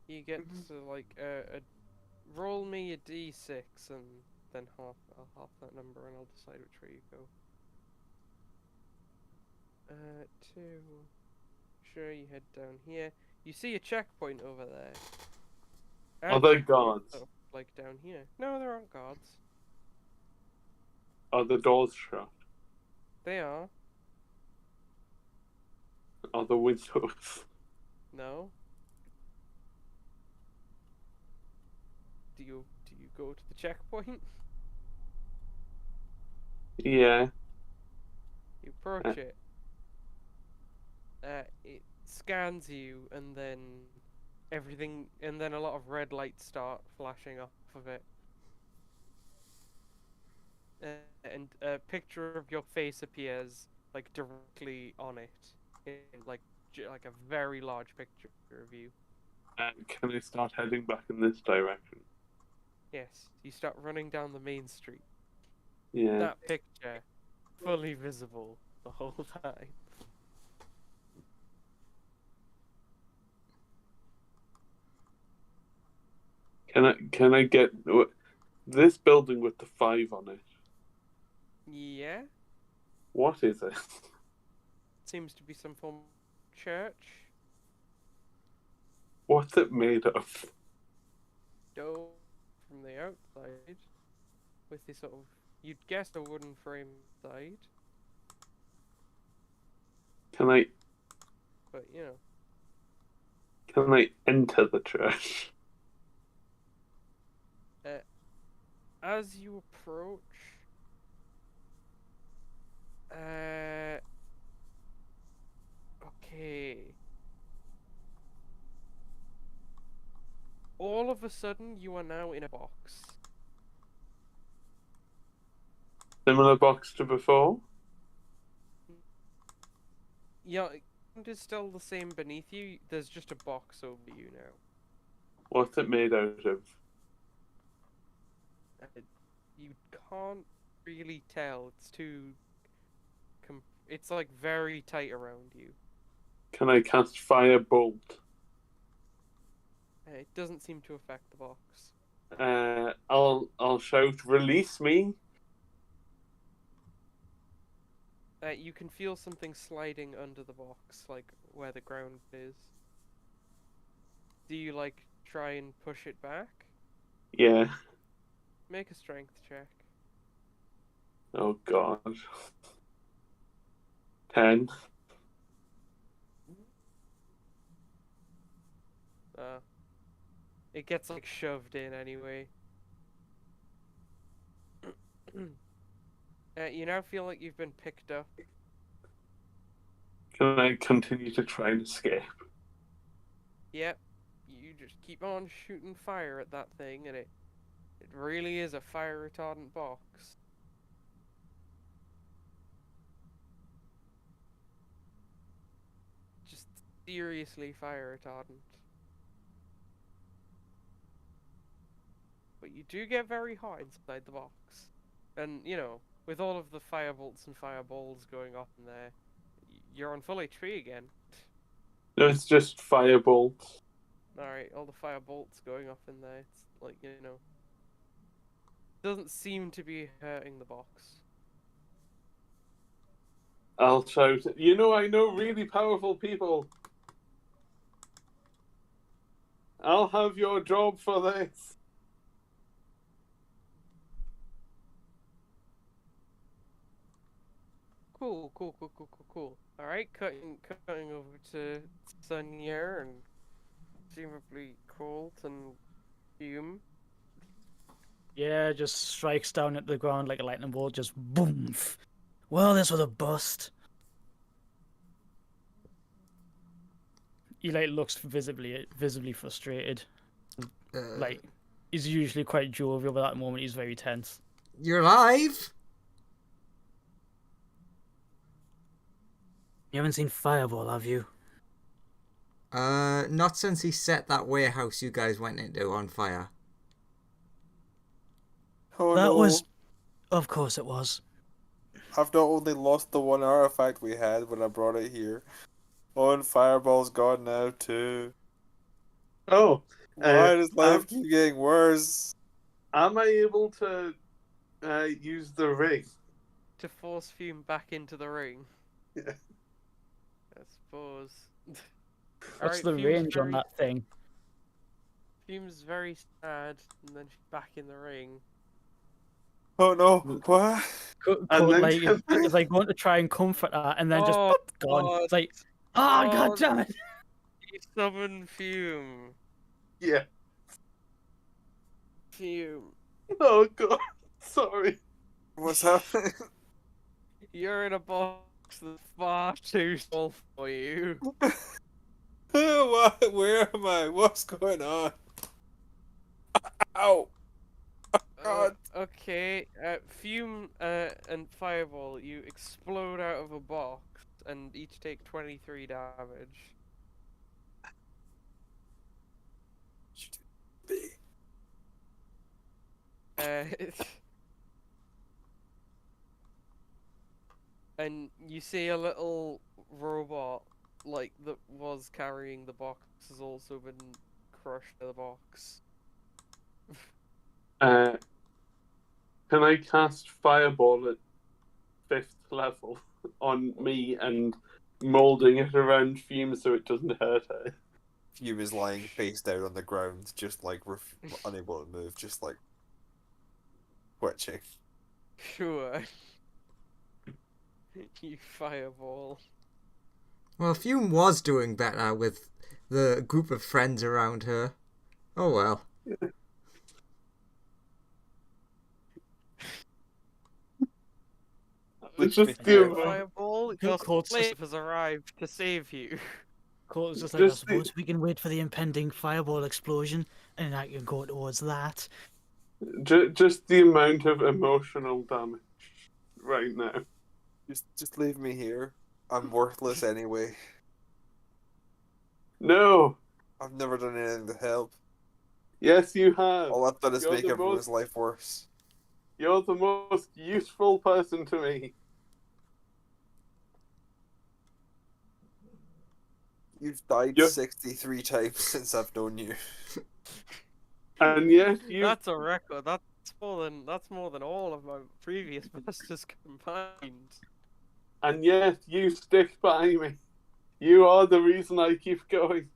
You get to like roll me a d6 and then half that number and I'll decide which way you go. 2. Sure, you head down here. You see a checkpoint over there.
Are there guards?
Like down here. No, there aren't guards.
Are the doors shut?
They are.
Are the windows?
No. Do you go to the checkpoint?
Yeah.
You approach it. It scans you, and then everything, and then a lot of red lights start flashing off of it. And a picture of your face appears like directly on it, in like a very large picture of you.
Can I start heading back in this direction?
Yes, you start running down the main street.
Yeah.
That picture, fully visible the whole time.
Can I get this building with the 5 on it?
Yeah,
What is it?
seems to be some form of church.
What's it made of?
Dough from the outside, with this sort of, you'd guess a wooden frame side,
Can I
but you know.
can I enter the church?
As you approach, okay. All of a sudden, you are now in a box.
Similar box to before?
Yeah, it is still the same beneath you. There's just a box over you now.
What's it made out of?
You can't really tell. It's too. It's like very tight around you.
Can I cast Firebolt?
It doesn't seem to affect the box.
I'll shout, "Release me!"
You can feel something sliding under the box, like where the ground is. Do you like try and push it back?
Yeah.
Make a strength check.
Oh God. 10.
It gets like shoved in anyway. You now feel like you've been picked up.
Can I continue to try and escape?
Yep. You just keep on shooting fire at that thing, and it really is a fire retardant box. Just seriously fire retardant. But you do get very hot inside the box. And, you know, with all of the fire bolts and fireballs going off in there, you're on full HP again.
No, it's just Firebolt.
Alright, all the fire bolts going off in there. It's like, you know. Doesn't seem to be hurting the box.
I'll shout, I know really powerful people. I'll have your job for this.
Cool. Alright, cutting over to Sunyer and presumably Colt and Hume.
Yeah, just strikes down at the ground like a lightning bolt, just boom. Well, this was a bust. He like looks visibly frustrated. Like he's usually quite jovial, but at that moment he's very tense.
You're alive?
You haven't seen Fireball, have you?
Not since he set that warehouse you guys went into on fire.
Oh
That
no.
was, of course, it was.
I've not only lost the one artifact we had when I brought it here. Oh, and Fireball's gone now too.
Oh,
Why does life keep getting worse?
am I able to use the ring?
To force Fume back into the ring.
Yeah.
I suppose.
What's
Alright,
the
Fume's
range on
very-
that thing?
Fume's very sad, and then she's back in the ring.
Oh no, what?
And then
Like it's like going to try and comfort her, and then just
Oh,
boop, gone.
God.
It's like, oh,
Oh,
god damn it!
You summon Fume.
Yeah.
Fume.
Oh God. Sorry.
What's happening?
You're in a box that's far too small for you.
What? Where am I? What's going on? Ow! God.
Okay, Fume and Fireball, you explode out of a box and each take 23 damage. And you see a little robot, like, that was carrying the box has also been crushed in the box.
Can I cast Fireball at 5th level on me and molding it around Fume so it doesn't hurt her?
Fume is lying face down on the ground, just like unable to move, just like twitching.
Sure. You Fireball.
Well, Fume was doing better with the group of friends around her. Oh well.
It's just
Fire-
the
Fireball, your
Colt's just-
slave has arrived to save you.
Colt was just like, I
Just the-
suppose we can wait for the impending fireball explosion, and I can go towards that.
just the amount of emotional damage right now.
Just leave me here. I'm worthless anyway.
No.
I've never done anything to help.
Yes, you have.
All I've done is
You're
make
the
everyone's life worse.
You're the most useful person to me.
You've died
You're-
63 times since I've known you.
And yet you
That's a record. That's more than all of my previous masters combined.
and yet you stick by me. You are the reason I keep going.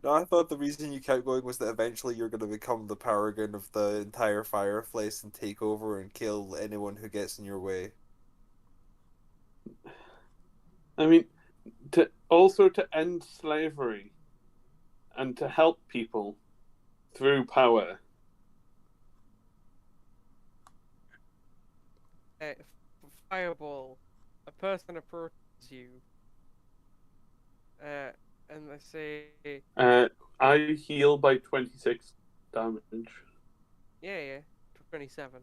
No, I thought the reason you kept going was that eventually you're going to become the paragon of the entire fireplace and take over and kill anyone who gets in your way.
I mean, to end slavery and to help people through power.
Fireball. A person approaches you. And they say,
I heal by 26 damage.
yeah, 27.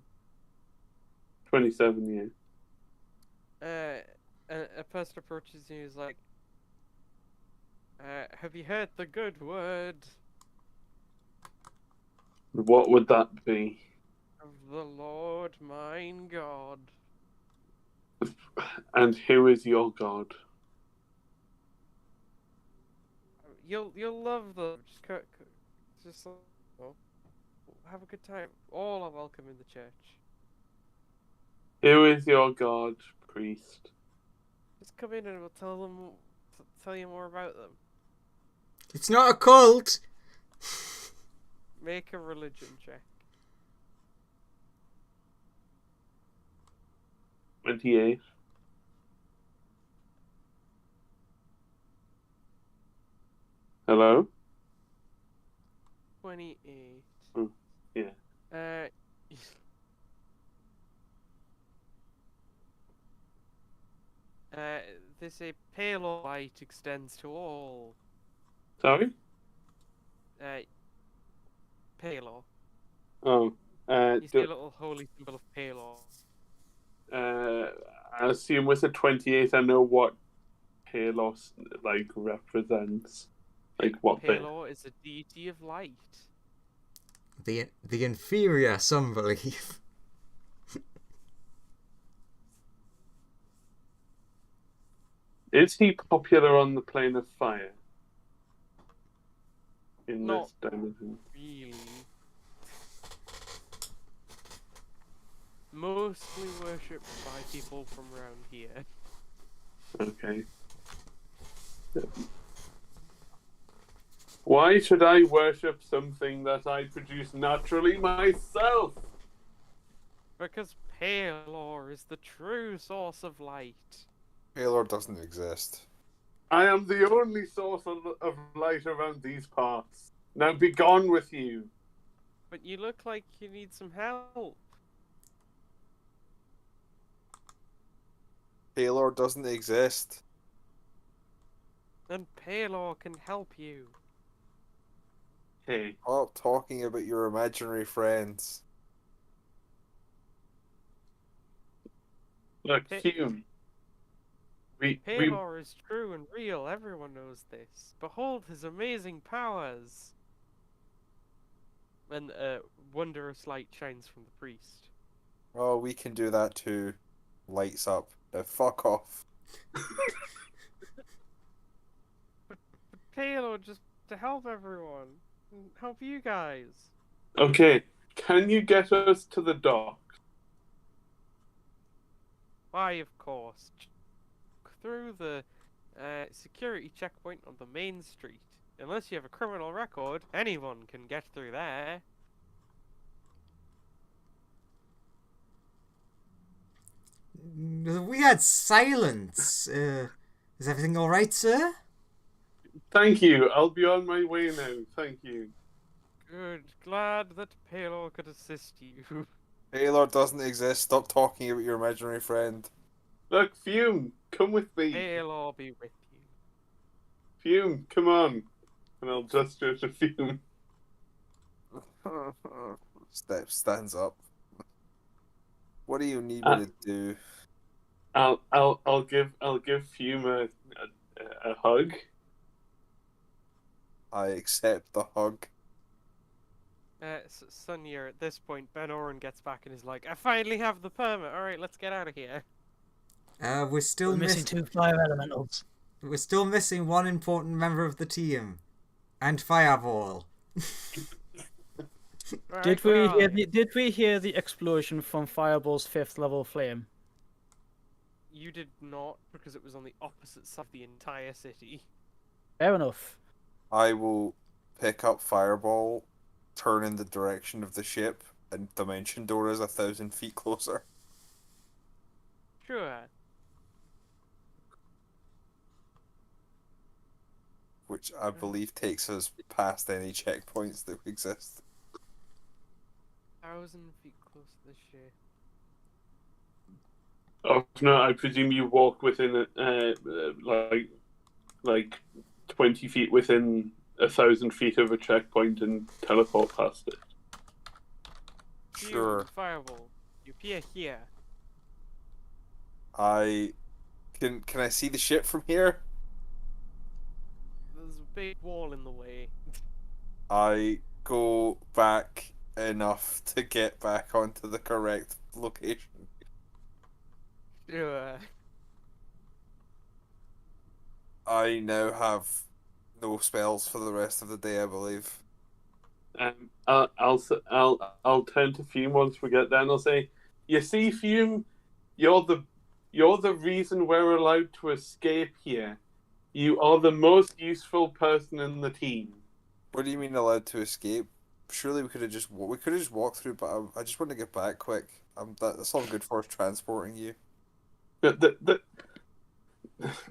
27, yeah.
A person approaches you is like, have you heard the good word
What would that be?
of the Lord mine God?
And who is your god?
You'll love them. Just have a good time. All are welcome in the church.
Who is your god, priest?
Just come in and we'll tell you more about them.
It's not a cult.
Make a religion check.
28. Hello?
28.
Oh, yeah.
They say pale light extends to all.
Sorry?
Palor.
Oh.
You see a little holy symbol of Palor.
I assume with a 28 I know what Halos represents. Like what bit.
Palor is a deity of light.
The inferior, some believe.
Is he popular on the plane of fire? In
Not
this dimension?
really. Mostly worshipped by people from around here.
Okay. Why should I worship something that I produce naturally myself?
Because Palor is the true source of light.
Paylor doesn't exist.
I am the only source of light around these parts. Now be gone with you.
But you look like you need some help.
Paylor doesn't exist.
And Palor can help you.
Hey.
Stop talking about your imaginary friends.
Look, Hume. We
Palor is true and real, everyone knows this. Behold his amazing powers! And wondrous light shines from the priest.
Oh, we can do that too. Lights up. Now fuck off.
But Palor just to help everyone. And help you guys.
Okay, can you get us to the dock?
Why, of course. Through the security checkpoint on the main street. Unless you have a criminal record, anyone can get through there.
We had silence. Is everything all right, sir?
Thank you. I'll be on my way now. Thank you.
Good. Glad that Palor could assist you.
Paylor doesn't exist. Stop talking about your imaginary friend.
Look, Fume, come with me.
Palor be with you.
Fume, come on. And I'll gesture to Fume.
Stands up. What do you need me to do?
I'll give Fume a hug.
I accept the hug.
Sunyear, at this point, Ben Oren gets back and is like, I finally have the permit. All right, let's get out of here.
We're still
We're missing 2 fire elementals.
We're still missing one important member of the team, and Fireball.
All
Did
right,
we
go
hear
on.
did we hear the explosion from Fireball's 5th level flame?
You did not, because it was on the opposite side of the entire city.
Fair enough.
I will pick up Fireball, turn in the direction of the ship, and Dimension Door is 1,000 feet closer.
Sure.
Which I believe takes us past any checkpoints that exist.
1,000 feet close to the ship.
Oh no, I presume you walk within like 20 feet within 1,000 feet of a checkpoint and teleport past it.
Sure.
You, Fireball, you appear here.
I can I see the ship from here?
There's a big wall in the way.
I go back enough to get back onto the correct location.
Sure.
I now have no spells for the rest of the day, I believe.
I'll turn to Fume once we get there, and I'll say, "You see, Fume, you're the reason we're allowed to escape here. You are the most useful person in the team."
What do you mean allowed to escape? Surely we could have just walked through, but I just want to get back quick. That's all I'm good for is transporting you.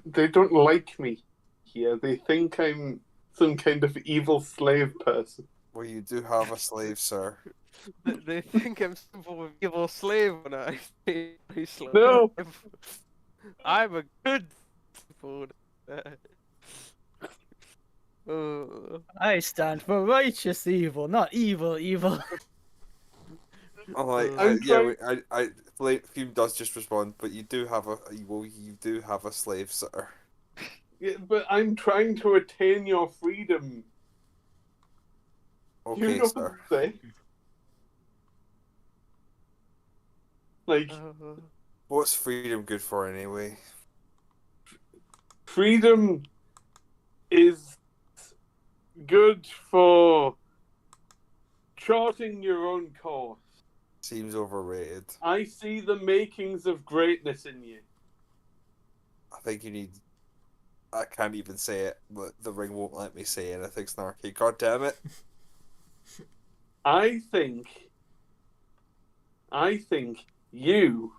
They don't like me here. They think I'm some kind of evil slave person.
Well, you do have a slave, sir.
They think I'm some form of evil slave when I say slave.
No.
I'm a good food.
I stand for righteous evil, not evil evil.
I'm like,
I'm
Fume does just respond, but you do have a slave, sir.
Yeah, but I'm trying to attain your freedom. You
Okay,
know
sir.
what I'm saying? Like,
What's freedom good for anyway?
freedom is good for charting your own course.
Seems overrated.
I see the makings of greatness in you.
I think you need. I can't even say it, but the ring won't let me say anything snarky. God damn it!
I think you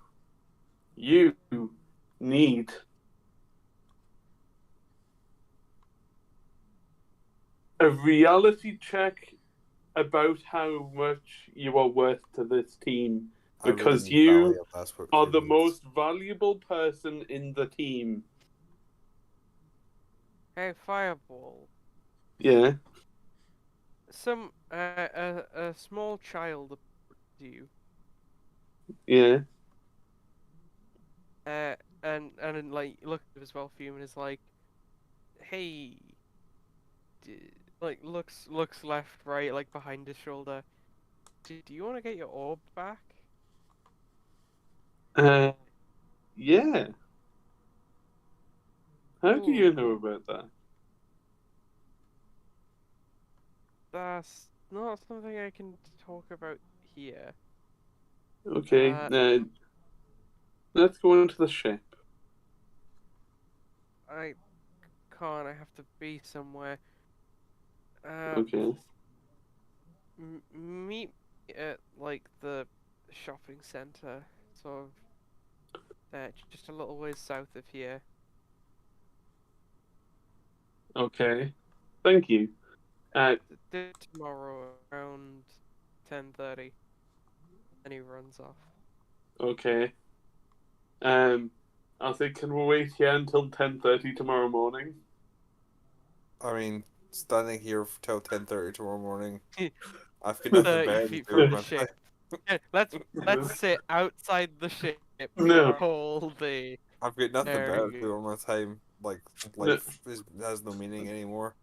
need a reality check about how much you are worth to this team,
I really
because
need
you
Valley if that's what
are
Fume
the
needs.
most valuable person in the team.
Hey, Fireball.
Yeah.
A small child approached you.
Yeah.
And like looked at his well Fume and is like, hey, like looks left, right, like behind his shoulder. Do you want to get your orb back?
Yeah. How do you know
Ooh.
about that?
That's not something I can talk about here.
Okay. Let's go into the ship.
I can't. I have to be somewhere.
Okay.
Meet me at like the shopping center, sort of. There, just a little ways south of here.
Okay. Thank you.
Tomorrow around 10:30. And he runs off.
Okay. I'll say, can we wait here until 10:30 tomorrow morning?
I mean, standing here till 10:30 tomorrow morning. I've got nothing
30
better to
feet
do
from
with
the
my
ship. Yeah, let's sit outside the ship
No.
all the
I've got nothing better to
Very
do on my time. Like,
No.
life has no meaning anymore.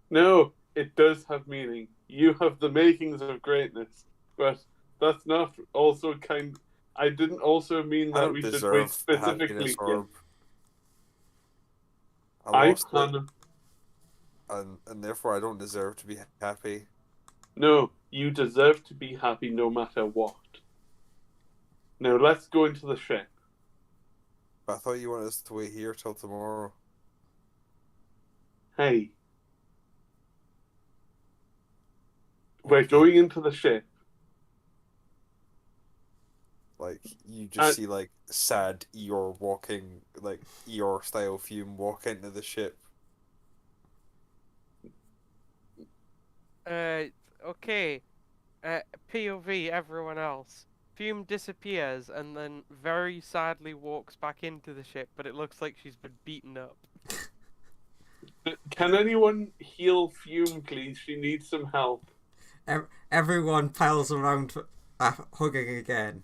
No, it does have meaning. You have the makings of greatness, but that's not also kind. I didn't also mean
I
that
don't
we should wait
deserve the happiness
specifically.
orb. I
I
lost it,
plan.
and therefore I don't deserve to be happy.
No, you deserve to be happy no matter what. Now let's go into the ship.
But I thought you wanted us to wait here till tomorrow.
Hey, we're going into the ship.
Like, you just
Uh,
see, like, sad Eeyore walking, like, Eeyore-style Fume walk into the ship.
Okay. POV, everyone else. Fume disappears and then very sadly walks back into the ship, but it looks like she's been beaten up.
Can anyone heal Fume, please? She needs some help.
Everyone piles around, hugging again.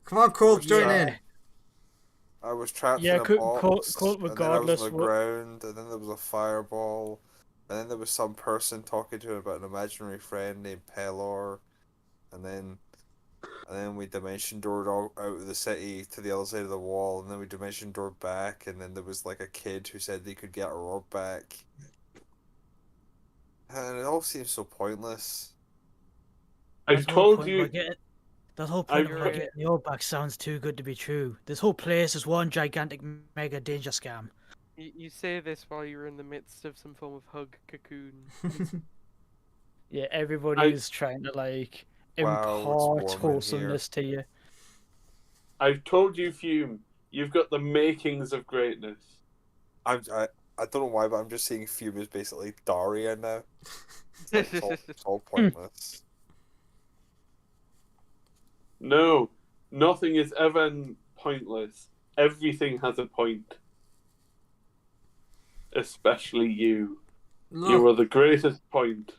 Come on, Colt, join
Yeah.
in.
I was trapped
Yeah,
in a
Colt,
box,
Colt,
and then I was on
regardless
the
what.
ground, and then there was a fireball, and then there was some person talking to him about an imaginary friend named Pelor, and then we dimension doored out of the city to the other side of the wall, and then we dimension doored back, and then there was like a kid who said they could get a orb back. And it all seems so pointless.
I've
That whole
told
point
you.
we're getting. That whole
I've
point of
You're
we're
to-
right.
getting the orb back sounds too good to be true. This whole place is one gigantic mega danger scam.
You say this while you're in the midst of some form of hug cocoon.
Yeah, everybody is trying to like
Wow, it's
impart
warm in here.
wholesomeness to you.
I've told you, Fume. You've got the makings of greatness.
I don't know why, but I'm just seeing Fume as basically Daria now. It's like it's all pointless.
No, nothing is ever pointless. Everything has a point. Especially you. You are
Look,
the greatest point.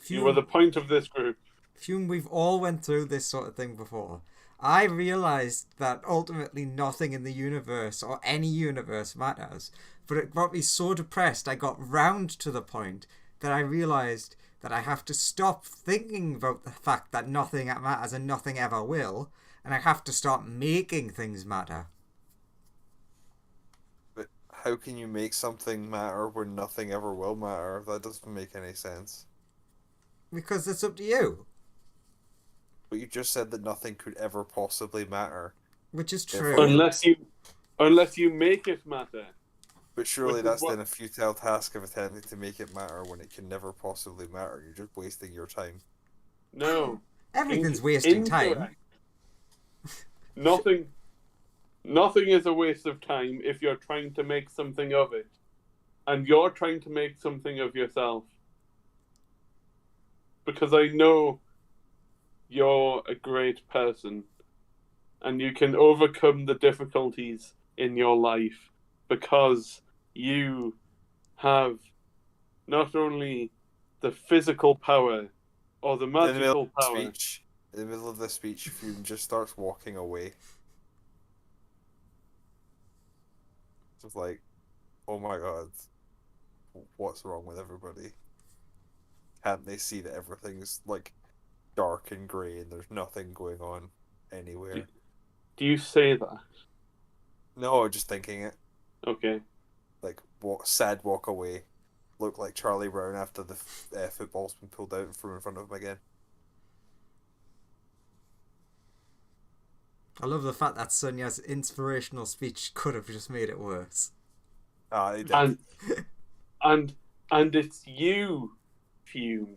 You are the
Fume,
point of this group.
Fume, we've all went through this sort of thing before. I realised that ultimately nothing in the universe or any universe matters, but it got me so depressed I got round to the point that I realised that I have to stop thinking about the fact that nothing matters and nothing ever will, and I have to start making things matter.
But how can you make something matter when nothing ever will matter? That doesn't make any sense.
Because it's up to you,
But you just said that nothing could ever possibly matter.
which is
Therefore-
true.
Unless you make it matter.
But surely
Which is
that's
what-
then a futile task of attempting to make it matter when it can never possibly matter. You're just wasting your time.
No.
Everything's wasting time.
Incorrect. Nothing is a waste of time if you're trying to make something of it. And you're trying to make something of yourself. Because I know you're a great person. And you can overcome the difficulties in your life because you have not only the physical power or the
In the middle
magical
of the
power.
speech, in the middle of the speech, Fume just starts walking away. Just like, oh my god, what's wrong with everybody? Can't they see that everything's like dark and grey and there's nothing going on anywhere?
Do you say that?
No, just thinking it.
Okay.
Like, sad walk away. Look like Charlie Brown after the football's been pulled out from in front of him again.
I love the fact that Sonya's inspirational speech could have just made it worse.
Ah, he did.
And it's you, Fume,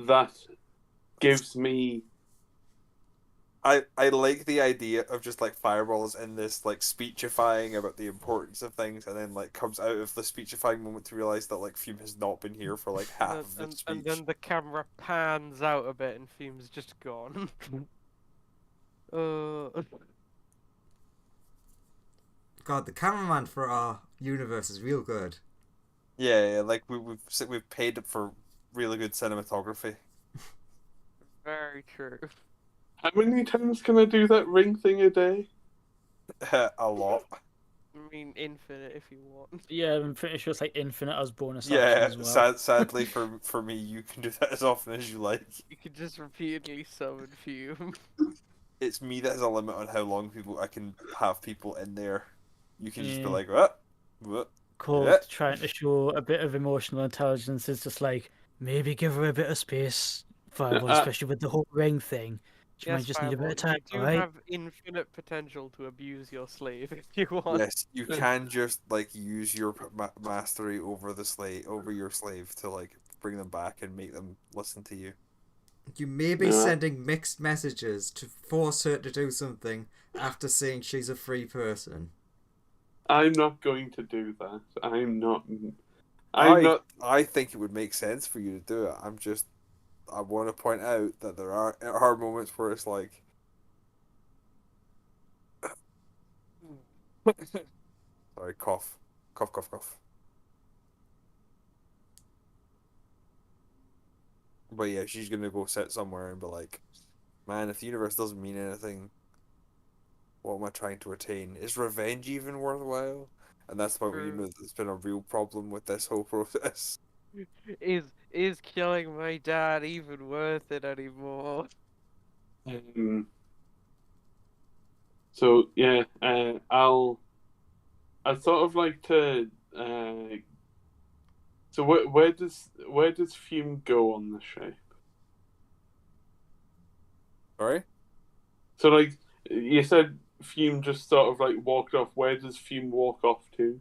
that gives me.
I like the idea of just like fireballs in this like speechifying about the importance of things, and then like comes out of the speechifying moment to realize that like Fume has not been here for like half of the speech.
And then the camera pans out a bit and Fume's just gone.
God, the cameraman for our universe is real good.
Yeah, like we've paid for really good cinematography.
Very true.
How many times can I do that ring thing a day?
A lot.
I mean, infinite if you want.
Yeah, I'm pretty sure it's like infinite as bonus action
Yeah,
as well.
sadly for me, you can do that as often as you like.
You could just repeatedly summon Fume.
It's me that has a limit on how long I can have people in there. You can just be
Yeah.
like, what?
Colt
Yeah.
trying to show a bit of emotional intelligence is just like, maybe give her a bit of space, Fireball,
Uh,
especially with the whole ring thing. She might
Yes,
just need a bit
Fireball,
of time,
you do
alright?
have infinite potential to abuse your slave if you want.
Yes, you can just like use your mastery over your slave to like bring them back and make them listen to you.
You may be
No.
sending mixed messages to force her to do something after seeing she's a free person.
I'm not going to do that. I'm not.
I think it would make sense for you to do it. I want to point out that there are moments where it's like sorry, cough. Cough, cough, cough. But yeah, she's gonna go sit somewhere and be like, man, if the universe doesn't mean anything, what am I trying to attain? Is revenge even worthwhile? And that's the point where you know there's been a real problem with this whole process.
Is killing my dad even worth it anymore?
So yeah, I sort of like to. So where does Fume go on the ship?
Sorry?
So like you said, Fume just sort of like walked off. Where does Fume walk off to?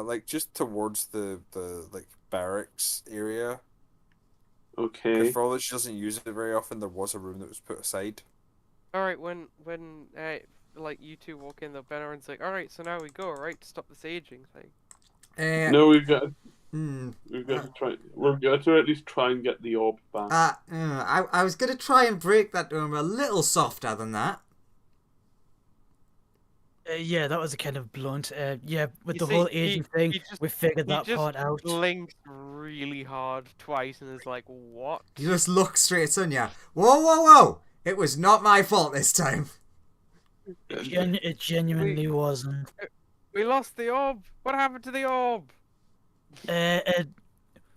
Like just towards the like barracks area. Because
Okay.
for all that she doesn't use it very often, there was a room that was put aside.
Alright, when like you two walk in, the Benarin's like, alright, so now we go, right, to stop this aging thing.
No, we've got
Hmm.
to try. We've got to at least try and get the orb back.
I was gonna try and break that door a little softer than that.
Yeah, that was a kind of blunt. Yeah, with
You
the
see,
whole aging thing,
he
we figured
he
that
just
part out.
blinked really hard twice and is like, what?
You just look straight at Sonia. Whoa, whoa, whoa! It was not my fault this time.
It genuinely wasn't.
We lost the orb! What happened to the orb?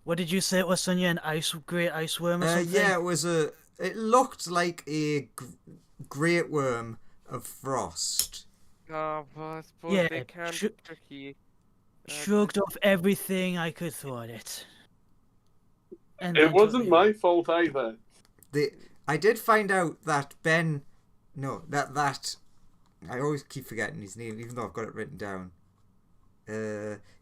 What did you say it was, Sonia? An great ice worm or something?
Yeah, it was a. It looked like a great worm of frost.
Oh, but I suppose
Yeah,
they can be tricky.
Shrugged off everything I could throw at it. And
It
then
wasn't my fault either.
I did find out that Ben. No, that. I always keep forgetting his name, even though I've got it written down.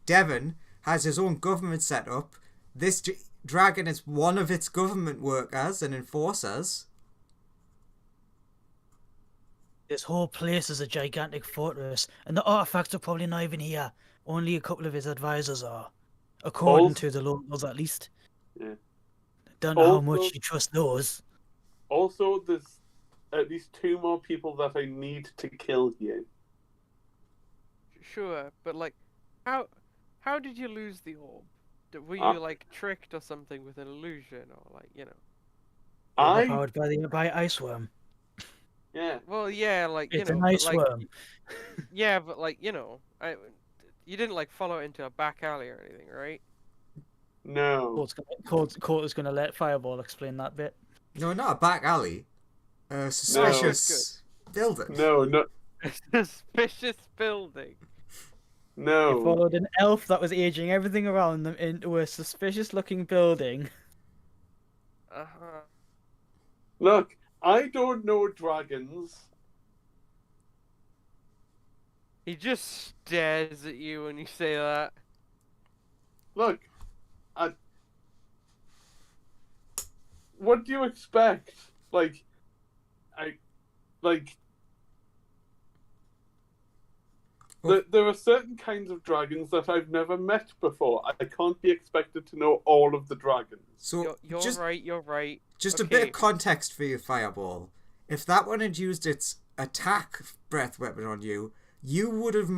Devon has his own government set up. This dragon is one of its government workers and enforcers.
This whole place is a gigantic fortress, and the artifacts are probably not even here. Only a couple of his advisors are. According to the locals, at least.
Yeah.
Don't know how much you trust those.
Also, there's at least 2 more people that I need to kill here.
Sure, but like, how did you lose the orb? Were you like tricked or something with an illusion, or like, you know?
Powered by ice worm.
Yeah.
Well, yeah, like, you
It's
know,
an
but,
ice
like,
worm.
yeah, but like, you know, you didn't like follow it into a back alley or anything, right?
No.
Colt is gonna let Fireball explain that bit.
No, not a back alley. A suspicious building.
No, not.
Suspicious building.
No.
You followed an elf that was aging everything around them into a suspicious-looking building.
Uh-huh.
Look, I don't know dragons.
He just stares at you when you say that.
Look, what do you expect? There are certain kinds of dragons that I've never met before. I can't be expected to know all of the dragons.
So
You're right.
Just
Okay.
a bit of context for you, Fireball. If that one had used its attack breath weapon on you, you would have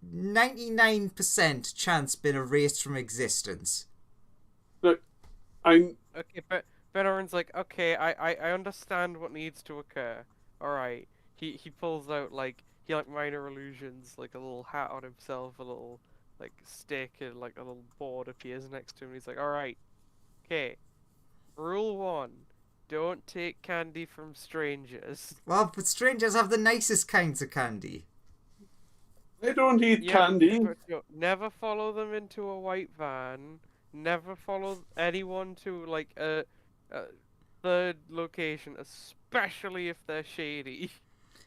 99% chance been erased from existence.
Look, I'm.
Okay, but Benorin's like, okay, I understand what needs to occur. all right. He pulls out like he like minor illusions, like a little hat on himself, a little like stick, and like a little board appears next to him. And he's like, all right, okay. Rule 1: don't take candy from strangers.
Well, but strangers have the nicest kinds of candy.
I don't eat
Yeah,
candy.
but no, never follow them into a white van. Never follow anyone to like a third location, especially if they're shady.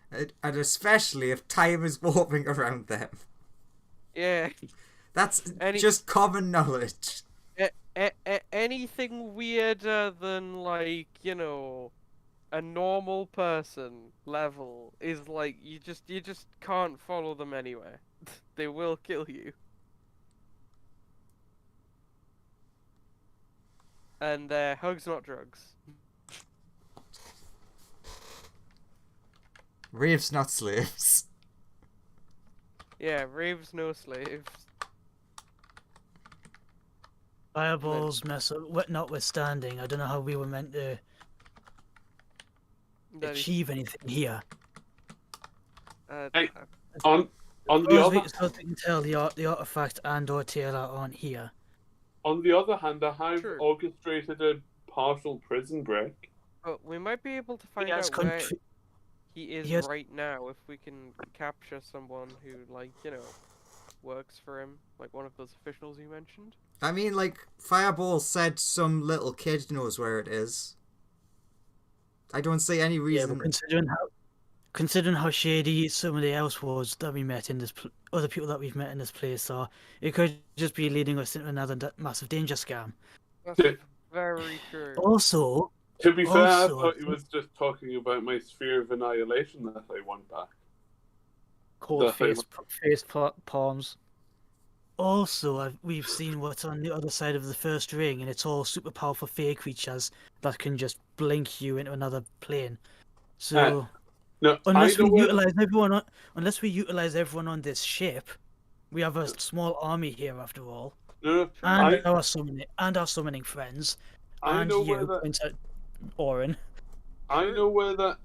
And especially if time is warping around them.
Yeah.
That's
Any-
just common knowledge.
Anything weirder than like, you know, a normal person level is like you just can't follow them anywhere. They will kill you. And hugs not drugs.
Raves, not slaves.
Yeah, raves no slaves.
Fireballs notwithstanding, I don't know how we were meant to
That is,
achieve anything here.
Hey. On the other
As far as we can tell, the artifact and/or Taylor aren't here.
on the other hand, I have
Sure.
orchestrated a partial prison break.
but we might be able to find
He has
out where
contri-
he is
he has-
right now if we can capture someone who, like, you know, works for him, like one of those officials you mentioned.
I mean, like, Fireball said some little kid knows where it is. I don't see any
Yeah,
reason.
but considering how shady somebody else was that we met in this, other people that we've met in this place are, it could just be leading us into another massive danger scam.
That's
Yeah.
very true.
Also,
To be fair, I
Also,
thought he was just talking about my sphere of annihilation that I want back.
cold
The
face palms. Also, we've seen what's on the other side of the first ring, and it's all super powerful fey creatures that can just blink you into another plane. So,
No,
unless
I know
we
where
utilize everyone on this ship, we have a small army here after all,
no,
and our summoning friends,
I
and
know
you,
where that
points at Orin.
I know where that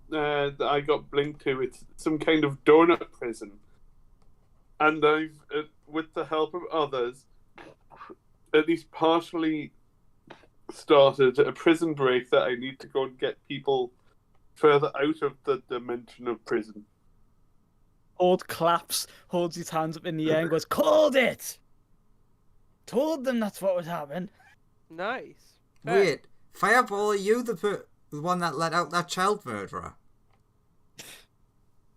that I got blinked to. It's some kind of donut prison, and I've, with the help of others, at least partially started a prison break that I need to go and get people further out of the dimension of prison.
Old claps, holds his hands up in the air, and goes, "Called it! Told them that's what would happen."
Nice.
Wait, Fireball, are you the one that let out that child murderer?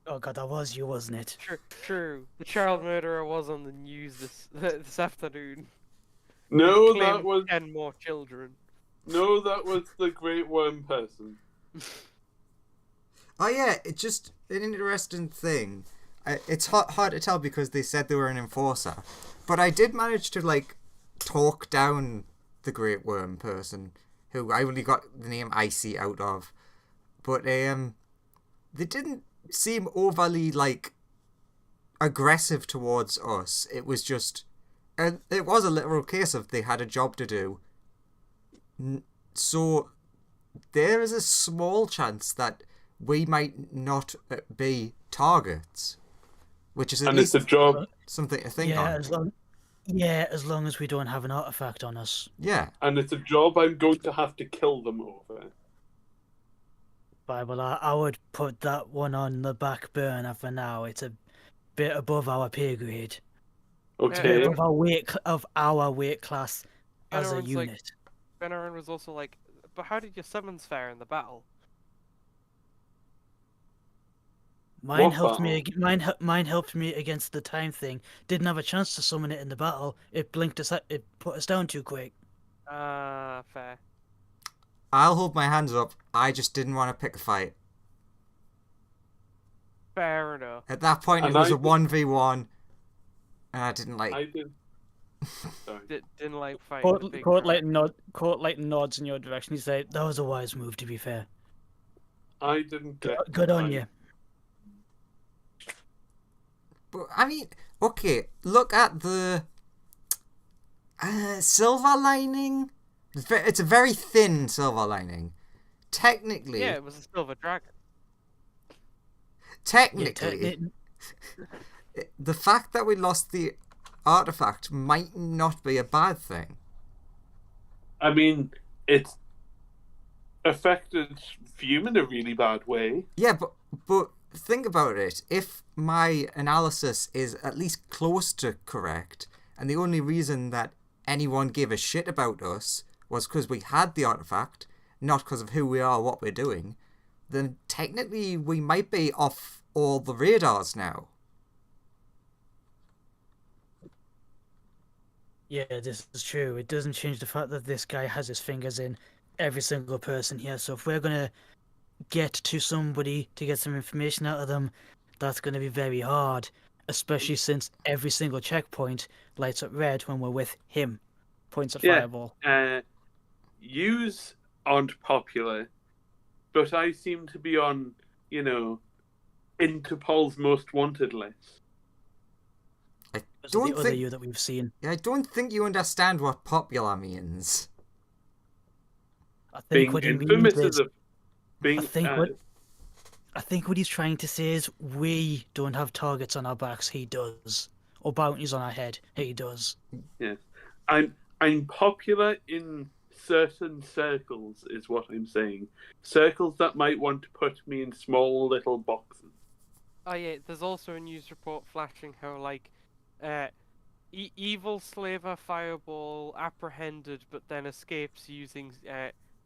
Oh god, that was you, wasn't it?
True. The child murderer was on the news this afternoon.
No,
Claimed
that was
10 more children.
the Great Worm person.
Oh yeah, it's just an interesting thing. It's hard to tell because they said they were an enforcer, but I did manage to like talk down the Great Worm person, who I only got the name Icy out of, but they didn't seem overly like aggressive towards us. It was just, it was a literal case of they had a job to do. So there is a small chance that we might not be targets, which is at
And
least
it's a job.
something to think
Yeah,
on.
as long as we don't have an artifact on us.
Yeah.
And it's a job I'm going to have to kill them over.
Bible, I would put that one on the back burner for now. It's a bit above our pay grade.
Okay.
Of our weight class as a
Everyone's like-
unit.
Benarin was also like, but how did your summons fare in the battle?
Mine
What
helped me.
battle?
Mine helped me against the time thing. Didn't have a chance to summon it in the battle. It blinked us. It put us down too quick.
Ah, fair.
I'll hold my hands up. I just didn't want to pick a fight.
Fair enough.
At that point,
And
it was
I
a 1v1, and I didn't like.
I did. Sorry.
Didn't like fighting the big guy.
Court like nods in your direction. He's like, "That was a wise move, to be fair.
I didn't get.
Good on
mine.
you."
But I mean, okay, look at the silver lining. It's a very thin silver lining. technically,
Yeah, it was a silver dragon.
Yeah,
technically, the fact that we lost the artifact might not be a bad thing.
I mean, it's affected Fume in a really bad way.
Yeah, but think about it. If my analysis is at least close to correct, and the only reason that anyone gave a shit about us was because we had the artifact, not because of who we are, what we're doing, then technically we might be off all the radars now.
Yeah, this is true. It doesn't change the fact that this guy has his fingers in every single person here. So if we're gonna get to somebody to get some information out of them, that's gonna be very hard. Especially since every single checkpoint lights up red when we're with him. Points at
Yeah.
fireball.
Yous aren't popular, but I seem to be on, Interpol's most wanted list.
Because
Don't
of the other
think-
you that we've seen.
I don't think you understand what popular means.
I think
Being
what he means
infamous
is,
as a being.
I think what he's trying to say is we don't have targets on our backs. He does, or bounties on our head. He does.
Yes, I'm popular in certain circles, is what I'm saying. Circles that might want to put me in small little boxes.
Oh yeah, there's also a news report flashing how like, evil slaver fireball apprehended, but then escapes using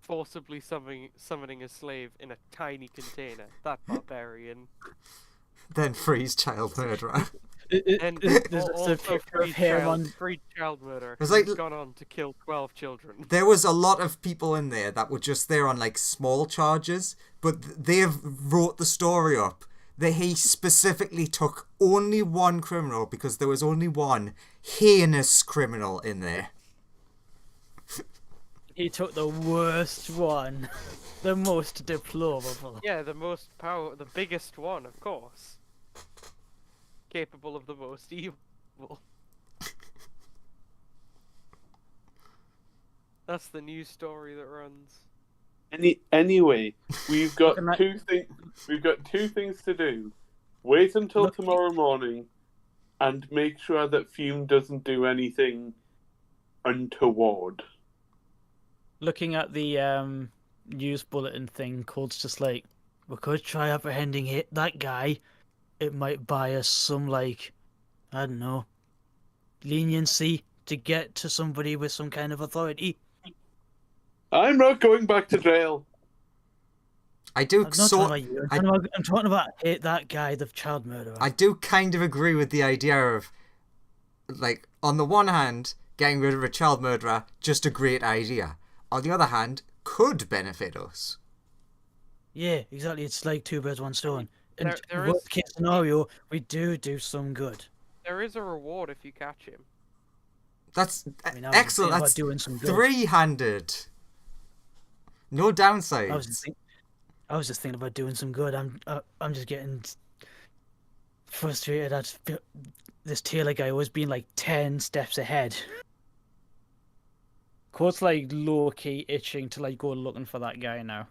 forcibly summoning a slave in a tiny container. That barbarian.
Then freeze child murderer.
And
There's a
also
picture of him
free child murder.
It's like-
He's gone on to kill 12 children.
There was a lot of people in there that were just there on like small charges, but they've wrote the story up that he specifically took only one criminal because there was only one heinous criminal in there.
He took the worst one, the most deplorable.
Yeah, the biggest one, of course. Capable of the most evil. That's the news story that runs.
Anyway, we've got
Looking at-
two things. We've got two things to do. Wait until
Look-
tomorrow morning, and make sure that Fume doesn't do anything untoward.
Looking at the news bulletin thing, Cold's just like, we could try apprehending that guy. It might buy us some, like, I don't know, leniency to get to somebody with some kind of authority.
I'm not going back to jail.
I do
I'm not talking
sort.
about you. I'm talking about that guy, the child murderer.
I do kind of agree with the idea of, like, on the one hand, getting rid of a child murderer, just a great idea. On the other hand, could benefit us.
Yeah, exactly. It's like two birds, one stone. And
There
worst
is-
case scenario, we do some good.
There is a reward if you catch him.
That's
I mean, I was just
excellent.
thinking about
That's
doing some good.
three-handed. No downsides.
I was just thinking about doing some good. I'm just getting frustrated at this Taylor guy always being like 10 steps ahead. Court's like low key itching to like go looking for that guy now.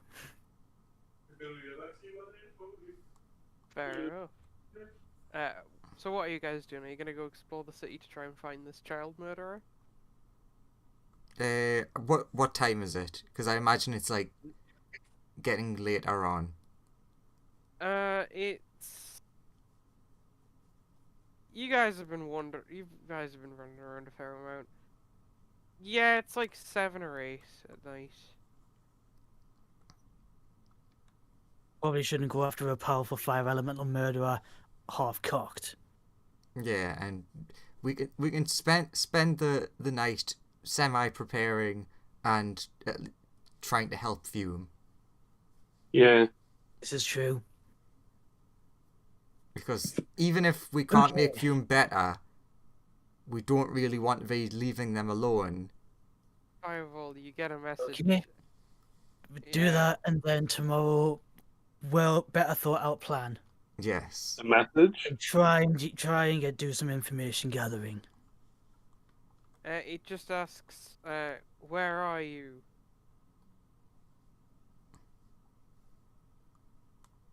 Fair enough. So what are you guys doing? Are you gonna go explore the city to try and find this child murderer?
What time is it? Because I imagine it's like getting later on.
It's. You guys have been running around a fair amount. Yeah, it's like 7 or 8 at night.
Probably shouldn't go after a powerful 5 elemental murderer half cocked.
Yeah, and we can spend the night semi preparing and trying to help Fume.
Yeah.
This is true.
Because even if we can't make
Okay.
Fume better, we don't really want to be leaving them alone.
Firewall, you get a message.
Okay. Do
Yeah.
that, and then tomorrow, better thought out plan.
Yes.
A message.
And try and do some information gathering.
It just asks, where are you?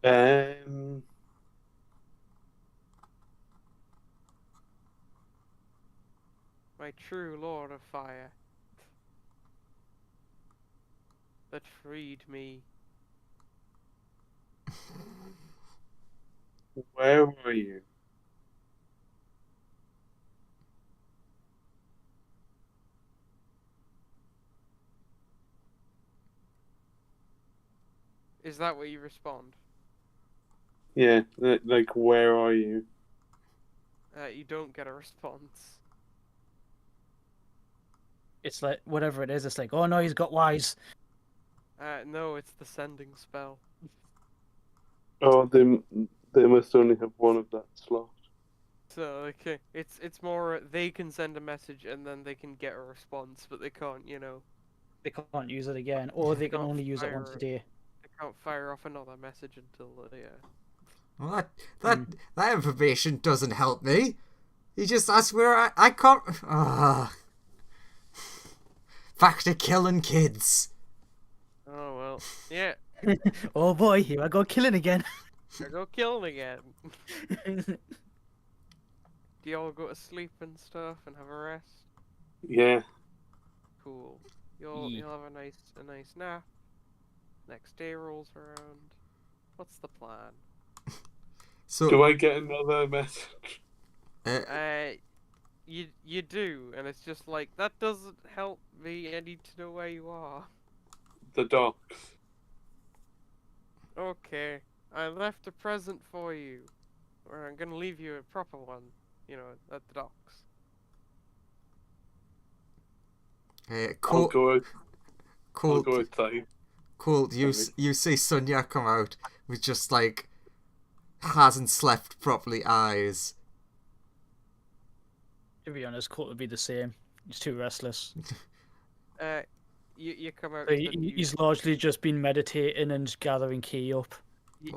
Um,
My true lord of fire that freed me.
where were you?
Is that what you respond?
Yeah, like where are you?
You don't get a response.
It's like whatever it is. It's like, oh no, he's got wise.
No, it's the sending spell.
Oh, they must only have one of that slot.
So okay, it's more they can send a message and then they can get a response, but they can't,
They can't use it again, or they can
can't
only use it once a
fire
day.
they can't fire off another message until
Well, that information doesn't help me. He just asked where I can't. Back to killing kids.
Oh well, yeah,
Oh boy, here I go killing again.
I go killing again. Do you all go to sleep and stuff and have a rest?
Yeah.
Cool.
Ye-
You'll have a nice nap. Next day rolls around. What's the plan?
So,
Do I get another message?
You do, and it's just like that doesn't help me. I need to know where you are.
The docks.
Okay, I left a present for you, or I'm gonna leave you a proper one. At the docks.
I'll
Colt,
go. I'll
Colt,
go outside.
Colt, you see Sonia come out with just like hasn't slept properly eyes.
To be honest, Colt would be the same. He's too restless.
You come out
So
to the news.
he's largely just been meditating and gathering key up.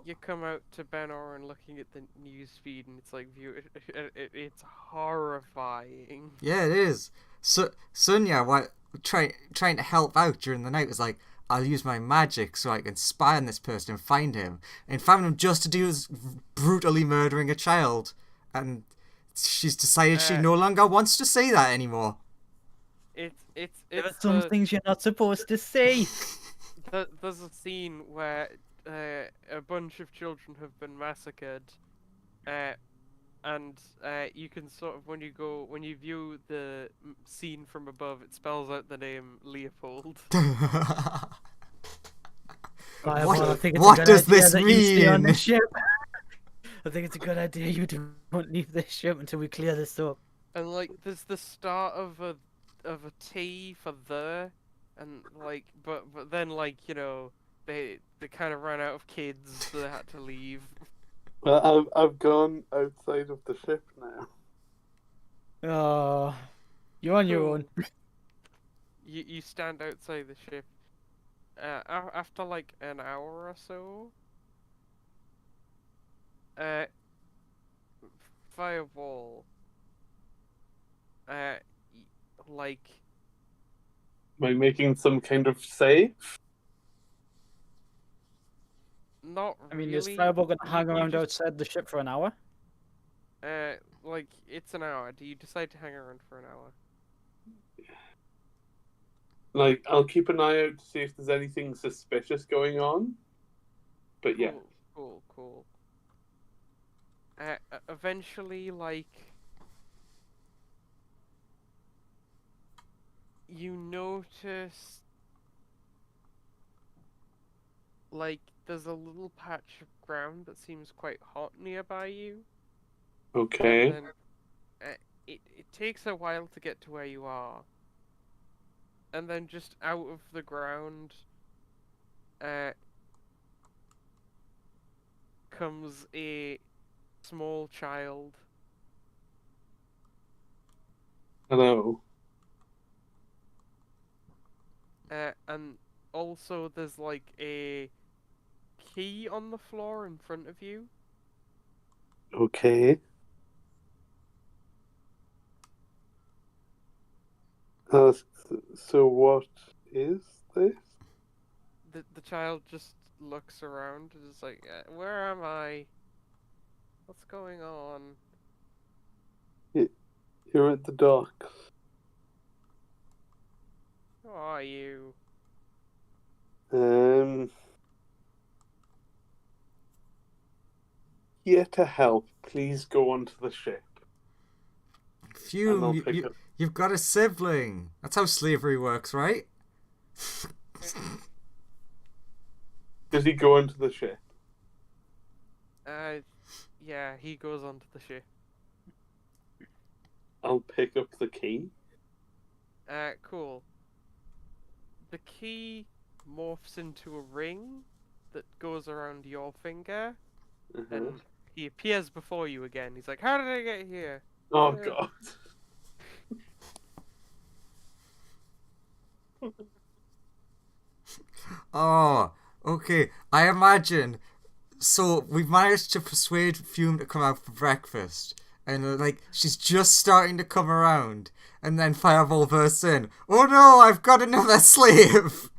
You come out to Benor and looking at the news feed, and it's like it's horrifying.
Yeah, it is. So Sonia, trying to help out during the night, was like, I'll use my magic so I can spy on this person and find him. And found him just to do is brutally murdering a child. And she's decided she no longer wants to say that anymore.
There are
It's
some things you're not supposed to say.
There's a scene where a bunch of children have been massacred, and you can sort of when you view the scene from above, it spells out the name Leopold.
What does this
that you stay on
mean?
this ship. I think it's a good idea you don't leave this ship until we clear this up.
And like, there's the start of a T for the, and like, but then like they kind of ran out of kids, so they had to leave.
Well, I've gone outside of the ship now.
Oh, you're on your own.
You stand outside the ship. After like an hour or so, Fireball, like,
Am I making some kind of save?
not
I mean,
really.
is Fireball gonna hang
you
around
just-
outside the ship for an hour?
Like, it's an hour. Do you decide to hang around for an hour?
Like, I'll keep an eye out to see if there's anything suspicious going on. But yeah.
Cool. Eventually, like, you notice, like, there's a little patch of ground that seems quite hot nearby you.
Okay.
And then, it takes a while to get to where you are. And then just out of the ground, comes a small child.
Hello.
And also there's like a key on the floor in front of you.
Okay. So what is this?
The child just looks around and is like, where am I? What's going on?
You're at the docks.
Who are you?
Here to help. Please go onto the ship. And I'll
Fume,
pick up.
you've got a sibling. That's how slavery works, right?
Does he go onto the ship?
Yeah, he goes onto the ship.
I'll pick up the key.
Cool. The key morphs into a ring that goes around your finger, and he appears before you again. He's like, how did I get here?
Oh god.
Oh, okay. I imagine. So we've managed to persuade Fume to come out for breakfast, and like she's just starting to come around, and then Fireball bursts in. Oh no! I've got another slave.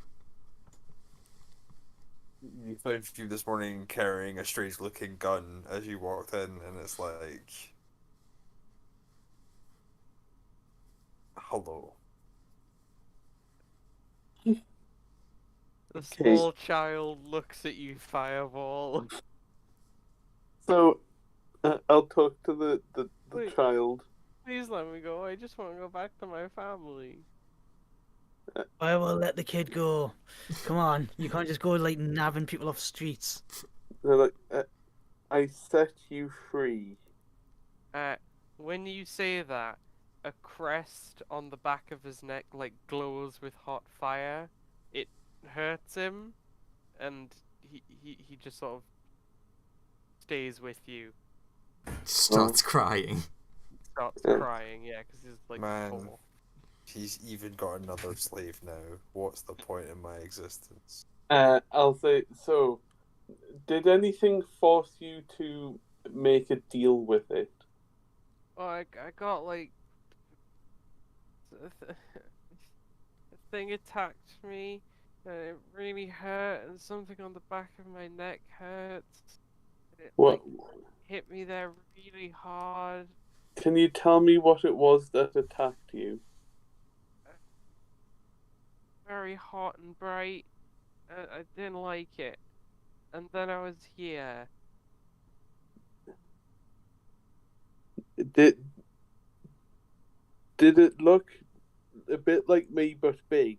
You found you this morning carrying a strange-looking gun as you walked in, and it's like, hello.
The small child looks at you, Fireball.
So, I'll talk to the
Wait.
child.
Please let me go. I just want to go back to my family.
I will let the kid go. Come on, you can't just go like nabbing people off streets.
They're like, I set you free.
When you say that, a crest on the back of his neck like glows with hot fire. It hurts him, and he just sort of stays with you.
Starts crying.
Starts
Yeah.
crying, yeah, because he's like
Man.
4.
He's even got another slave now. What's the point in my existence?
I'll say, so, did anything force you to make a deal with it?
Oh, I got like a thing attacked me, and it really hurt, and something on the back of my neck hurts. It
What?
hit me there really hard.
Can you tell me what it was that attacked you?
Very hot and bright. I didn't like it. And then I was here.
Did it look a bit like me but big?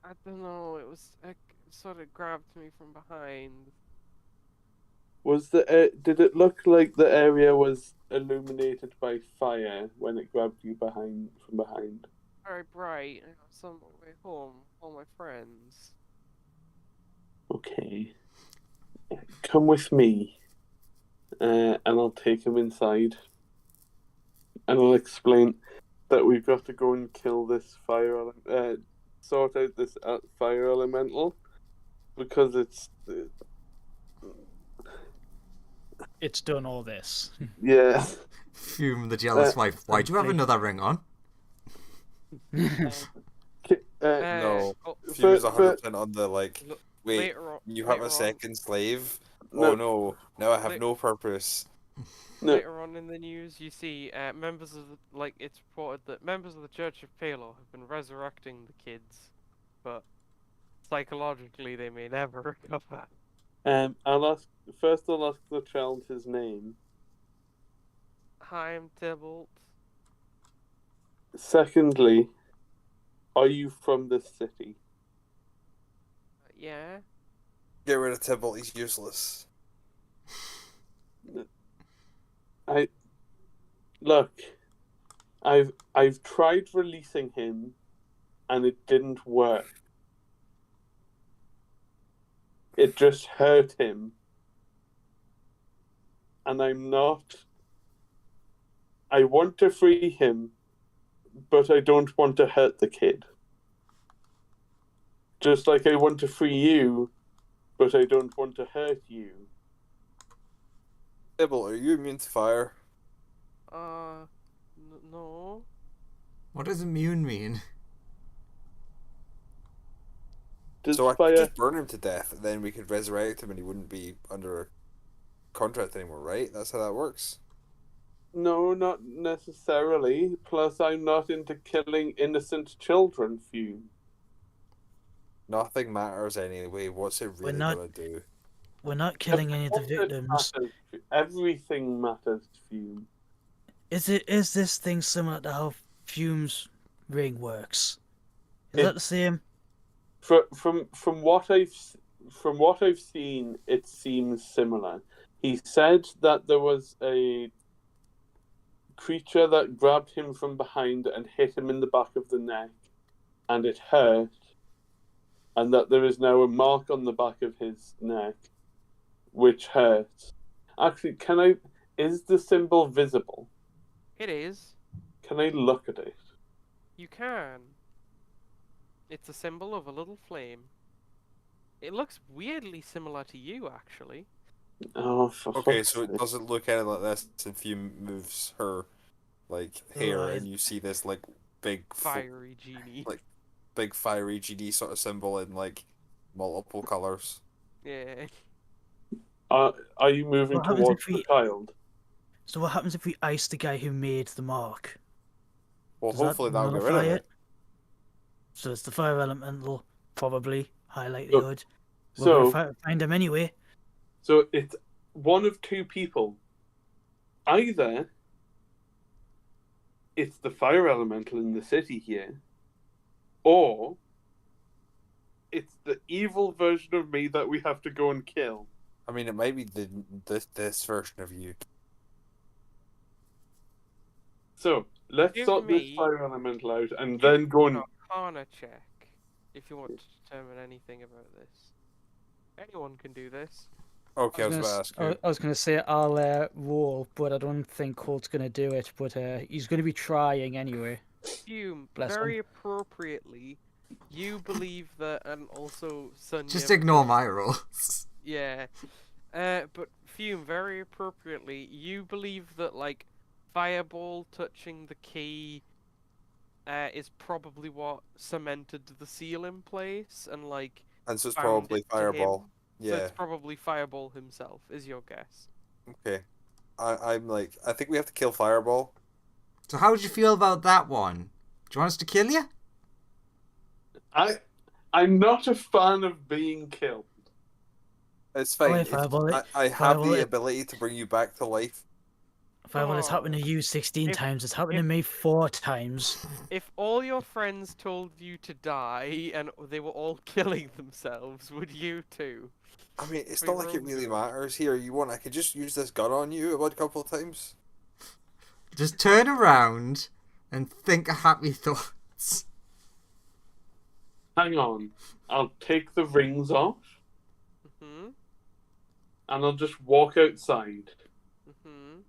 I don't know, it was it sort of grabbed me from behind.
Was did it look like the area was illuminated by fire when it grabbed you from behind?
Very bright, and I was on my way home, all my friends.
Okay. Come with me, and I'll take him inside, and I'll explain that we've got to go and kill this sort out this fire elemental, because
It's done all this.
yeah.
Fume, the jealous wife. Why do you have another ring on?
No.
Oh,
He was 100% on the, like,
look,
wait, you have
later
a
on-
second slave?
No.
Oh no, now I have
Wait.
no purpose.
No.
Later on in the news, you see members of it's reported that members of the Church of Palo have been resurrecting the kids, but psychologically they may never recover.
I'll ask the child his name.
Hi, I'm Tybalt.
Secondly, are you from this city?
Yeah.
Get rid of Tybalt, he's useless.
I've tried releasing him, and it didn't work. It just hurt him, and I want to free him, but I don't want to hurt the kid. Just like I want to free you, but I don't want to hurt you.
Tybalt, are you immune to fire?
No.
What does immune mean?
Does
So I could
fire?
just burn him to death, and then we could resurrect him, and he wouldn't be under contract anymore, right? That's how that works.
No, not necessarily. Plus, I'm not into killing innocent children, Fume.
Nothing matters anyway. What's it really
not-
gonna do?
We're not killing any of the
course it
victims.
matters. Everything matters, Fume.
Is this thing similar to how Fume's ring works? Is
It-
that the same?
From what I've seen, it seems similar. He said that there was a creature that grabbed him from behind and hit him in the back of the neck, and it hurt, and that there is now a mark on the back of his neck, which hurts. Actually, is the symbol visible?
It is.
Can I look at it?
You can. It's a symbol of a little flame. It looks weirdly similar to you, actually.
Oh, for
Okay,
fuck's
so it
sake.
doesn't look anything like this. And Fume moves her like hair,
Right.
and you see this like big
Fiery genie.
like big fiery GD sort of symbol in like multiple colors.
Yeah.
Are you moving
What happens
towards
if
the
we-
child?
So what happens if we ice the guy who made the mark?
Well,
Does that
hopefully that'll get rid of
nullify
it.
So it's the fire elemental, probably high
Look,
likelihood. We're
So,
gonna find him anyway.
so it's one of two people. Either it's the fire elemental in the city here, or it's the evil version of me that we have to go and kill.
I mean, it might be this version of you.
So let's
Give
sort this
me-
fire elemental out and then go and.
Arcana check if you want to determine anything about this. Anyone can do this.
Okay, I was about to ask you.
I was gonna say I'll roll, but I don't think Colt's gonna do it. But he's gonna be trying anyway.
Fume,
Bless
very
him.
appropriately, you believe that, and also Sonia.
Just ignore my rolls.
Yeah. But Fume, very appropriately, you believe that, like, Fireball touching the key is probably what cemented the seal in place, and, like,
And so it's
found
probably
it to him.
Fireball.
So
Yeah.
it's probably Fireball himself, is your guess.
Okay. I'm like, I think we have to kill Fireball.
So how would you feel about that one? Do you want us to kill you?
I'm not a fan of being killed.
It's
Go
fine.
ahead,
If-
Fireball.
I have
Fireball
the
it.
ability to bring you back to life.
Fireball, it's happened to you 16
If-
times. It's happened
if-
to me 4 times.
If all your friends told you to die and they were all killing themselves, would you too?
I mean, it's
We
not like it
rolled
really
it.
matters here. You want? I could just use this gun on you a couple of times.
Just turn around and think happy thoughts.
Hang on. I'll take the rings off
Hmm.
and I'll just walk outside.
Hmm.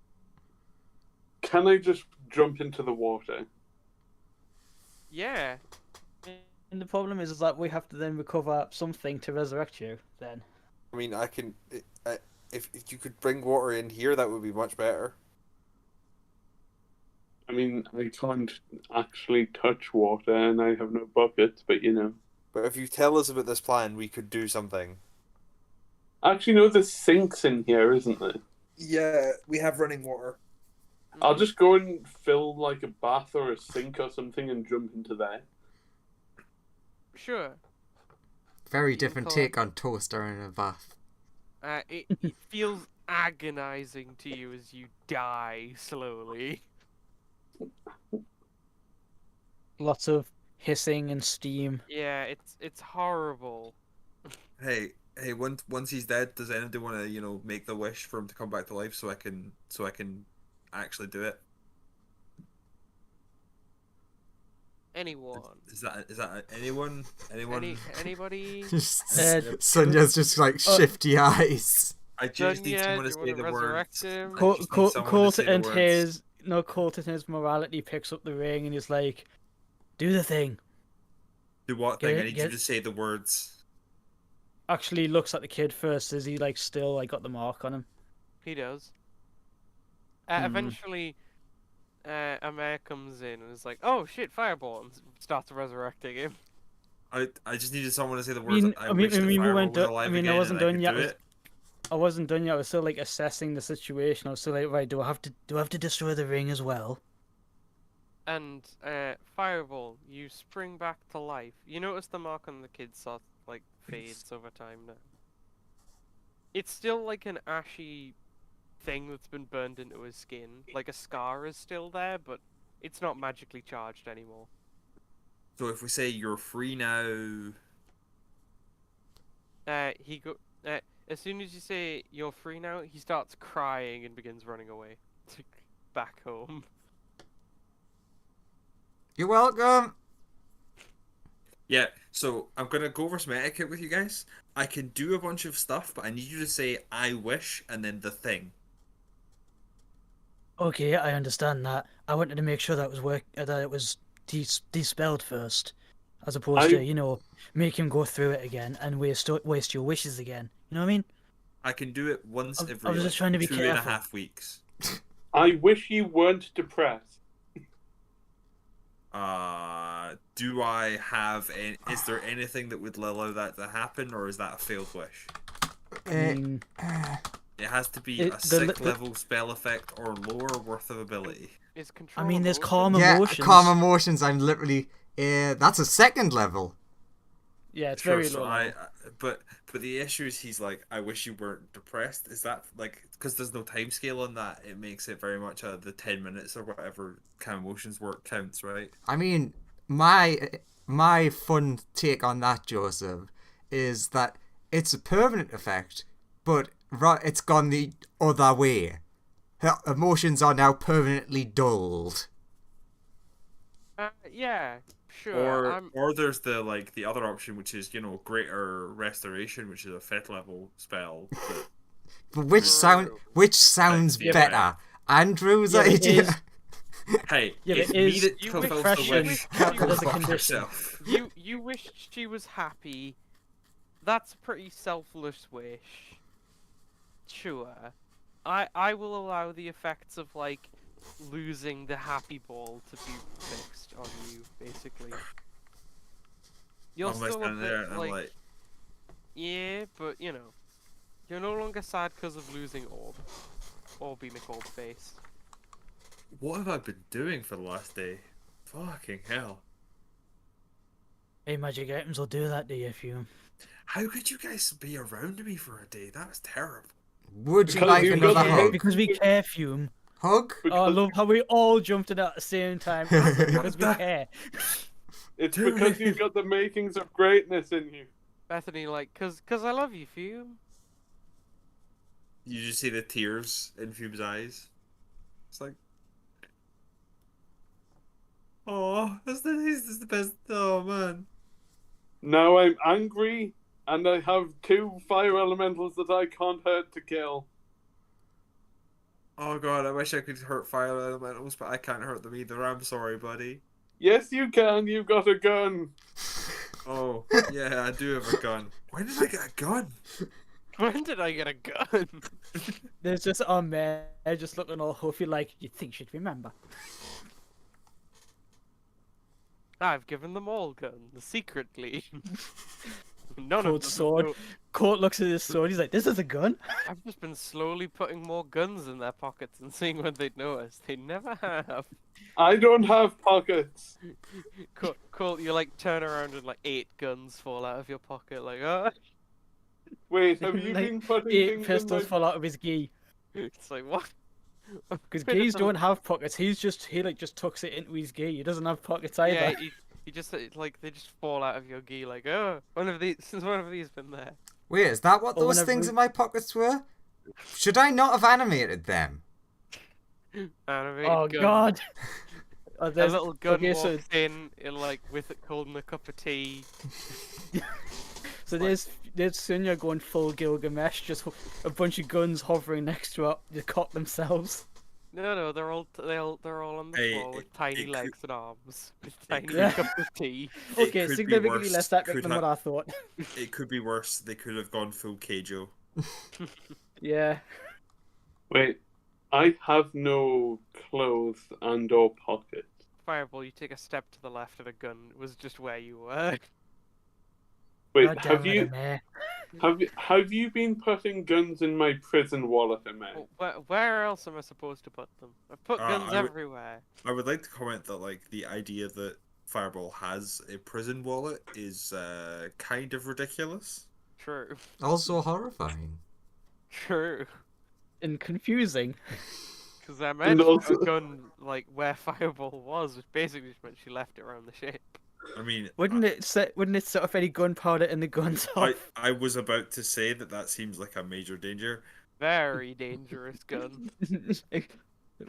Can I just jump into the water?
Yeah.
And the problem is that we have to then recover something to resurrect you. Then.
I mean, I can. If you could bring water in here, that would be much better.
I mean, I can't actually touch water and I have no buckets, but you know.
But if you tell us about this plan, we could do something.
Actually, no, there's sinks in here, isn't there?
Yeah, we have running water.
I'll just go and fill like a bath or a sink or something and jump into there.
Sure.
Very
You
different
can't-
take on toaster in a bath.
It feels agonizing to you as you die slowly.
Lots of hissing and steam.
Yeah, it's horrible.
Hey, once he's dead, does anybody want to make the wish for him to come back to life so I can actually do it?
Anyone?
Is that anyone? Anyone?
Anybody?
Sonya's just like shifty eyes.
I just need
Sonia,
someone
do
to
you
say
wanna
the
resurrect
words.
him?
I
Colt,
just need
Colt,
someone to
Colt
say the
and
words.
his morality picks up the ring and he's like, "Do the thing."
Do what
Get
thing? I
it,
need
get
you to say the words.
Actually, looks at the kid first. Is he like still like got the mark on him?
He does.
Hmm.
Eventually, a mayor comes in and is like, "Oh shit, fireball!" and starts resurrecting him.
I just needed someone to say the words. I
I
wish the
mean, we
Firewall
weren't.
was
I
alive
mean, I
again
wasn't
and I
done
could
yet.
do it.
I wasn't done yet. I was still like assessing the situation. I was still like, right, do I have to destroy the ring as well?
And Fireball, you spring back to life. You notice the mark on the kid's sort like fades over time now. It's still like an ashy thing that's been burned into his skin. Like a scar is still there, but it's not magically charged anymore.
So if we say you're free now,
He go. As soon as you say you're free now, he starts crying and begins running away back home.
You're welcome.
yeah. So I'm gonna go over some etiquette with you guys. I can do a bunch of stuff, but I need you to say "I wish" and then the thing.
Okay, I understand that. I wanted to make sure that it was dispelled first, as opposed to make him go through it again and waste your wishes again. You know what I mean?
I can do it once
I
every
was just trying to be
2.5
careful.
weeks.
I wish you weren't depressed.
Do I have any? Is there anything that would allow that to happen, or is that a failed wish?
I mean,
It has to be
It-
a
the-
6th
the-
level spell effect or lower worth of ability.
Is control.
I mean, there's
emotion?
calm
Yeah,
emotions.
calm emotions. I'm literally. That's a 2nd level.
yeah, it's
Sure,
very
so
low.
I,
level.
but the issue is he's like, I wish you weren't depressed. Is that like because there's no time scale on that? It makes it very much the 10 minutes or whatever kind of emotions work counts, right?
I mean, my fun take on that, Joseph, is that it's a permanent effect, but it's gone the other way. Her emotions are now permanently dulled.
Yeah, sure.
Or there's the other option, which is greater restoration, which is a 5th level spell.
But which sounds
Yeah,
better? Andrew's
Yeah, it
idea.
is.
Hey,
Yeah,
it's
but
me
is
that
you
fulfills
wish-
the
you
wish.
wish
Go
she was
a
fuck
condition.
yourself.
You wished she was happy. That's a pretty selfless wish. Sure. I will allow the effects of like losing the happy ball to be fixed on you, basically. You're
I'm
still a
listening there,
bit
and I'm like,
yeah, but you're no longer sad because of losing Orby McOldface.
what have I been doing for the last day? Fucking hell.
Hey, magic items will do that to you if you.
How could you guys be around me for a day? That was terrible.
Would you
Because
like
you've
another
got the
hug?
Because we care, Fume.
Hug?
Oh, I love how we all jumped in at the same time because we care.
It's
Do
because
it.
you've got the makings of greatness in you.
Bethany, like, cause I love you, Fume.
You just see the tears in Fume's eyes. It's like, oh, this is the best. Oh man.
Now I'm angry, and I have 2 fire elementals that I can't hurt to kill.
Oh god, I wish I could hurt fire elementals, but I can't hurt them either. I'm sorry, buddy.
Yes, you can. You've got a gun.
Oh, yeah, I do have a gun. When did I get a gun?
When did I get a gun?
There's just our man just looking all huffy like, you think she'd remember.
I've given them all guns secretly. None
Cold
of them
sword.
know.
Court looks at his sword, he's like, this is a gun?
I've just been slowly putting more guns in their pockets and seeing when they'd notice. They never have.
I don't have pockets.
Cool, you like turn around and like 8 guns fall out of your pocket, like, oh.
Wait, have you
Like,
been putting
8
things
pistols
in my...
fall out of his gi.
It's like, what?
Because
Wait,
gis
it's a-
don't have pockets, he just tucks it into his gi, he doesn't have pockets either.
Yeah, you just, like, they just fall out of your gi, like, oh, one of these been there.
Wait, is that what
Or
those
whenever
things
we-
in my pockets were? Should I not have animated them?
Animated
Oh
gun.
god! Oh,
A
there's-
little gun
okay, so-
walks in, like, with it holding a cup of tea.
So there's Sunya going full Gilgamesh, just a bunch of guns hovering next to her, the cot themselves.
No, they're all on the
Hey,
floor with tiny
it could-
legs and arms, with tiny
Yeah.
cups of tea.
It
Okay,
could be
significantly
worse.
less epic
Could
than
ha-
what I thought.
It could be worse. They could have gone full Keijo.
Yeah.
Wait, I have no clothes and/or pockets.
Fireball, you take a step to the left and a gun was just where you were.
Wait,
God damn it, Amir.
have you been putting guns in my prison wallet, man?
Well, where else am I supposed to put them? I've put guns
I would-
everywhere.
I would like to comment that like the idea that Fireball has a prison wallet is kind of ridiculous.
True.
Also horrifying.
True.
And confusing.
Because I mentioned
also-
a gun like where Fireball was, which basically just meant she left it around the ship.
I mean,
Wouldn't it set off any gunpowder in the guns off?
I was about to say that seems like a major danger.
Very dangerous gun.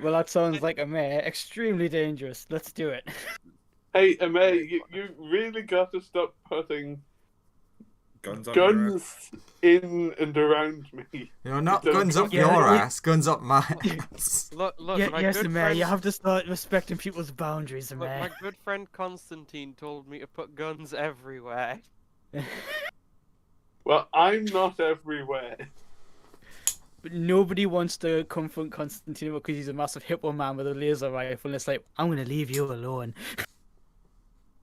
Well, that sounds like Amir. Extremely dangerous. Let's do it.
Hey, Amir, you really got to stop putting
Guns on your ass.
guns in and around me.
Not
Don't
guns up
come-
your
Yeah,
ass, guns up my ass.
Look, my
Yes,
good
Amir,
friend.
you have to start respecting people's boundaries,
Look, my
Amir.
good friend Constantine told me to put guns everywhere.
Well, I'm not everywhere.
But nobody wants to confront Constantine because he's a massive hippo man with a laser rifle. And it's like,
I'm gonna leave you alone.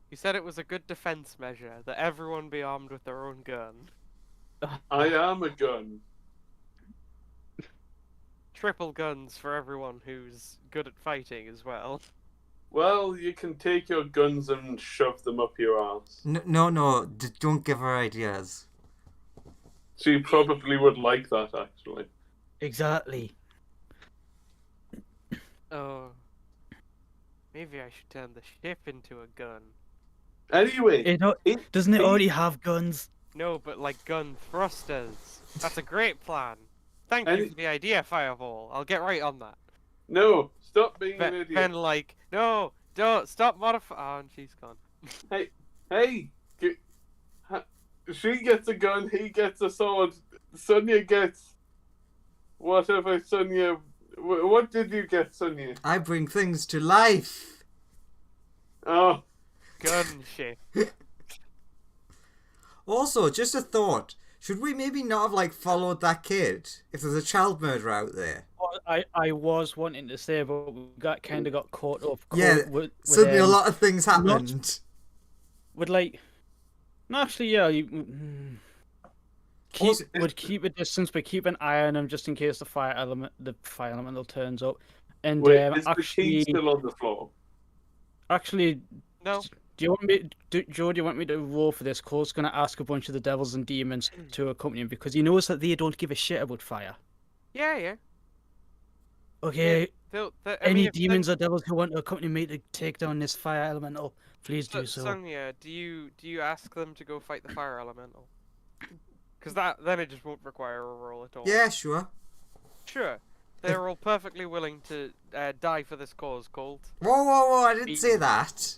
He said it was a good defense measure that everyone be armed with their own gun.
I am a gun.
Triple guns for everyone who's good at fighting as well.
Well, you can take your guns and shove them up your ass.
No, don't give her ideas.
She probably would like that, actually.
Exactly.
Oh. Maybe I should turn the ship into a gun.
Anyway,
Doesn't it already have guns?
No, but like gun thrusters. That's a great plan. Thank you
Any-
for the idea, Fireball. I'll get right on that.
no, stop being an
Ben,
idiot.
like, no, don't, stop modifying. Oh, and she's gone.
Hey, she gets a gun, he gets a sword. Sonia gets whatever. Sonia, what did you get, Sonia?
I bring things to life.
Oh,
Gun ship.
Also, just a thought. Should we maybe not have like followed that kid if there's a child murderer out there?
I was wanting to say, but we kind of got caught up.
Yeah,
with,
suddenly a
um,
lot of things happened.
Would like, no, actually, yeah,
Also-
would keep a distance, but keep an eye on him just in case the fire elemental turns up. And
wait, is the key
actually,
still on the floor?
No.
do you want me, Joe? Do you want me to roll for this? Cole's gonna ask a bunch of the devils and demons to accompany him because he knows that they don't give a shit about fire.
Yeah.
Okay,
Any demons or devils who want to accompany me to take down this fire elemental, please do so.
Sonia, do you ask them to go fight the fire elemental? Because then it just won't require a roll at all.
Yeah, sure.
Sure. They're all perfectly willing to die for this cause, Colt.
Whoa, I didn't say that.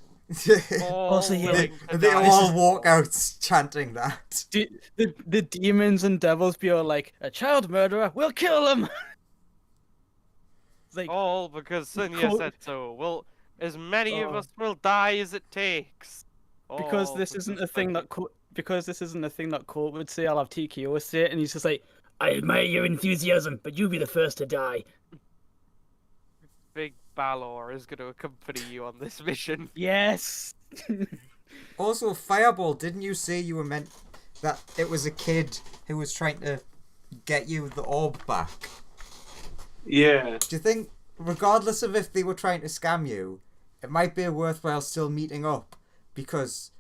All
Also, yeah,
willing to
They
die.
all walk out chanting that.
The demons and devils be all like, a child murderer, we'll kill him. It's like,
All because Sonia
Colt-
said so. Well, as many of
Oh.
us will die as it takes.
because
All
this isn't a
because
thing
Sonia-
that because this isn't a thing that Colt would say. I'll have TKO say it, and he's just like,
I admire your enthusiasm, but you be the first to die.
Big Balor is going to accompany you on this mission.
yes.
Also, Fireball, didn't you say you were meant that it was a kid who was trying to get you the orb back?
Yeah.
Do you think, regardless of if they were trying to scam you, it might be worthwhile still meeting up because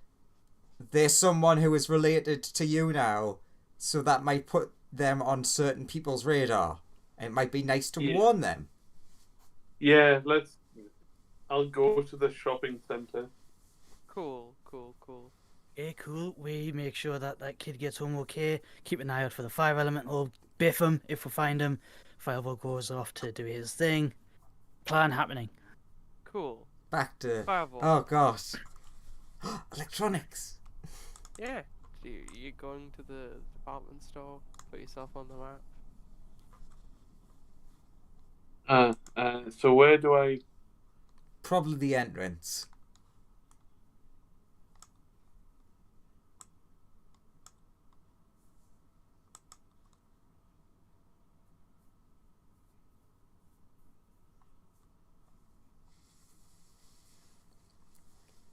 there's someone who is related to you now, so that might put them on certain people's radar. And it might be nice to
Yeah.
warn them.
Yeah, I'll go to the shopping centre.
Cool.
Okay, cool. We make sure that that kid gets home okay. Keep an eye out for the fire elemental. Biff him if we find him. Fireball goes off to do his thing. Plan happening.
Cool.
Back to...
Fireball.
Oh, gosh. Electronics.
Yeah. So you're going to the department store, put yourself on the map.
So where do I...
Probably the entrance.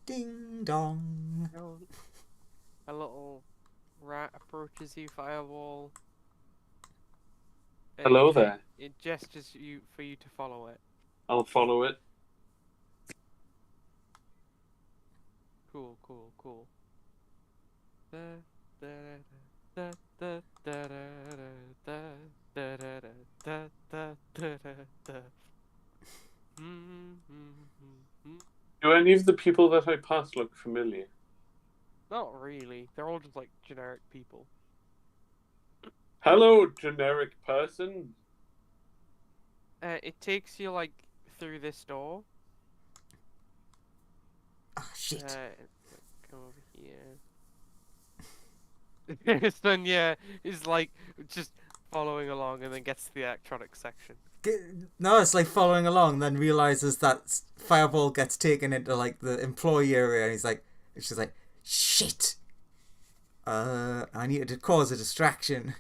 Ding dong.
A little rat approaches you, Fireball.
Hello there.
It gestures for you to follow it.
I'll follow it.
Cool. Da, da, da, da, da, da, da, da, da, da, da, da, da, da.
Do any of the people that I pass look familiar?
Not really. They're all just like generic people.
Hello, generic person.
It takes you like through this door.
Oh, shit.
Come over here. Sonia is like just following along and then gets to the electronic section.
No, it's like following along, then realizes that Fireball gets taken into like the employee area, and she's like, shit. I needed to cause a distraction.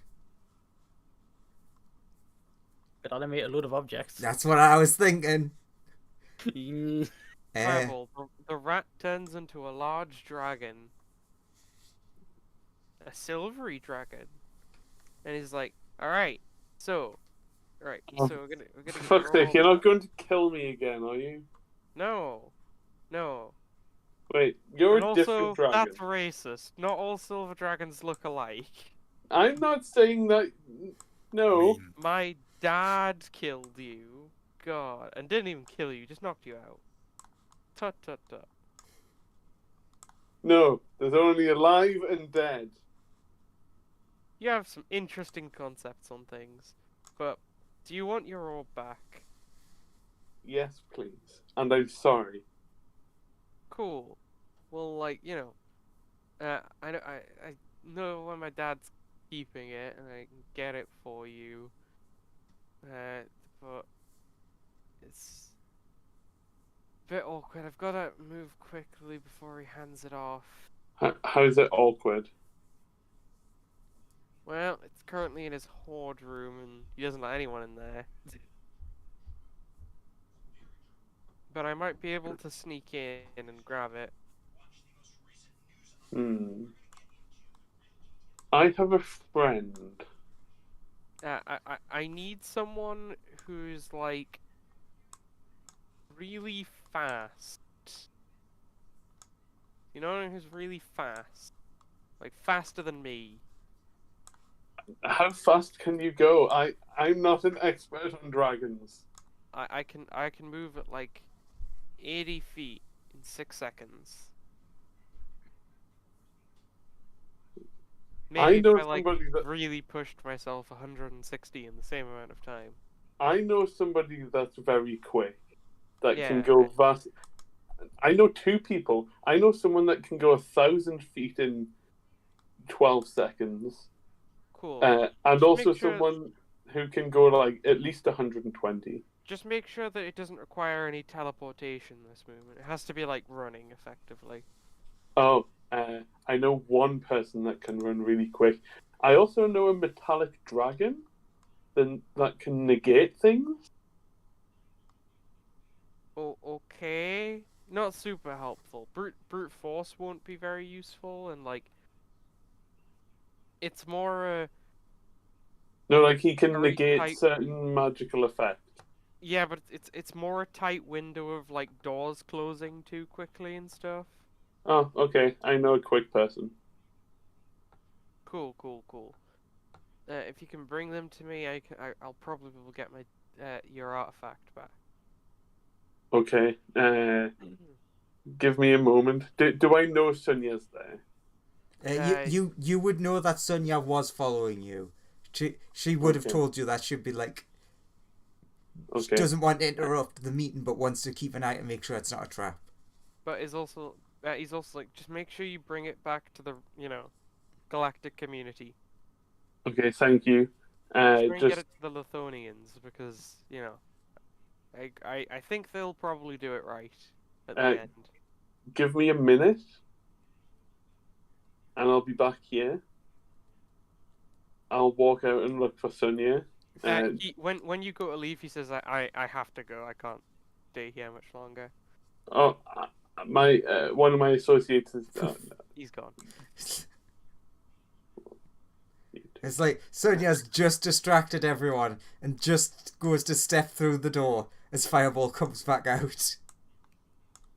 Could animate a load of objects.
That's what I was thinking.
Fireball, the rat turns into a large dragon. A silvery dragon. And he's like, alright, so we're gonna
For fuck's sake, you're not going to kill me again, are you?
No.
Wait, you're
And
a
also,
different dragon.
that's racist. Not all silver dragons look alike.
I'm not saying that. No.
My dad killed you. God. And didn't even kill you, just knocked you out. Tut.
No, there's only alive and dead.
You have some interesting concepts on things. But do you want your orb back?
Yes, please. And I'm sorry.
Cool. Well, like, I know when my dad's keeping it, and I can get it for you. But it's a bit awkward. I've got to move quickly before he hands it off.
How's it awkward?
Well, it's currently in his hoard room, and he doesn't let anyone in there. But I might be able to sneak in and grab it.
I have a friend.
I need someone who's like really fast. You know, who's really fast, like faster than me.
How fast can you go? I'm not an expert on dragons.
I can move at like 80 feet in 6 seconds. Maybe
know
if I like
somebody that-
really pushed myself 160 in the same amount of time.
I know somebody that's very quick, that can
Yeah.
go fast. I know two people. I know someone that can go 1,000 feet in 12 seconds.
Cool.
And
Just
also
make sure-
someone who can go like at least 120.
Just make sure that it doesn't require any teleportation, this movement. It has to be like running effectively.
Oh, I know one person that can run really quick. I also know a metallic dragon that can negate things.
Oh, okay. Not super helpful. Brute force won't be very useful, and like, it's more
No, like he can
Very
negate
tight.
certain magical effects.
yeah, but it's more a tight window of like doors closing too quickly and stuff.
Oh, okay. I know a quick person.
Cool. If you can bring them to me, I'll probably will get my your artifact back.
Okay. Give me a moment. Do I know Sonia's there?
You would know that Sonia was following you. She would have
Okay.
told you that. She'd be like, she
Okay.
doesn't want to interrupt the meeting, but wants to keep an eye to make sure it's not a trap.
But he's also like, just make sure you bring it back to the galactic community.
Okay. Thank you.
Try and
Just
get it to the Lithonians because I think they'll probably do it right at the end.
give me a minute, and I'll be back here. I'll walk out and look for Sonia.
When you go to leave, he says, I have to go. I can't stay here much longer.
Oh, my one of my associates is
He's gone.
It's like Sonia's just distracted everyone and just goes to step through the door as Fireball comes back out.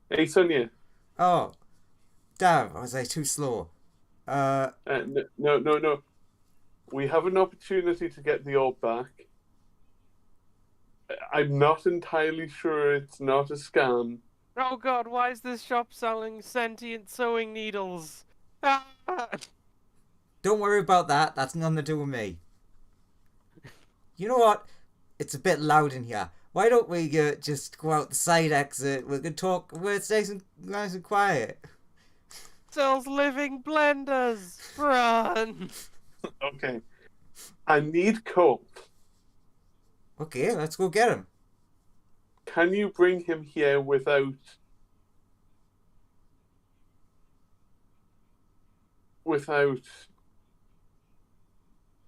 Hey, Sonia.
Oh, damn, was I too slow?
No. We have an opportunity to get the orb back. I'm not entirely sure it's not a scam.
Oh god, why is this shop selling sentient sewing needles? Ah!
Don't worry about that. That's nothing to do with me. You know what? It's a bit loud in here. Why don't we just go out the side exit? We can talk where it's nice and quiet.
Sells living blenders! Run!
Okay. I need Colt.
Okay, let's go get him.
Can you bring him here without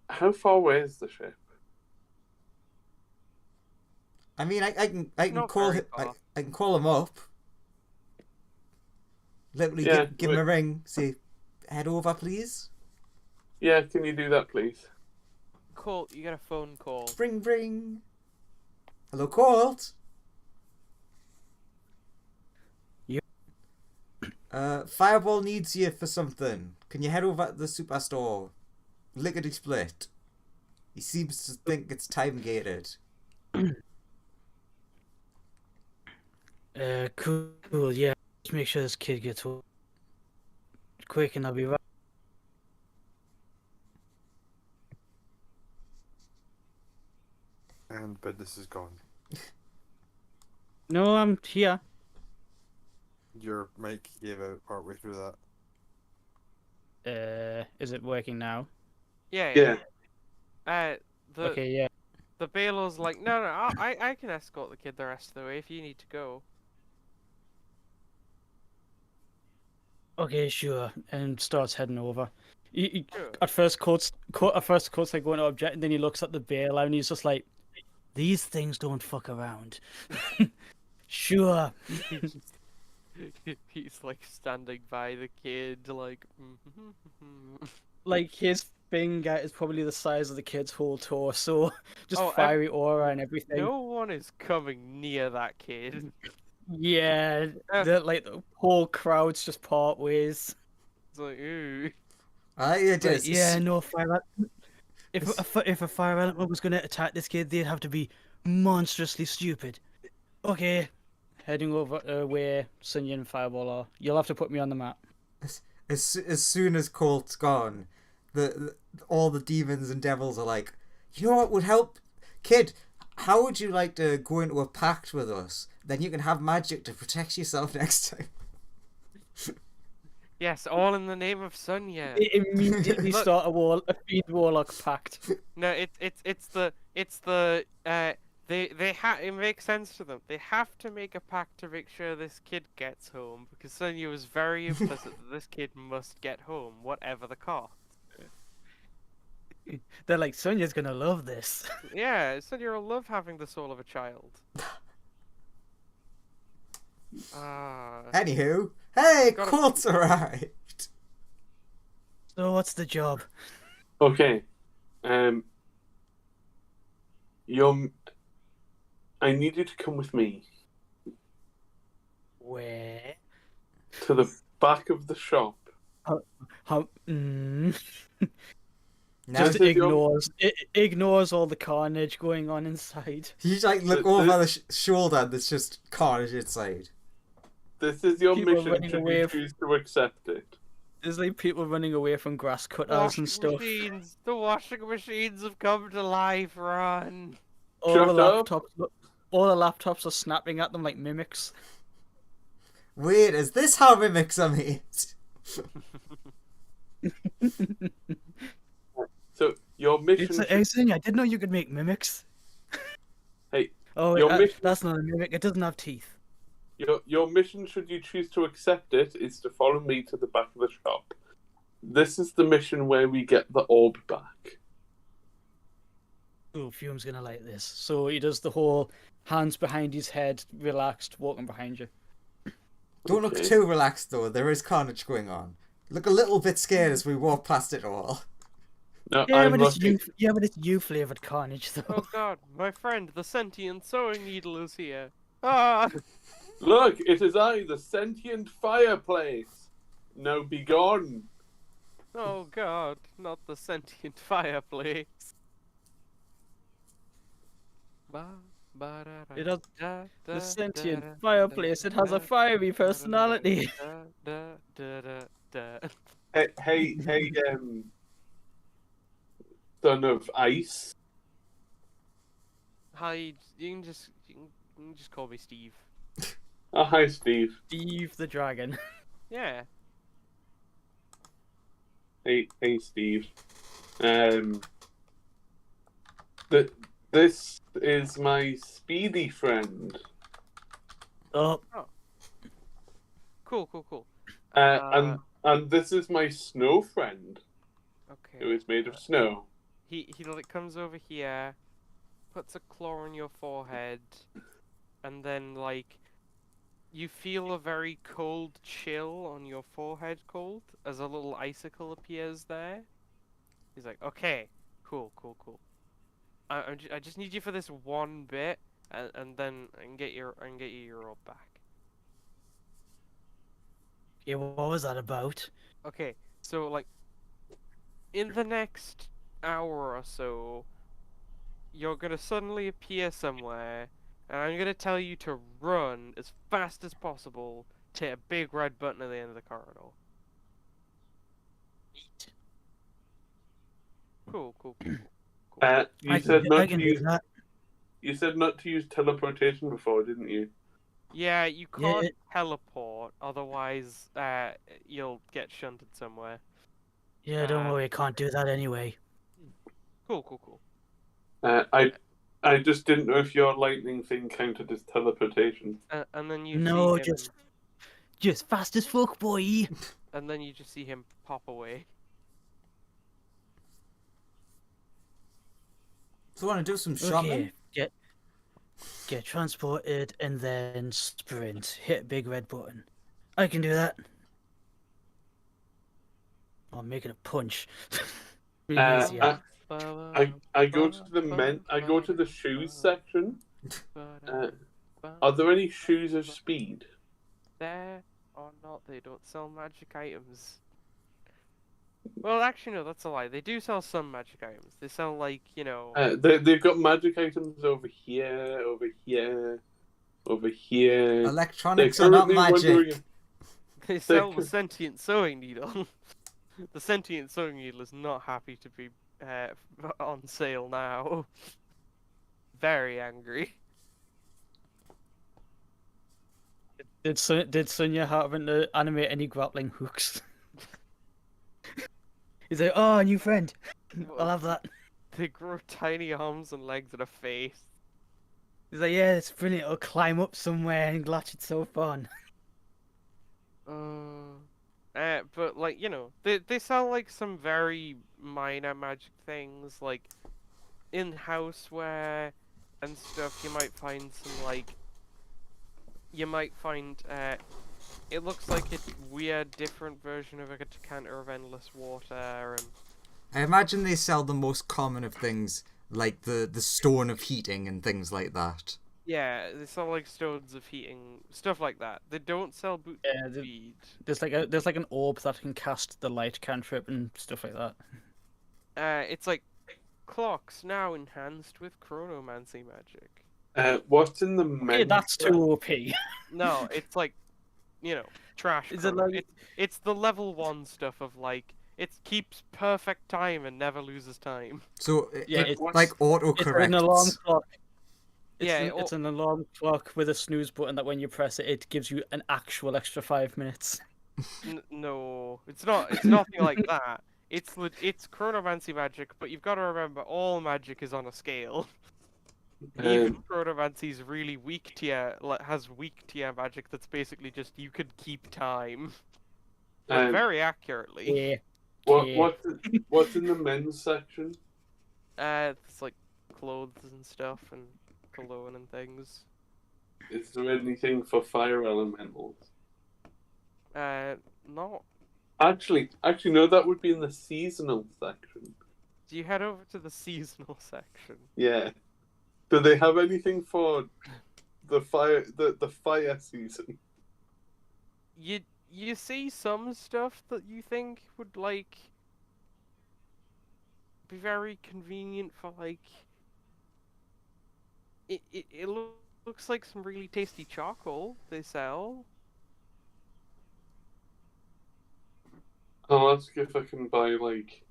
how far away is the ship?
I mean, I can
Not
call
very
him.
far.
I can call him up. Literally,
Yeah,
give him a ring. Say, head over, please.
Yeah, can you do that, please?
Colt, you get a phone call.
Ring, ring. Hello, Colt.
Yeah.
Fireball needs you for something. Can you head over to the superstore? Lickety split. He seems to think it's time gated.
Cool, yeah. Just make sure this kid gets home quick and I'll be right.
And Bendis is gone.
No, I'm here.
Your mic gave out partway through that.
Is it working now?
Yeah. The
Okay, yeah.
the Baylor's like, no, I can escort the kid the rest of the way if you need to go.
Okay, sure.
And starts heading over.
Sure.
At first, Court's like going to object, and then he looks at the bailer and he's just like,
These things don't fuck around. Sure.
He's like standing by the kid, like.
like his finger is probably the size of the kid's whole torso, just
Oh,
fiery aura and everything.
No one is coming near that kid.
Yeah, the whole crowd's just part ways.
It's like, ooh.
It is.
Yeah, no fire. If a fire element was going to attack this kid, they'd have to be monstrously stupid.
Okay, heading over where Sun Yin and Fireball are. You'll have to put me on the map.
As soon as Colt's gone, all the demons and devils are like, you know what would help, kid? How would you like to go into a pact with us? Then you can have magic to protect yourself next time.
Yes, all in the name of Sonya.
They immediately
Look.
start a fiend warlock pact.
No, it makes sense to them. They have to make a pact to make sure this kid gets home because Sonya was very implicit that this kid must get home, whatever the cost.
They're like, Sonya's gonna love this.
Yeah, Sonya will love having the soul of a child.
Anywho, hey,
Gotta-
Colt's arrived.
So what's the job?
Okay. I need you to come with me
Where?
to the back of the shop.
How?
Now
Just-
ignores all the carnage going on inside.
you like look over the shoulder and there's just carnage inside.
This is your
People
mission.
running
Should
away
you
f-
choose to accept it?
There's like people running away from grass cutters
Washing
and stuff.
machines! The washing machines have come to life. Run!
All
Shut
the
up.
laptops are snapping at them like mimics.
Wait, is this how mimics are made?
So your mission.
Hey, Sonya, I didn't know you could make mimics.
Hey,
Oh,
your mission.
that's not a mimic. It doesn't have teeth.
Your mission, should you choose to accept it, is to follow me to the back of the shop. This is the mission where we get the orb back.
Oh, Fume's gonna like this.
So he does the whole hands behind his head, relaxed, walking behind you.
Don't look
Okay.
too relaxed though, there is carnage going on. Look a little bit scared as we walk past it all.
No,
Yeah,
I'm
but it's
looking.
you. Yeah, but it's you flavored carnage though.
Oh god, my friend, the sentient sewing needle is here. Ah!
Look, it is I, the sentient fireplace. Now be gone.
Oh god, not the sentient fireplace. Ba, ba, da, da,
It has
da,
the
da, da,
sentient
da,
fireplace. It has a
da,
fiery
da, da,
personality.
da, da, da, da, da.
Hey, son of ice.
Hi, you can just call me Steve.
Oh, hi, Steve.
Steve the dragon.
Yeah.
Hey, Steve. Th- this is my speedy friend.
Oh,
Cool, cool, cool.
And this is my snow friend, who
Okay.
is made of snow.
He like comes over here, puts a claw on your forehead, and then like you feel a very cold chill on your forehead cold as a little icicle appears there. He's like, okay, cool, cool, cool. I just need you for this one bit, and then I can get you robe back.
yeah. What was that about?
Okay, so like in the next hour or so, you're gonna suddenly appear somewhere, and I'm gonna tell you to run as fast as possible to a big red button at the end of the corridor. Cool, cool, cool, cool.
You said
I
not
can
to
do
use.
that.
You said not to use teleportation before, didn't you?
Yeah, you
Yeah.
can't teleport, otherwise you'll get shunted somewhere.
Yeah, don't worry. I can't do that anyway.
Cool, cool, cool.
I just didn't know if your lightning thing counted as teleportation.
And then you
No,
see him,
just fast as fuck, boy.
and then you just see him pop away.
So want to do some shopping?
Okay, get transported and then sprint. Hit big red button. I can do that. Oh, I'm making a punch. Really easy.
I go to the shoes section. Are there any shoes of speed?
There or not, they don't sell magic items. Well, actually, no, that's a lie. They do sell some magic items. They sell, like, you know...
They've got magic items over here, over here, over here.
Electronics are not magic.
They sell the sentient sewing needle. The sentient sewing needle is not happy to be on sale now. Very angry.
Did Sunya happen to animate any grappling hooks? He's like, oh, new friend. I'll have that.
They grow tiny arms and legs and a face.
He's like, yeah, it's brilliant. I'll climb up somewhere and latch it so fun.
But like, you know, they sell like some very minor magic things, like in houseware and stuff. You might find some like, it looks like a weird, different version of like a decanter of endless water, and
I imagine they sell the most common of things, like the stone of heating and things like that.
yeah, they sell like stones of heating, stuff like that. They don't sell boots
Yeah,
of speed.
There's like an orb that can cast the light cantrip and stuff like that.
It's like clocks now enhanced with chronomancy magic.
What's in the men's?
Okay, that's too OP.
No, it's like, you know, trash.
Is it
chrono.
like-
It's the level 1 stuff of like, it keeps perfect time and never loses time.
So
Yeah,
it,
it's-
like auto
It's an alarm
corrects.
clock.
Yeah,
It's an alarm clock with a snooze button that when you press it, it gives you an actual extra 5 minutes.
No, it's not. It's nothing like that. It's chronomancy magic, but you've got to remember all magic is on a scale. Even chronomancy's really weak tier has weak tier magic that's basically just you could keep time, but very accurately.
Yeah.
What's in the men's section?
It's like clothes and stuff and cologne and things.
Is there anything for fire elementals?
No.
Actually, no. That would be in the seasonal section.
Do you head over to the seasonal section?
Yeah. Do they have anything for the fire season?
You see some stuff that you think would like be very convenient for like it looks like some really tasty charcoal they sell.
I'll ask if I can buy like,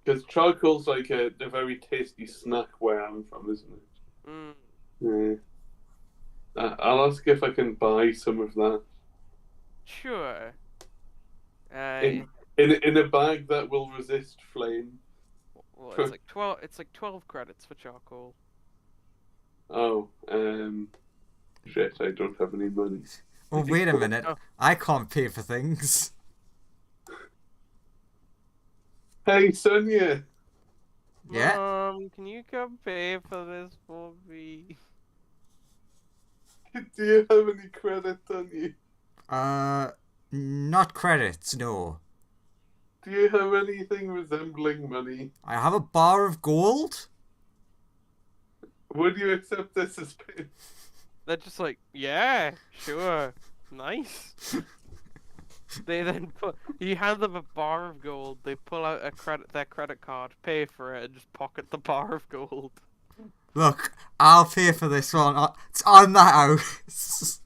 because charcoal's like a very tasty snack where I'm from, isn't it?
Mm,
Yeah. I'll ask if I can buy some of that
sure. Uh,
in a bag that will resist flame.
well, it's like 12. It's like 12 credits for charcoal.
Oh, shit! I don't have any money.
Oh, wait a minute.
Oh.
I can't pay for things.
Hey, Sonia.
Yeah?
Mom, can you come pay for this for me?
Do you have any credit on you?
Not credits, no.
Do you have anything resembling money?
I have a bar of gold.
Would you accept this as pay?
They're just like, yeah, sure, nice. They then you hand them a bar of gold. They pull out their credit card, pay for it, and just pocket the bar of gold.
Look, I'll pay for this one. It's on the house.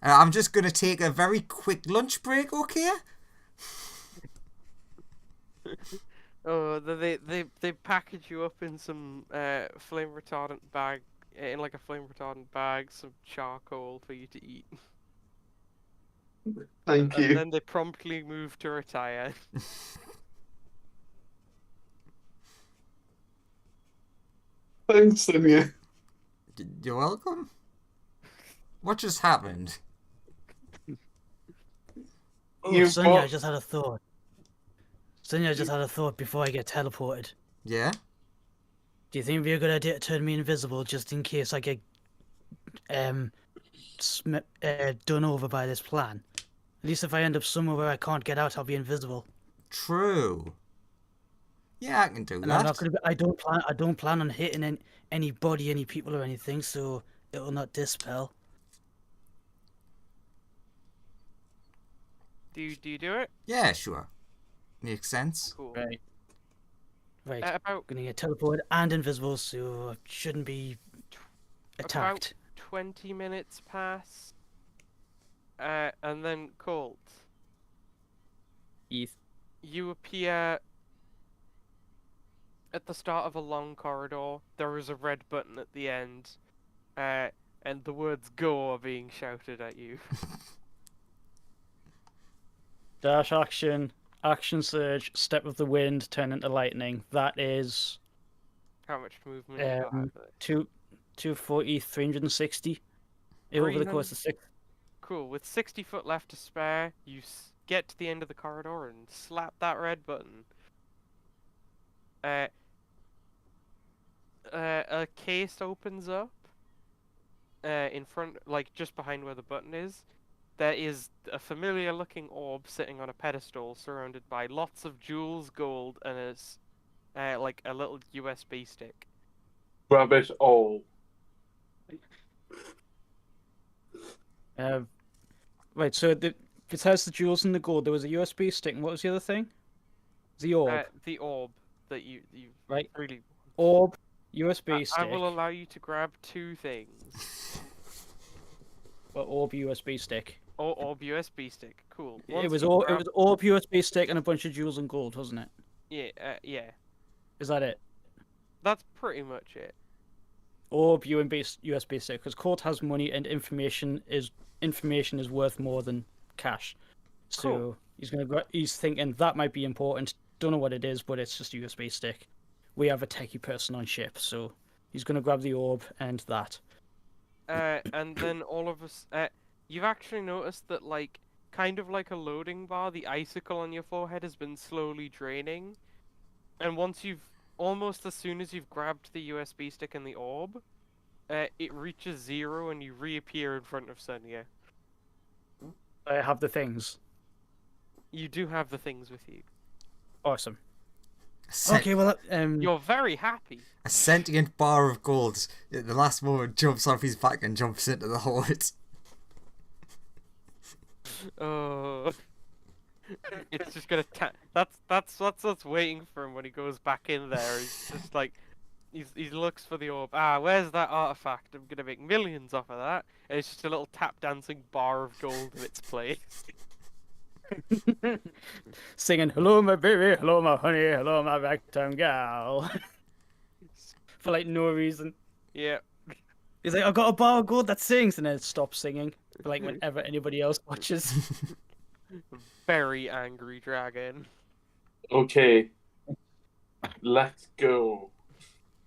I'm just gonna take a very quick lunch break, okay?
Oh, they package you up in some flame retardant bag, in like a flame retardant bag, some charcoal for you to eat.
Thank
And
you.
then they promptly move to retire.
Thanks, Sonia.
You're welcome. What just happened?
Oh,
You
Sonia, I
bought-
just had a thought. Sonia, I just had a thought before I get teleported.
Yeah?
Do you think it'd be a good idea to turn me invisible just in case I get done over by this plan? At least if I end up somewhere where I can't get out, I'll be invisible.
True. Yeah, I can do
And
that.
I'm not gonna. I don't plan on hitting anybody, any people, or anything. So it will not dispel.
Do you do it?
Yeah, sure. Makes sense.
Cool.
Right. Right.
About
Gonna get teleported and invisible, so I shouldn't be attacked.
20 minutes pass. And then Colt,
Eth.
you appear at the start of a long corridor. There is a red button at the end, and the words "Go" are being shouted at you.
Dash action, action surge, step of the wind, turn into lightning. That is
How much movement do you have?
240, 360 over the course of 6.
Cool. With 60 foot left to spare, you get to the end of the corridor and slap that red button. A case opens up. In front, like just behind where the button is. There is a familiar-looking orb sitting on a pedestal, surrounded by lots of jewels, gold, and like a little USB stick.
Grab it all.
Right, so besides the jewels and the gold, there was a USB stick, and what was the other thing? The orb.
The orb that you
Right.
really.
Orb, USB
I
stick.
will allow you to grab 2 things.
Well, orb, USB stick.
Or orb USB stick. Cool.
It
Once
was
you
all. It
grab-
was orb, USB stick, and a bunch of jewels and gold, wasn't it?
Yeah.
Is that it?
That's pretty much it.
Orb, USB stick, because Court has money and information is worth more than cash. So
Cool.
he's thinking that might be important. Don't know what it is, but it's just a USB stick. We have a techie person on ship, so he's gonna grab the orb and that.
And then all of us, you've actually noticed that, like, kind of like a loading bar, the icicle on your forehead has been slowly draining. And almost as soon as you've grabbed the USB stick and the orb, it reaches 0 and you reappear in front of Sonia.
I have the things.
You do have the things with you.
Awesome.
Okay, well,
You're very happy.
A sentient bar of gold at the last moment jumps off his back and jumps into the horde.
Oh, it's just gonna that's what's waiting for him when he goes back in there. He's just like he looks for the orb. Ah, where's that artifact? I'm gonna make millions off of that. And it's just a little tap dancing bar of gold in its place.
Singing, hello, my baby, hello, my honey, hello, my ragtime gal. For like no reason.
Yeah.
He's like, I've got a bar of gold that sings, and then it stops singing. For like whenever anybody else watches.
Very angry dragon.
Okay. Let's go.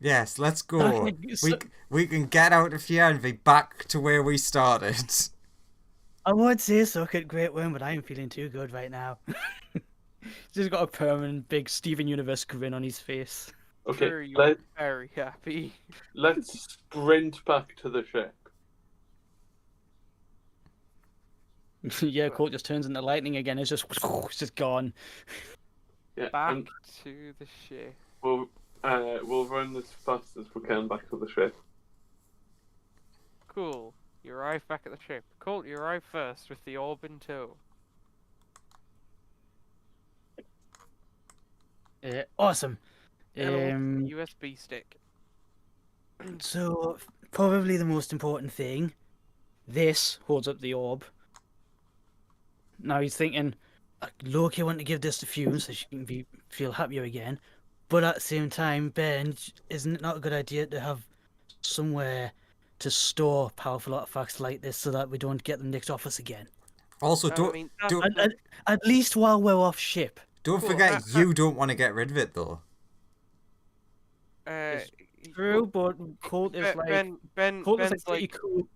Yes, let's go.
So-
We can get out of here and be back to where we started.
I would say suck it, Great Worm, but I ain't feeling too good right now.
He's got a permanent big Steven Universe grin on his face.
Okay,
Sure, you're very happy.
let's sprint back to the ship.
Yeah, Colt just turns into lightning again. It's just gone.
Yeah,
Back
and
to the ship.
we'll run as fast as we can back to the ship.
Cool. You arrive back at the ship. Colt, you arrive first with the orb in tow.
Awesome.
And a USB stick.
So, probably the most important thing.
This holds up the orb. Now he's thinking,
Loki wanted to give this to Fume so she can feel happier again. But at the same time, Ben, isn't it not a good idea to have somewhere to store powerful artifacts like this so that we don't get them nicked off us again?
Also,
I mean,
don't
At least while we're off ship.
don't
Cool,
forget you don't want to get rid of it though.
true, but Colt is like Colt is
Ben's
like pretty
like,
cool.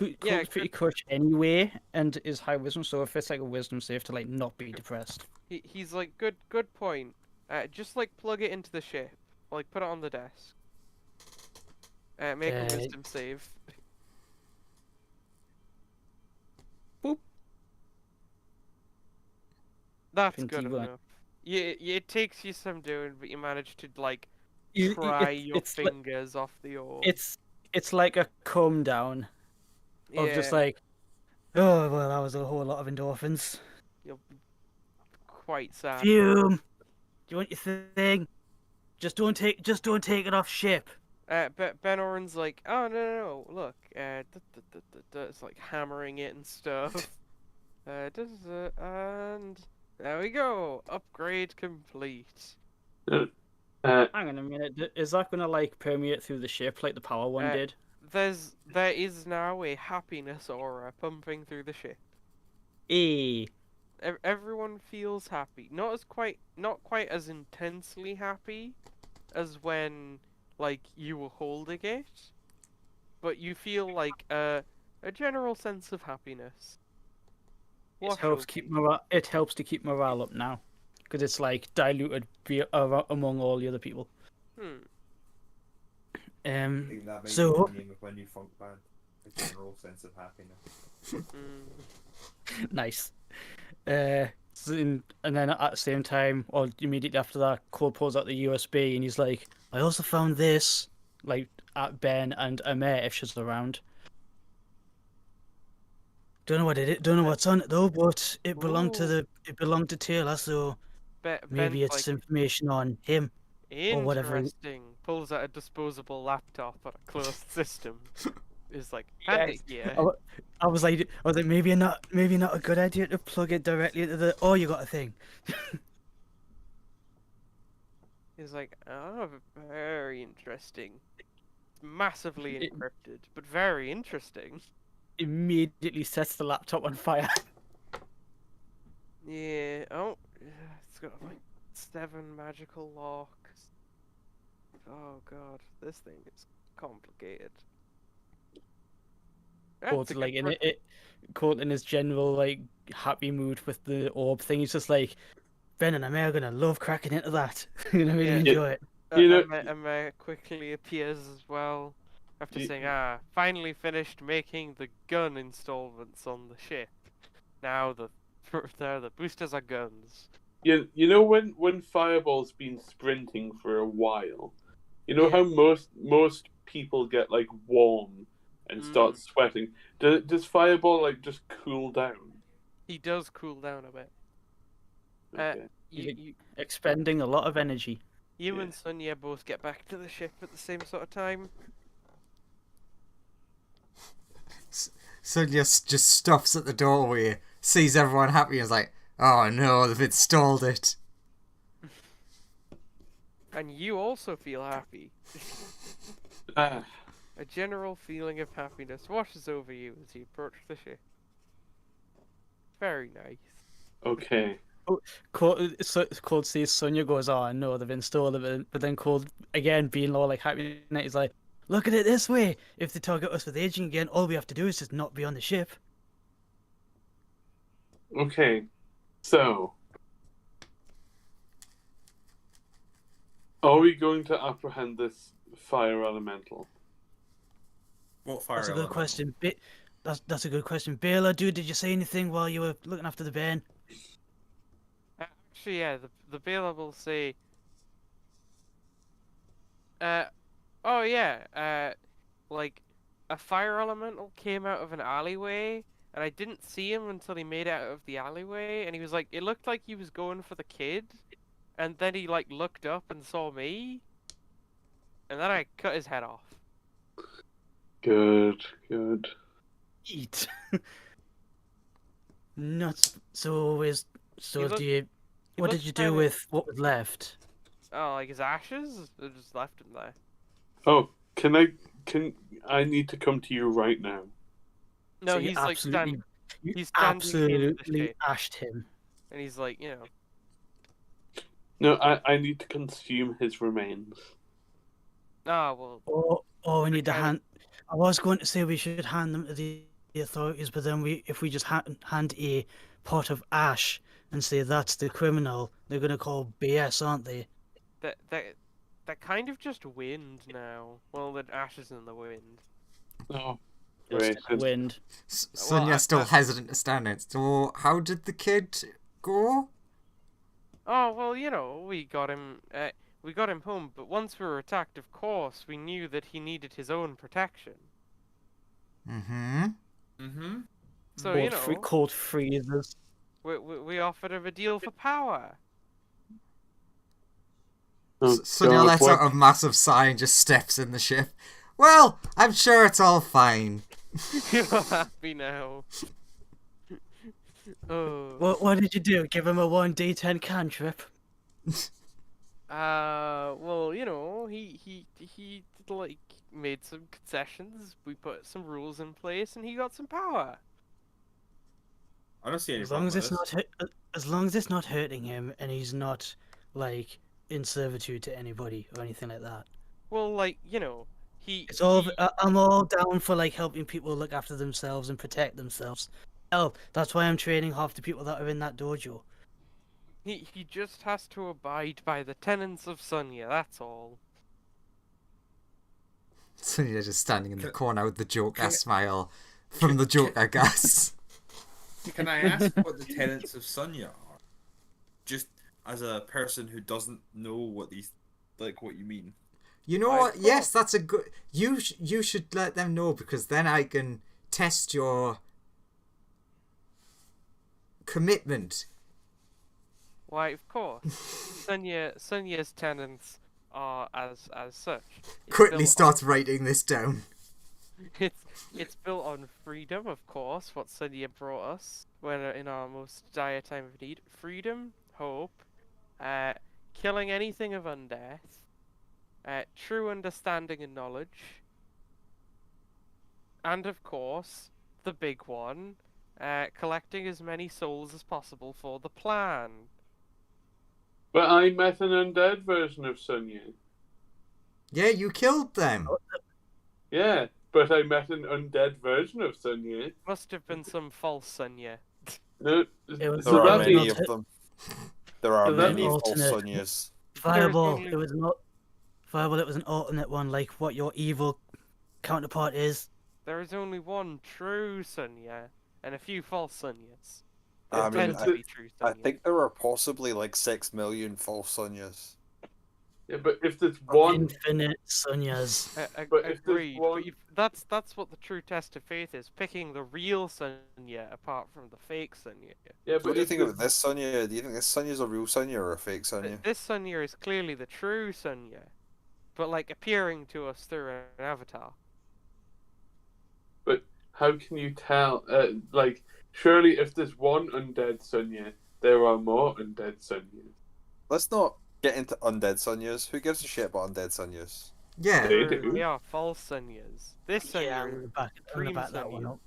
Yeah,
Colt's pretty cush anyway, and is high wisdom. So if it's like a wisdom save to like not be depressed.
he's like, good point. Just like plug it into the ship, like put it on the desk. Make a wisdom save.
Boop.
That's
21.
good enough. Yeah, it takes you some doing, but you manage to like
You-
pry
it's-
your
it's like-
fingers off the orb.
It's like a calm down of just
Yeah,
like
Oh, well, that was a whole lot of endorphins.
you're quite sad.
Fume! Do you want your thing? Just don't take it off ship.
Ben Oren's like, oh no, look, it's like hammering it and stuff. And there we go, upgrade complete.
hang on a minute. Is that gonna like permeate through the ship like the power one did?
There is now a happiness aura pumping through the ship. Everyone feels happy. Not quite as intensely happy as when like you were holding it, but you feel like a general sense of happiness.
It helps to keep morale up now, because it's like diluted among all the other people.
So-
when you funk band, a general sense of happiness.
Nice. And then at the same time, or immediately after that, Cole pulls out the USB and he's like,
I also found this.
like at Ben and Amir if she's around.
Don't know what it is. Don't know what's on it though, but it belonged to
Ooh.
it belonged to Taylor, so maybe
Ben's
it's
like,
information on him. or whatever.
interesting. Pulls out a disposable laptop on a closed system. Is like,
Yes.
hand it here.
I was like, maybe not a good idea to plug it directly into the. Oh, you got a thing.
He's like, oh, very interesting. It's massively encrypted, but very interesting.
Immediately sets the laptop on fire.
Yeah. Oh, it's got like 7 magical locks. Oh god, this thing is complicated. That's
Colt
a
like
good
in Colt in his general like happy mood with the orb thing. He's just like,
Ben and Amir are gonna love cracking into that. You're gonna really
Yeah.
enjoy it.
You know-
Emma quickly appears as well after
You-
saying, finally finished making the gun installments on the ship. Now the boosters are guns.
You know when Fireball's been sprinting for a while, you know
Yeah.
how most people get like warm and start sweating. Does Fireball like just cool down?
He does cool down a bit.
Okay.
You
Expending a lot of energy.
you
Yeah.
and Sonia both get back to the ship at the same sort of time.
Sonia just stops at the doorway, sees everyone happy, and is like, "Oh no, they've installed it."
And you also feel happy.
Ah,
A general feeling of happiness washes over you as you approach the ship. Very nice.
okay.
Cold sees Sonya goes, "Oh no, they've installed it," but then Cold again being all like happy, and he's like, "Look at it this way. If they target us with aging again, all we have to do is just not be on the ship."
Okay. So, are we going to apprehend this fire elemental?
What fire
That's a good
elemental?
question. That's a good question. Baylor, dude, did you say anything while you were looking after the band?
Actually, yeah, the Bailiff will say, oh yeah, like, a fire elemental came out of an alleyway, and I didn't see him until he made it out of the alleyway, and he was like, it looked like he was going for the kid, and then he, like, looked up and saw me, and then I cut his head off.
Good.
Eat. Nuts. So
looked-
do you?
he
What
looked
did you do
kinda-
with what was left?
Oh, like his ashes? I just left him there.
Oh, can I need to come to you right now?
No,
So you
he's like
absolutely, you
he's standing in the
absolutely
ship,
ashed him.
and he's like, you know,
No, I need to consume his remains.
ah, well,
Or we need to
Okay.
hand. I was going to say we should hand them to the authorities, but then if we just hand a pot of ash and say that's the criminal, they're gonna call BS, aren't they?
that kind of just wind now. Well, the ashes in the wind.
Oh,
Just
great.
in the wind.
Sonia's still hesitant to stand it. So, how did the kid go?
Oh well, you know, we got him. We got him home, but once we were attacked, of course, we knew that he needed his own protection.
Mm-hmm.
Mm-hmm.
So you
Cold
know,
cold freezes.
we offered him a deal for power.
Oh,
Sonia
God,
lets
what-
out a massive sigh and just steps in the ship. Well, I'm sure it's all fine.
You're happy now. Oh.
What did you do? Give him a 1d10 cantrip?
Well, you know, he like made some concessions. We put some rules in place, and he got some power.
I don't see any
As long
problem
as
with
it's
this.
not as long as it's not hurting him and he's not like in servitude to anybody or anything like that.
Well, like you know,
It's all I'm all down for like helping people look after themselves and protect themselves. Hell, that's why I'm training half the people that are in that dojo.
he just has to abide by the tenets of Sonya. That's all.
Sonia just standing in the
Can-
corner with the Joker
can-
smile from the Joker gas.
Can I ask what the tenets of Sonya are? Just as a person who doesn't know what these, like, what you mean.
You know
I
what?
thought-
Yes, that's a good. You should let them know, because then I can test your commitment.
Why, of course, Sonya's tenets are as such. It's
Quickly
built
starts writing this down.
It's built on freedom, of course. What Sonya brought us when in our most dire time of need: freedom, hope, killing anything of undeath, true understanding and knowledge, and of course, the big one, collecting as many souls as possible for the plan.
But I met an undead version of Sonya.
Yeah, you killed them.
Yeah, but I met an undead version of Sonya.
Must have been some false Sonya.
No,
It was-
so
There are
that
many
means
of them. There are
It was an
many false
alternate.
Sonyas.
Fireball.
only-
It was not Fireball. It was an alternate one, like what your evil counterpart is.
There is only one true Sonya, and a few false Sonyas.
I mean,
Pretend to be true
I
Sonya.
think there are possibly like 6 million false Sonyas.
Yeah, but if there's one,
Infinite Sonyas.
But if there's
Agreed,
one-
but that's what the true test of faith is: picking the real Sonya apart from the fake Sonya.
yeah,
So
but
what do you
if
think
there's,
of this Sonya? Do you think this Sonya's a real Sonya or a fake Sonya?
This Sonya is clearly the true Sonya, but like appearing to us through an avatar.
how can you tell? Like, surely if there's one undead Sonya, there are more undead Sonyas.
Let's not get into undead Sonyas. Who gives a shit about undead Sonyas?
Yeah.
They
True,
do.
they are false Sonyas. This Sonya
Yeah,
is
I'm gonna
cream
back that one
Sonya.
up.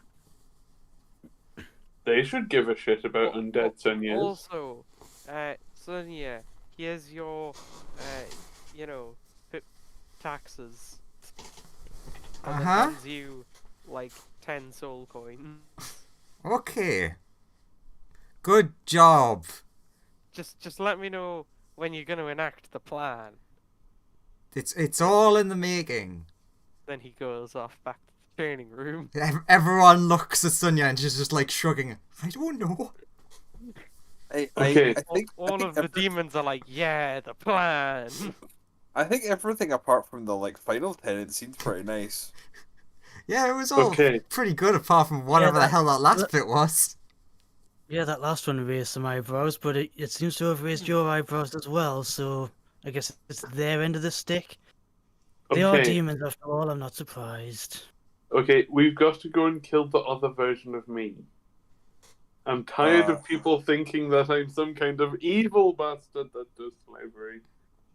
They should give a shit about undead Sonyas.
Also, Sonya, here's your, you know, taxes. And then
Uh-huh.
hands you like 10 soul coins.
Okay. Good job.
Just let me know when you're gonna enact the plan.
It's all in the making.
Then he goes off back to the training room.
Everyone looks at Sonya and she's just like shrugging. I don't know.
Okay.
I think
All of the demons are like, yeah, the plan.
I think everything apart from the like final tenant seems pretty nice.
Yeah, it was all
Okay.
pretty good apart from whatever the
that-
hell that last bit was.
Yeah, that last one raised some eyebrows, but it seems to have raised your eyebrows as well, so I guess it's their end of the stick. They are
Okay.
demons after all, I'm not surprised.
Okay, we've got to go and kill the other version of me. I'm tired of people thinking that I'm some kind of evil bastard that does slavery.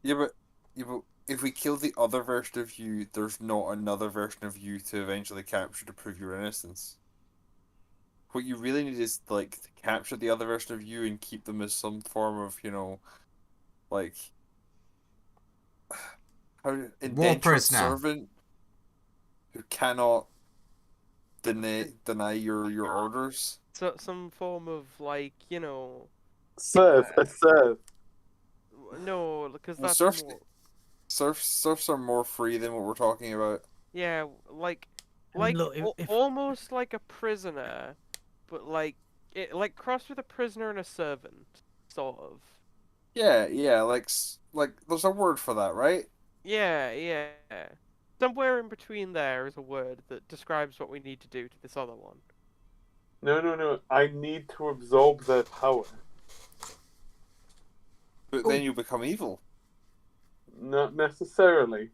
Yeah, but if we kill the other version of you, there's not another version of you to eventually capture to prove your innocence. What you really need is like to capture the other version of you and keep them as some form of, you know, like indentured
prisoner.
servant who cannot deny your orders.
So some form of like, you know,
Serve.
no, because
Well,
that's more,
serfs are more free than what we're talking about.
yeah, like
I mean, look,
almost like a prisoner, but like like crossed with a prisoner and a servant, sort of.
Yeah, like there's a word for that, right?
Yeah. Somewhere in between there is a word that describes what we need to do to this other one.
No. I need to absorb their power.
But then you become evil.
Not necessarily.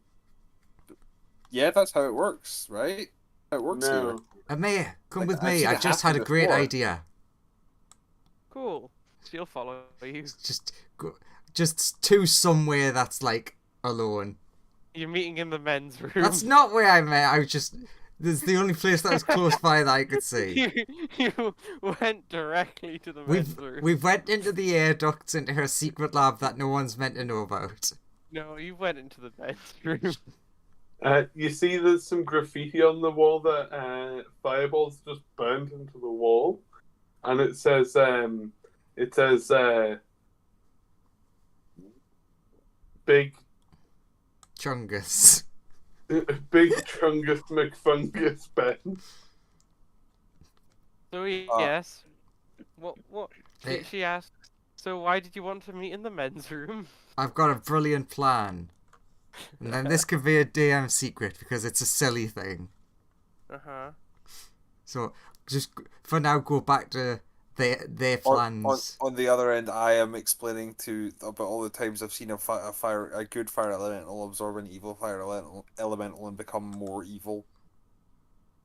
Yeah, that's how it works, right? How it works here.
No.
Amaya, come
Like,
with
I've
me.
seen
I
it
just had a
happen
great
before.
idea.
Cool. She'll follow you.
Just to somewhere that's like alone.
You're meeting in the men's room.
That's not where I met. I was just. This is the only place that was close by that I could see.
you went directly to the men's room.
We've went into the air ducts into her secret lab that no one's meant to know about.
No, you went into the men's room.
You see there's some graffiti on the wall that fireballs just burned into the wall. And it says big
Chungus.
big Chungus McFungus Ben.
So yes. What?
Hey.
She asked. So why did you want to meet in the men's room?
I've got a brilliant plan. And then this could be a DM secret because it's a silly thing.
Uh-huh.
So just for now, go back to their plans.
On the other end, I am explaining about all the times I've seen a good fire elemental absorb an evil fire elemental and become more evil.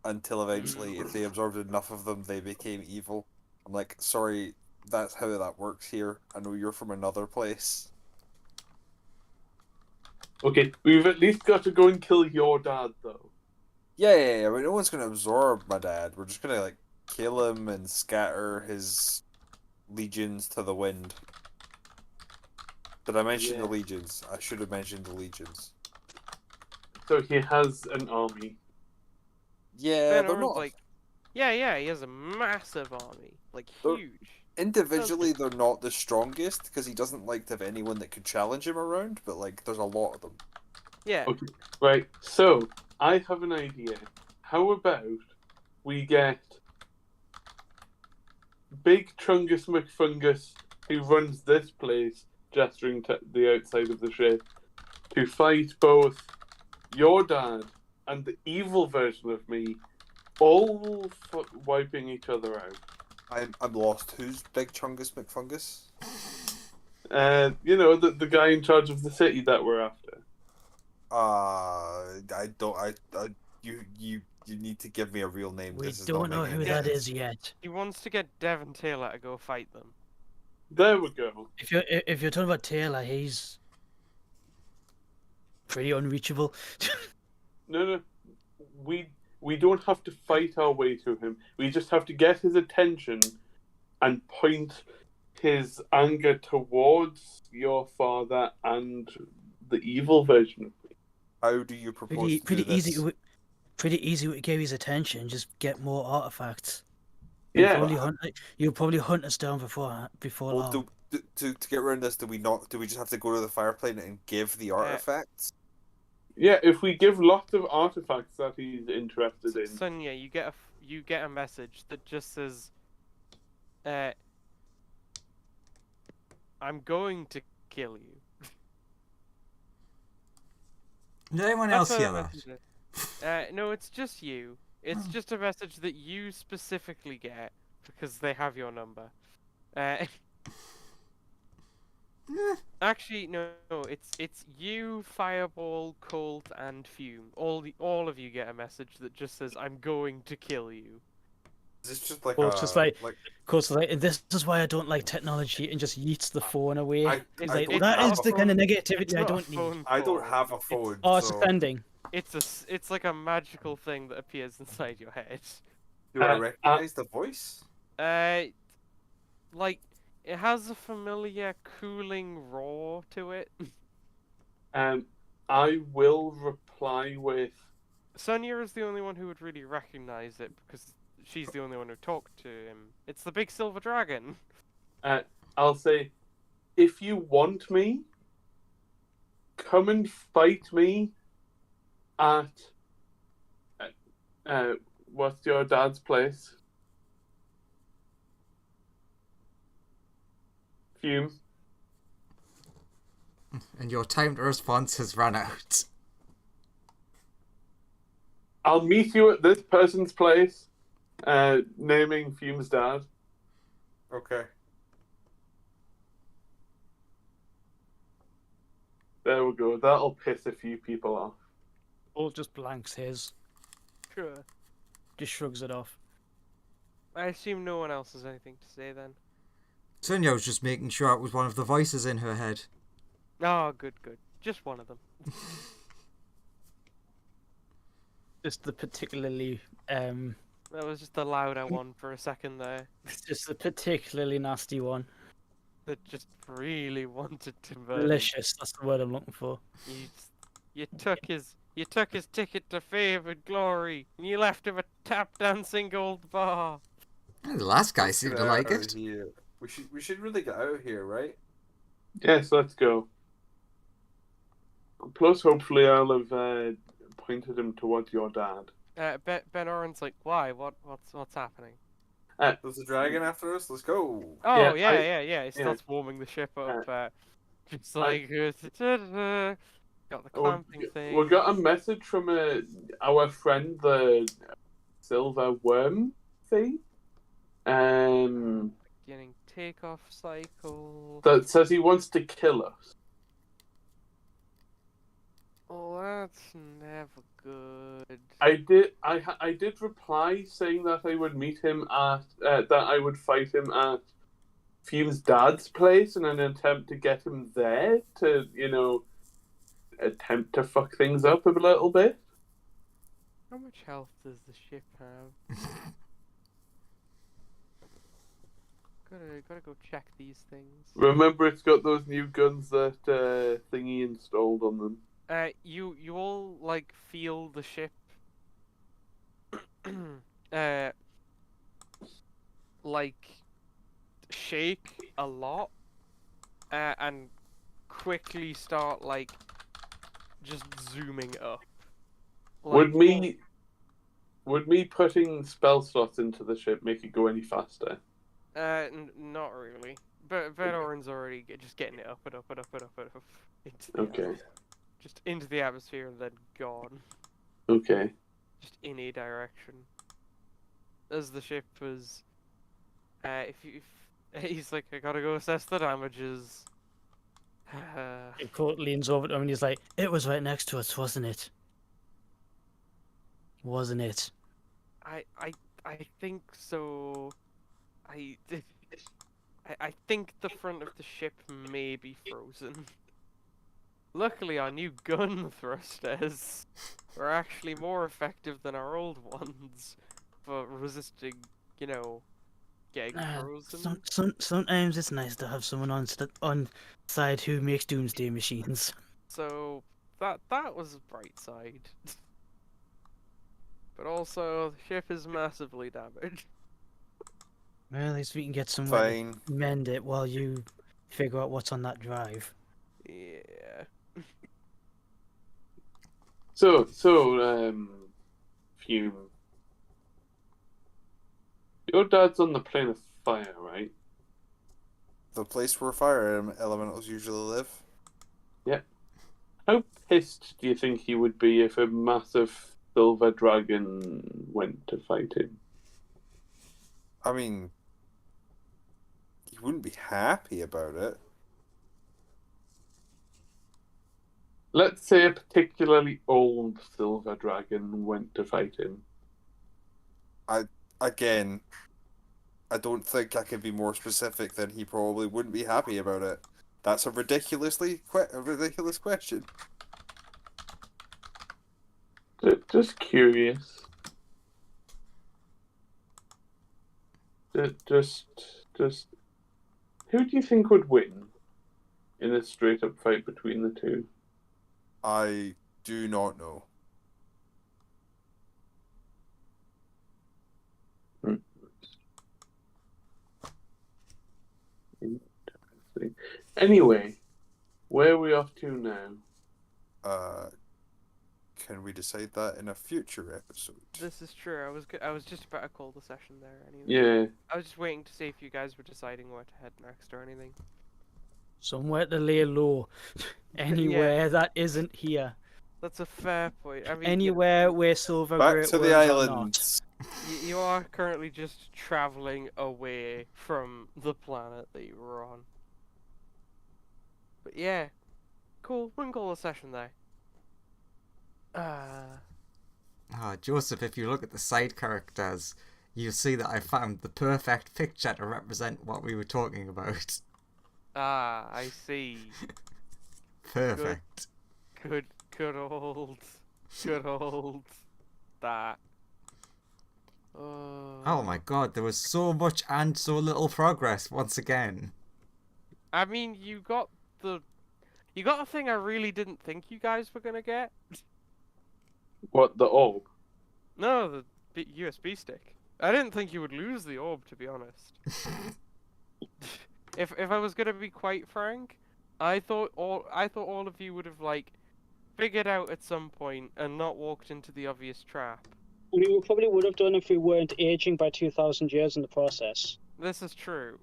Until eventually, if they absorbed enough of them, they became evil. I'm like, sorry, that's how that works here. I know you're from another place.
Okay, we've at least got to go and kill your dad though.
Yeah. I mean, no one's gonna absorb my dad. We're just gonna like kill him and scatter his legions to the wind. Did I mention the legions? I should have mentioned the legions.
So he has an army.
Yeah, they're
Venom's
not
like, yeah, he has a massive army, like
They're-
huge.
individually. They're not the strongest because he doesn't like to have anyone that could challenge him around. But like, there's a lot of them.
Yeah.
Okay, right. So I have an idea. How about we get Big Chungus McFungus, who runs this place, gesturing to the outside of the ship, to fight both your dad and the evil version of me, all wiping each other out.
I'm lost. Who's Big Chungus McFungus?
You know, the guy in charge of the city that we're after.
I don't. You need to give me a real name.
We
This is
don't
not
know
making
who
any
that
sense.
is yet.
He wants to get Devon Taylor to go fight them.
There we go.
If you're talking about Taylor, he's pretty unreachable.
No. We don't have to fight our way to him. We just have to get his attention and point his anger towards your father and the evil version of me.
How do you propose to do this?
Pretty easy with Gary's attention. Just get more artifacts.
Yeah.
You'll probably hunt us down before
Well,
long.
to get around this, do we just have to go to the fire planet and give the artifacts?
Yeah, if we give lots of artifacts that he's interested in.
Sonia, you get a message that just says, "I'm going to kill you."
Did anyone
That's
else
what
hear
that
that?
message is. No, it's just you. It's just a message that you specifically get because they have your number. Actually, no, it's you, Fireball, Colt, and Fume. All of you get a message that just says, "I'm going to kill you."
Is this just like
Court's just like,
like
Court's like, this is why I don't like technology, and just yeets the phone away.
It's
I
like,
don't
That
have
is
a
the kind of
phone.
negativity
It's
I
not a
don't need.
phone
I don't
call.
have a phone.
Oh, it's
so
ascending.
It's like a magical thing that appears inside your head.
do I recognize the voice?
Like it has a familiar cooling roar to it.
I will reply with,
Sonia is the only one who would really recognize it because she's the only one who talked to him. It's the big silver dragon.
I'll say, if you want me, come and fight me at what's your dad's place? Fume.
And your timed response has run out.
I'll meet you at this person's place, naming Fume's dad.
Okay.
There we go. That'll piss a few people off.
Colt just blanks his,
Sure.
just shrugs it off.
I assume no one else has anything to say then.
Sonia was just making sure it was one of the voices in her head.
Oh, good. Just one of them.
Just the particularly,
That was just the louder one for a second there.
just the particularly nasty one.
That just really wanted to murder.
Malicious. That's the word I'm looking for.
You took his ticket to fame and glory, and you left him a tap dancing gold bar.
The last guy seemed to like it.
Here. We should really get out of here, right?
Yes, let's go. Plus, hopefully, I'll have pointed him towards your dad.
Ben Oren's like, why? What's happening?
There's a dragon after us. Let's go.
Oh
Yeah,
yeah. He starts warming the ship up. Just like got the clamping thing.
We got a message from our friend, the silver worm thing.
Beginning takeoff cycle.
That says he wants to kill us.
Oh, that's never good.
I did reply saying that I would meet him at that I would fight him at Fume's dad's place in an attempt to get him there to, attempt to fuck things up a little bit.
How much health does the ship have? Gotta go check these things.
Remember, it's got those new guns that Thingy installed on them.
You all like feel the ship like shake a lot and quickly start like just zooming up.
Would me putting spell slots into the ship make it go any faster?
Not really. But Oren's already just getting it up and up and up and up and up into the
Okay.
just into the atmosphere and then gone,
Okay.
just in a direction. As the ship was, he's like, I gotta go assess the damages.
Court leans over to him and he's like, "It was right next to us, wasn't it? Wasn't it?"
I think so. I I think the front of the ship may be frozen. Luckily, our new gun thrusters were actually more effective than our old ones for resisting, getting frozen.
Sometimes it's nice to have someone on side who makes doomsday machines.
So that was a bright side. But also, the ship is massively damaged.
Well, at least we can get somewhere to
Fine.
mend it while you figure out what's on that drive.
Yeah.
So, Fume. Your dad's on the plane of fire, right?
The place where fire elementals usually live.
How pissed do you think he would be if a massive silver dragon went to fight him?
I mean, he wouldn't be happy about it.
Let's say a particularly old silver dragon went to fight him.
Again, I don't think I can be more specific than he probably wouldn't be happy about it. That's a ridiculous question.
Just curious. Just. Who do you think would win in a straight-up fight between the two?
I do not know.
Interesting. Anyway, where are we off to now?
Can we decide that in a future episode?
This is true. I was just about to call the session there anyway.
Yeah.
I was just waiting to see if you guys were deciding where to head next or anything.
Somewhere to lay low. Anywhere that isn't here.
That's a fair point. I mean,
Anywhere where silver
Back
great
to the
worms are not.
islands.
you are currently just traveling away from the planet that you were on. But yeah, cool. We can call the session there.
Joseph, if you look at the side characters, you'll see that I found the perfect picture to represent what we were talking about.
I see.
Perfect.
Good old that.
Oh my god, there was so much and so little progress once again.
I mean, you got a thing I really didn't think you guys were gonna get.
What, the orb?
No, the USB stick. I didn't think you would lose the orb, to be honest. If I was gonna be quite frank, I thought all of you would have figured out at some point and not walked into the obvious trap.
I mean, we probably would have done if we weren't aging by 2,000 years in the process.
This is true.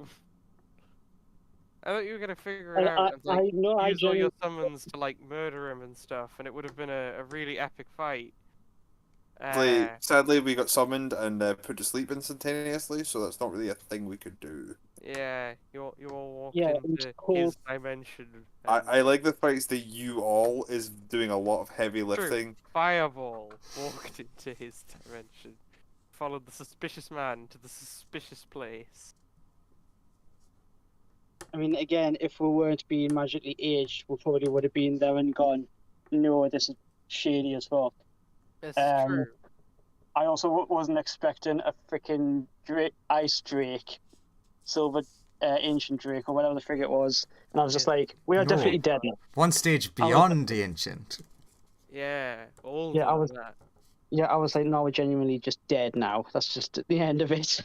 I thought you were gonna figure it out and
I
use all your summons to murder him and stuff, and it would have been a really epic fight.
Sadly, we got summoned and put to sleep instantaneously, so that's not really a thing we could do.
Yeah, you all walked
Yeah,
into
cool.
his dimension.
I like the fact that you all is doing a lot of heavy lifting.
Fireball walked into his dimension, followed the suspicious man to the suspicious place.
I mean, again, if we weren't being magically aged, we probably would have been there and gone, no, this is shady as fuck.
This is true.
I also wasn't expecting a freaking ice drake, silver ancient drake, or whatever the frig it was. And I was just like, we are
No.
definitely dead now.
One stage beyond the ancient.
Yeah, all
Yeah, I was-
that.
Yeah, I was like, no, we're genuinely just dead now. That's just the end of it.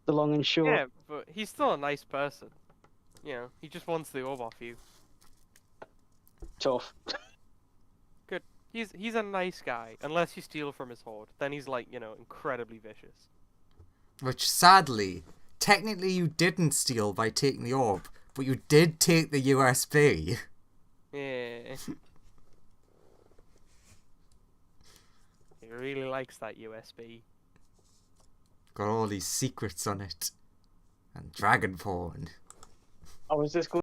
The long and short.
Yeah, but he's still a nice person. You know, he just wants the orb off you.
Tough.
He's a nice guy, unless you steal from his hoard. Then he's incredibly vicious.
Which sadly technically you didn't steal by taking the orb, but you did take the USB.
Yeah. He really likes that USB.
Got all these secrets on it. And dragon porn.
I was just going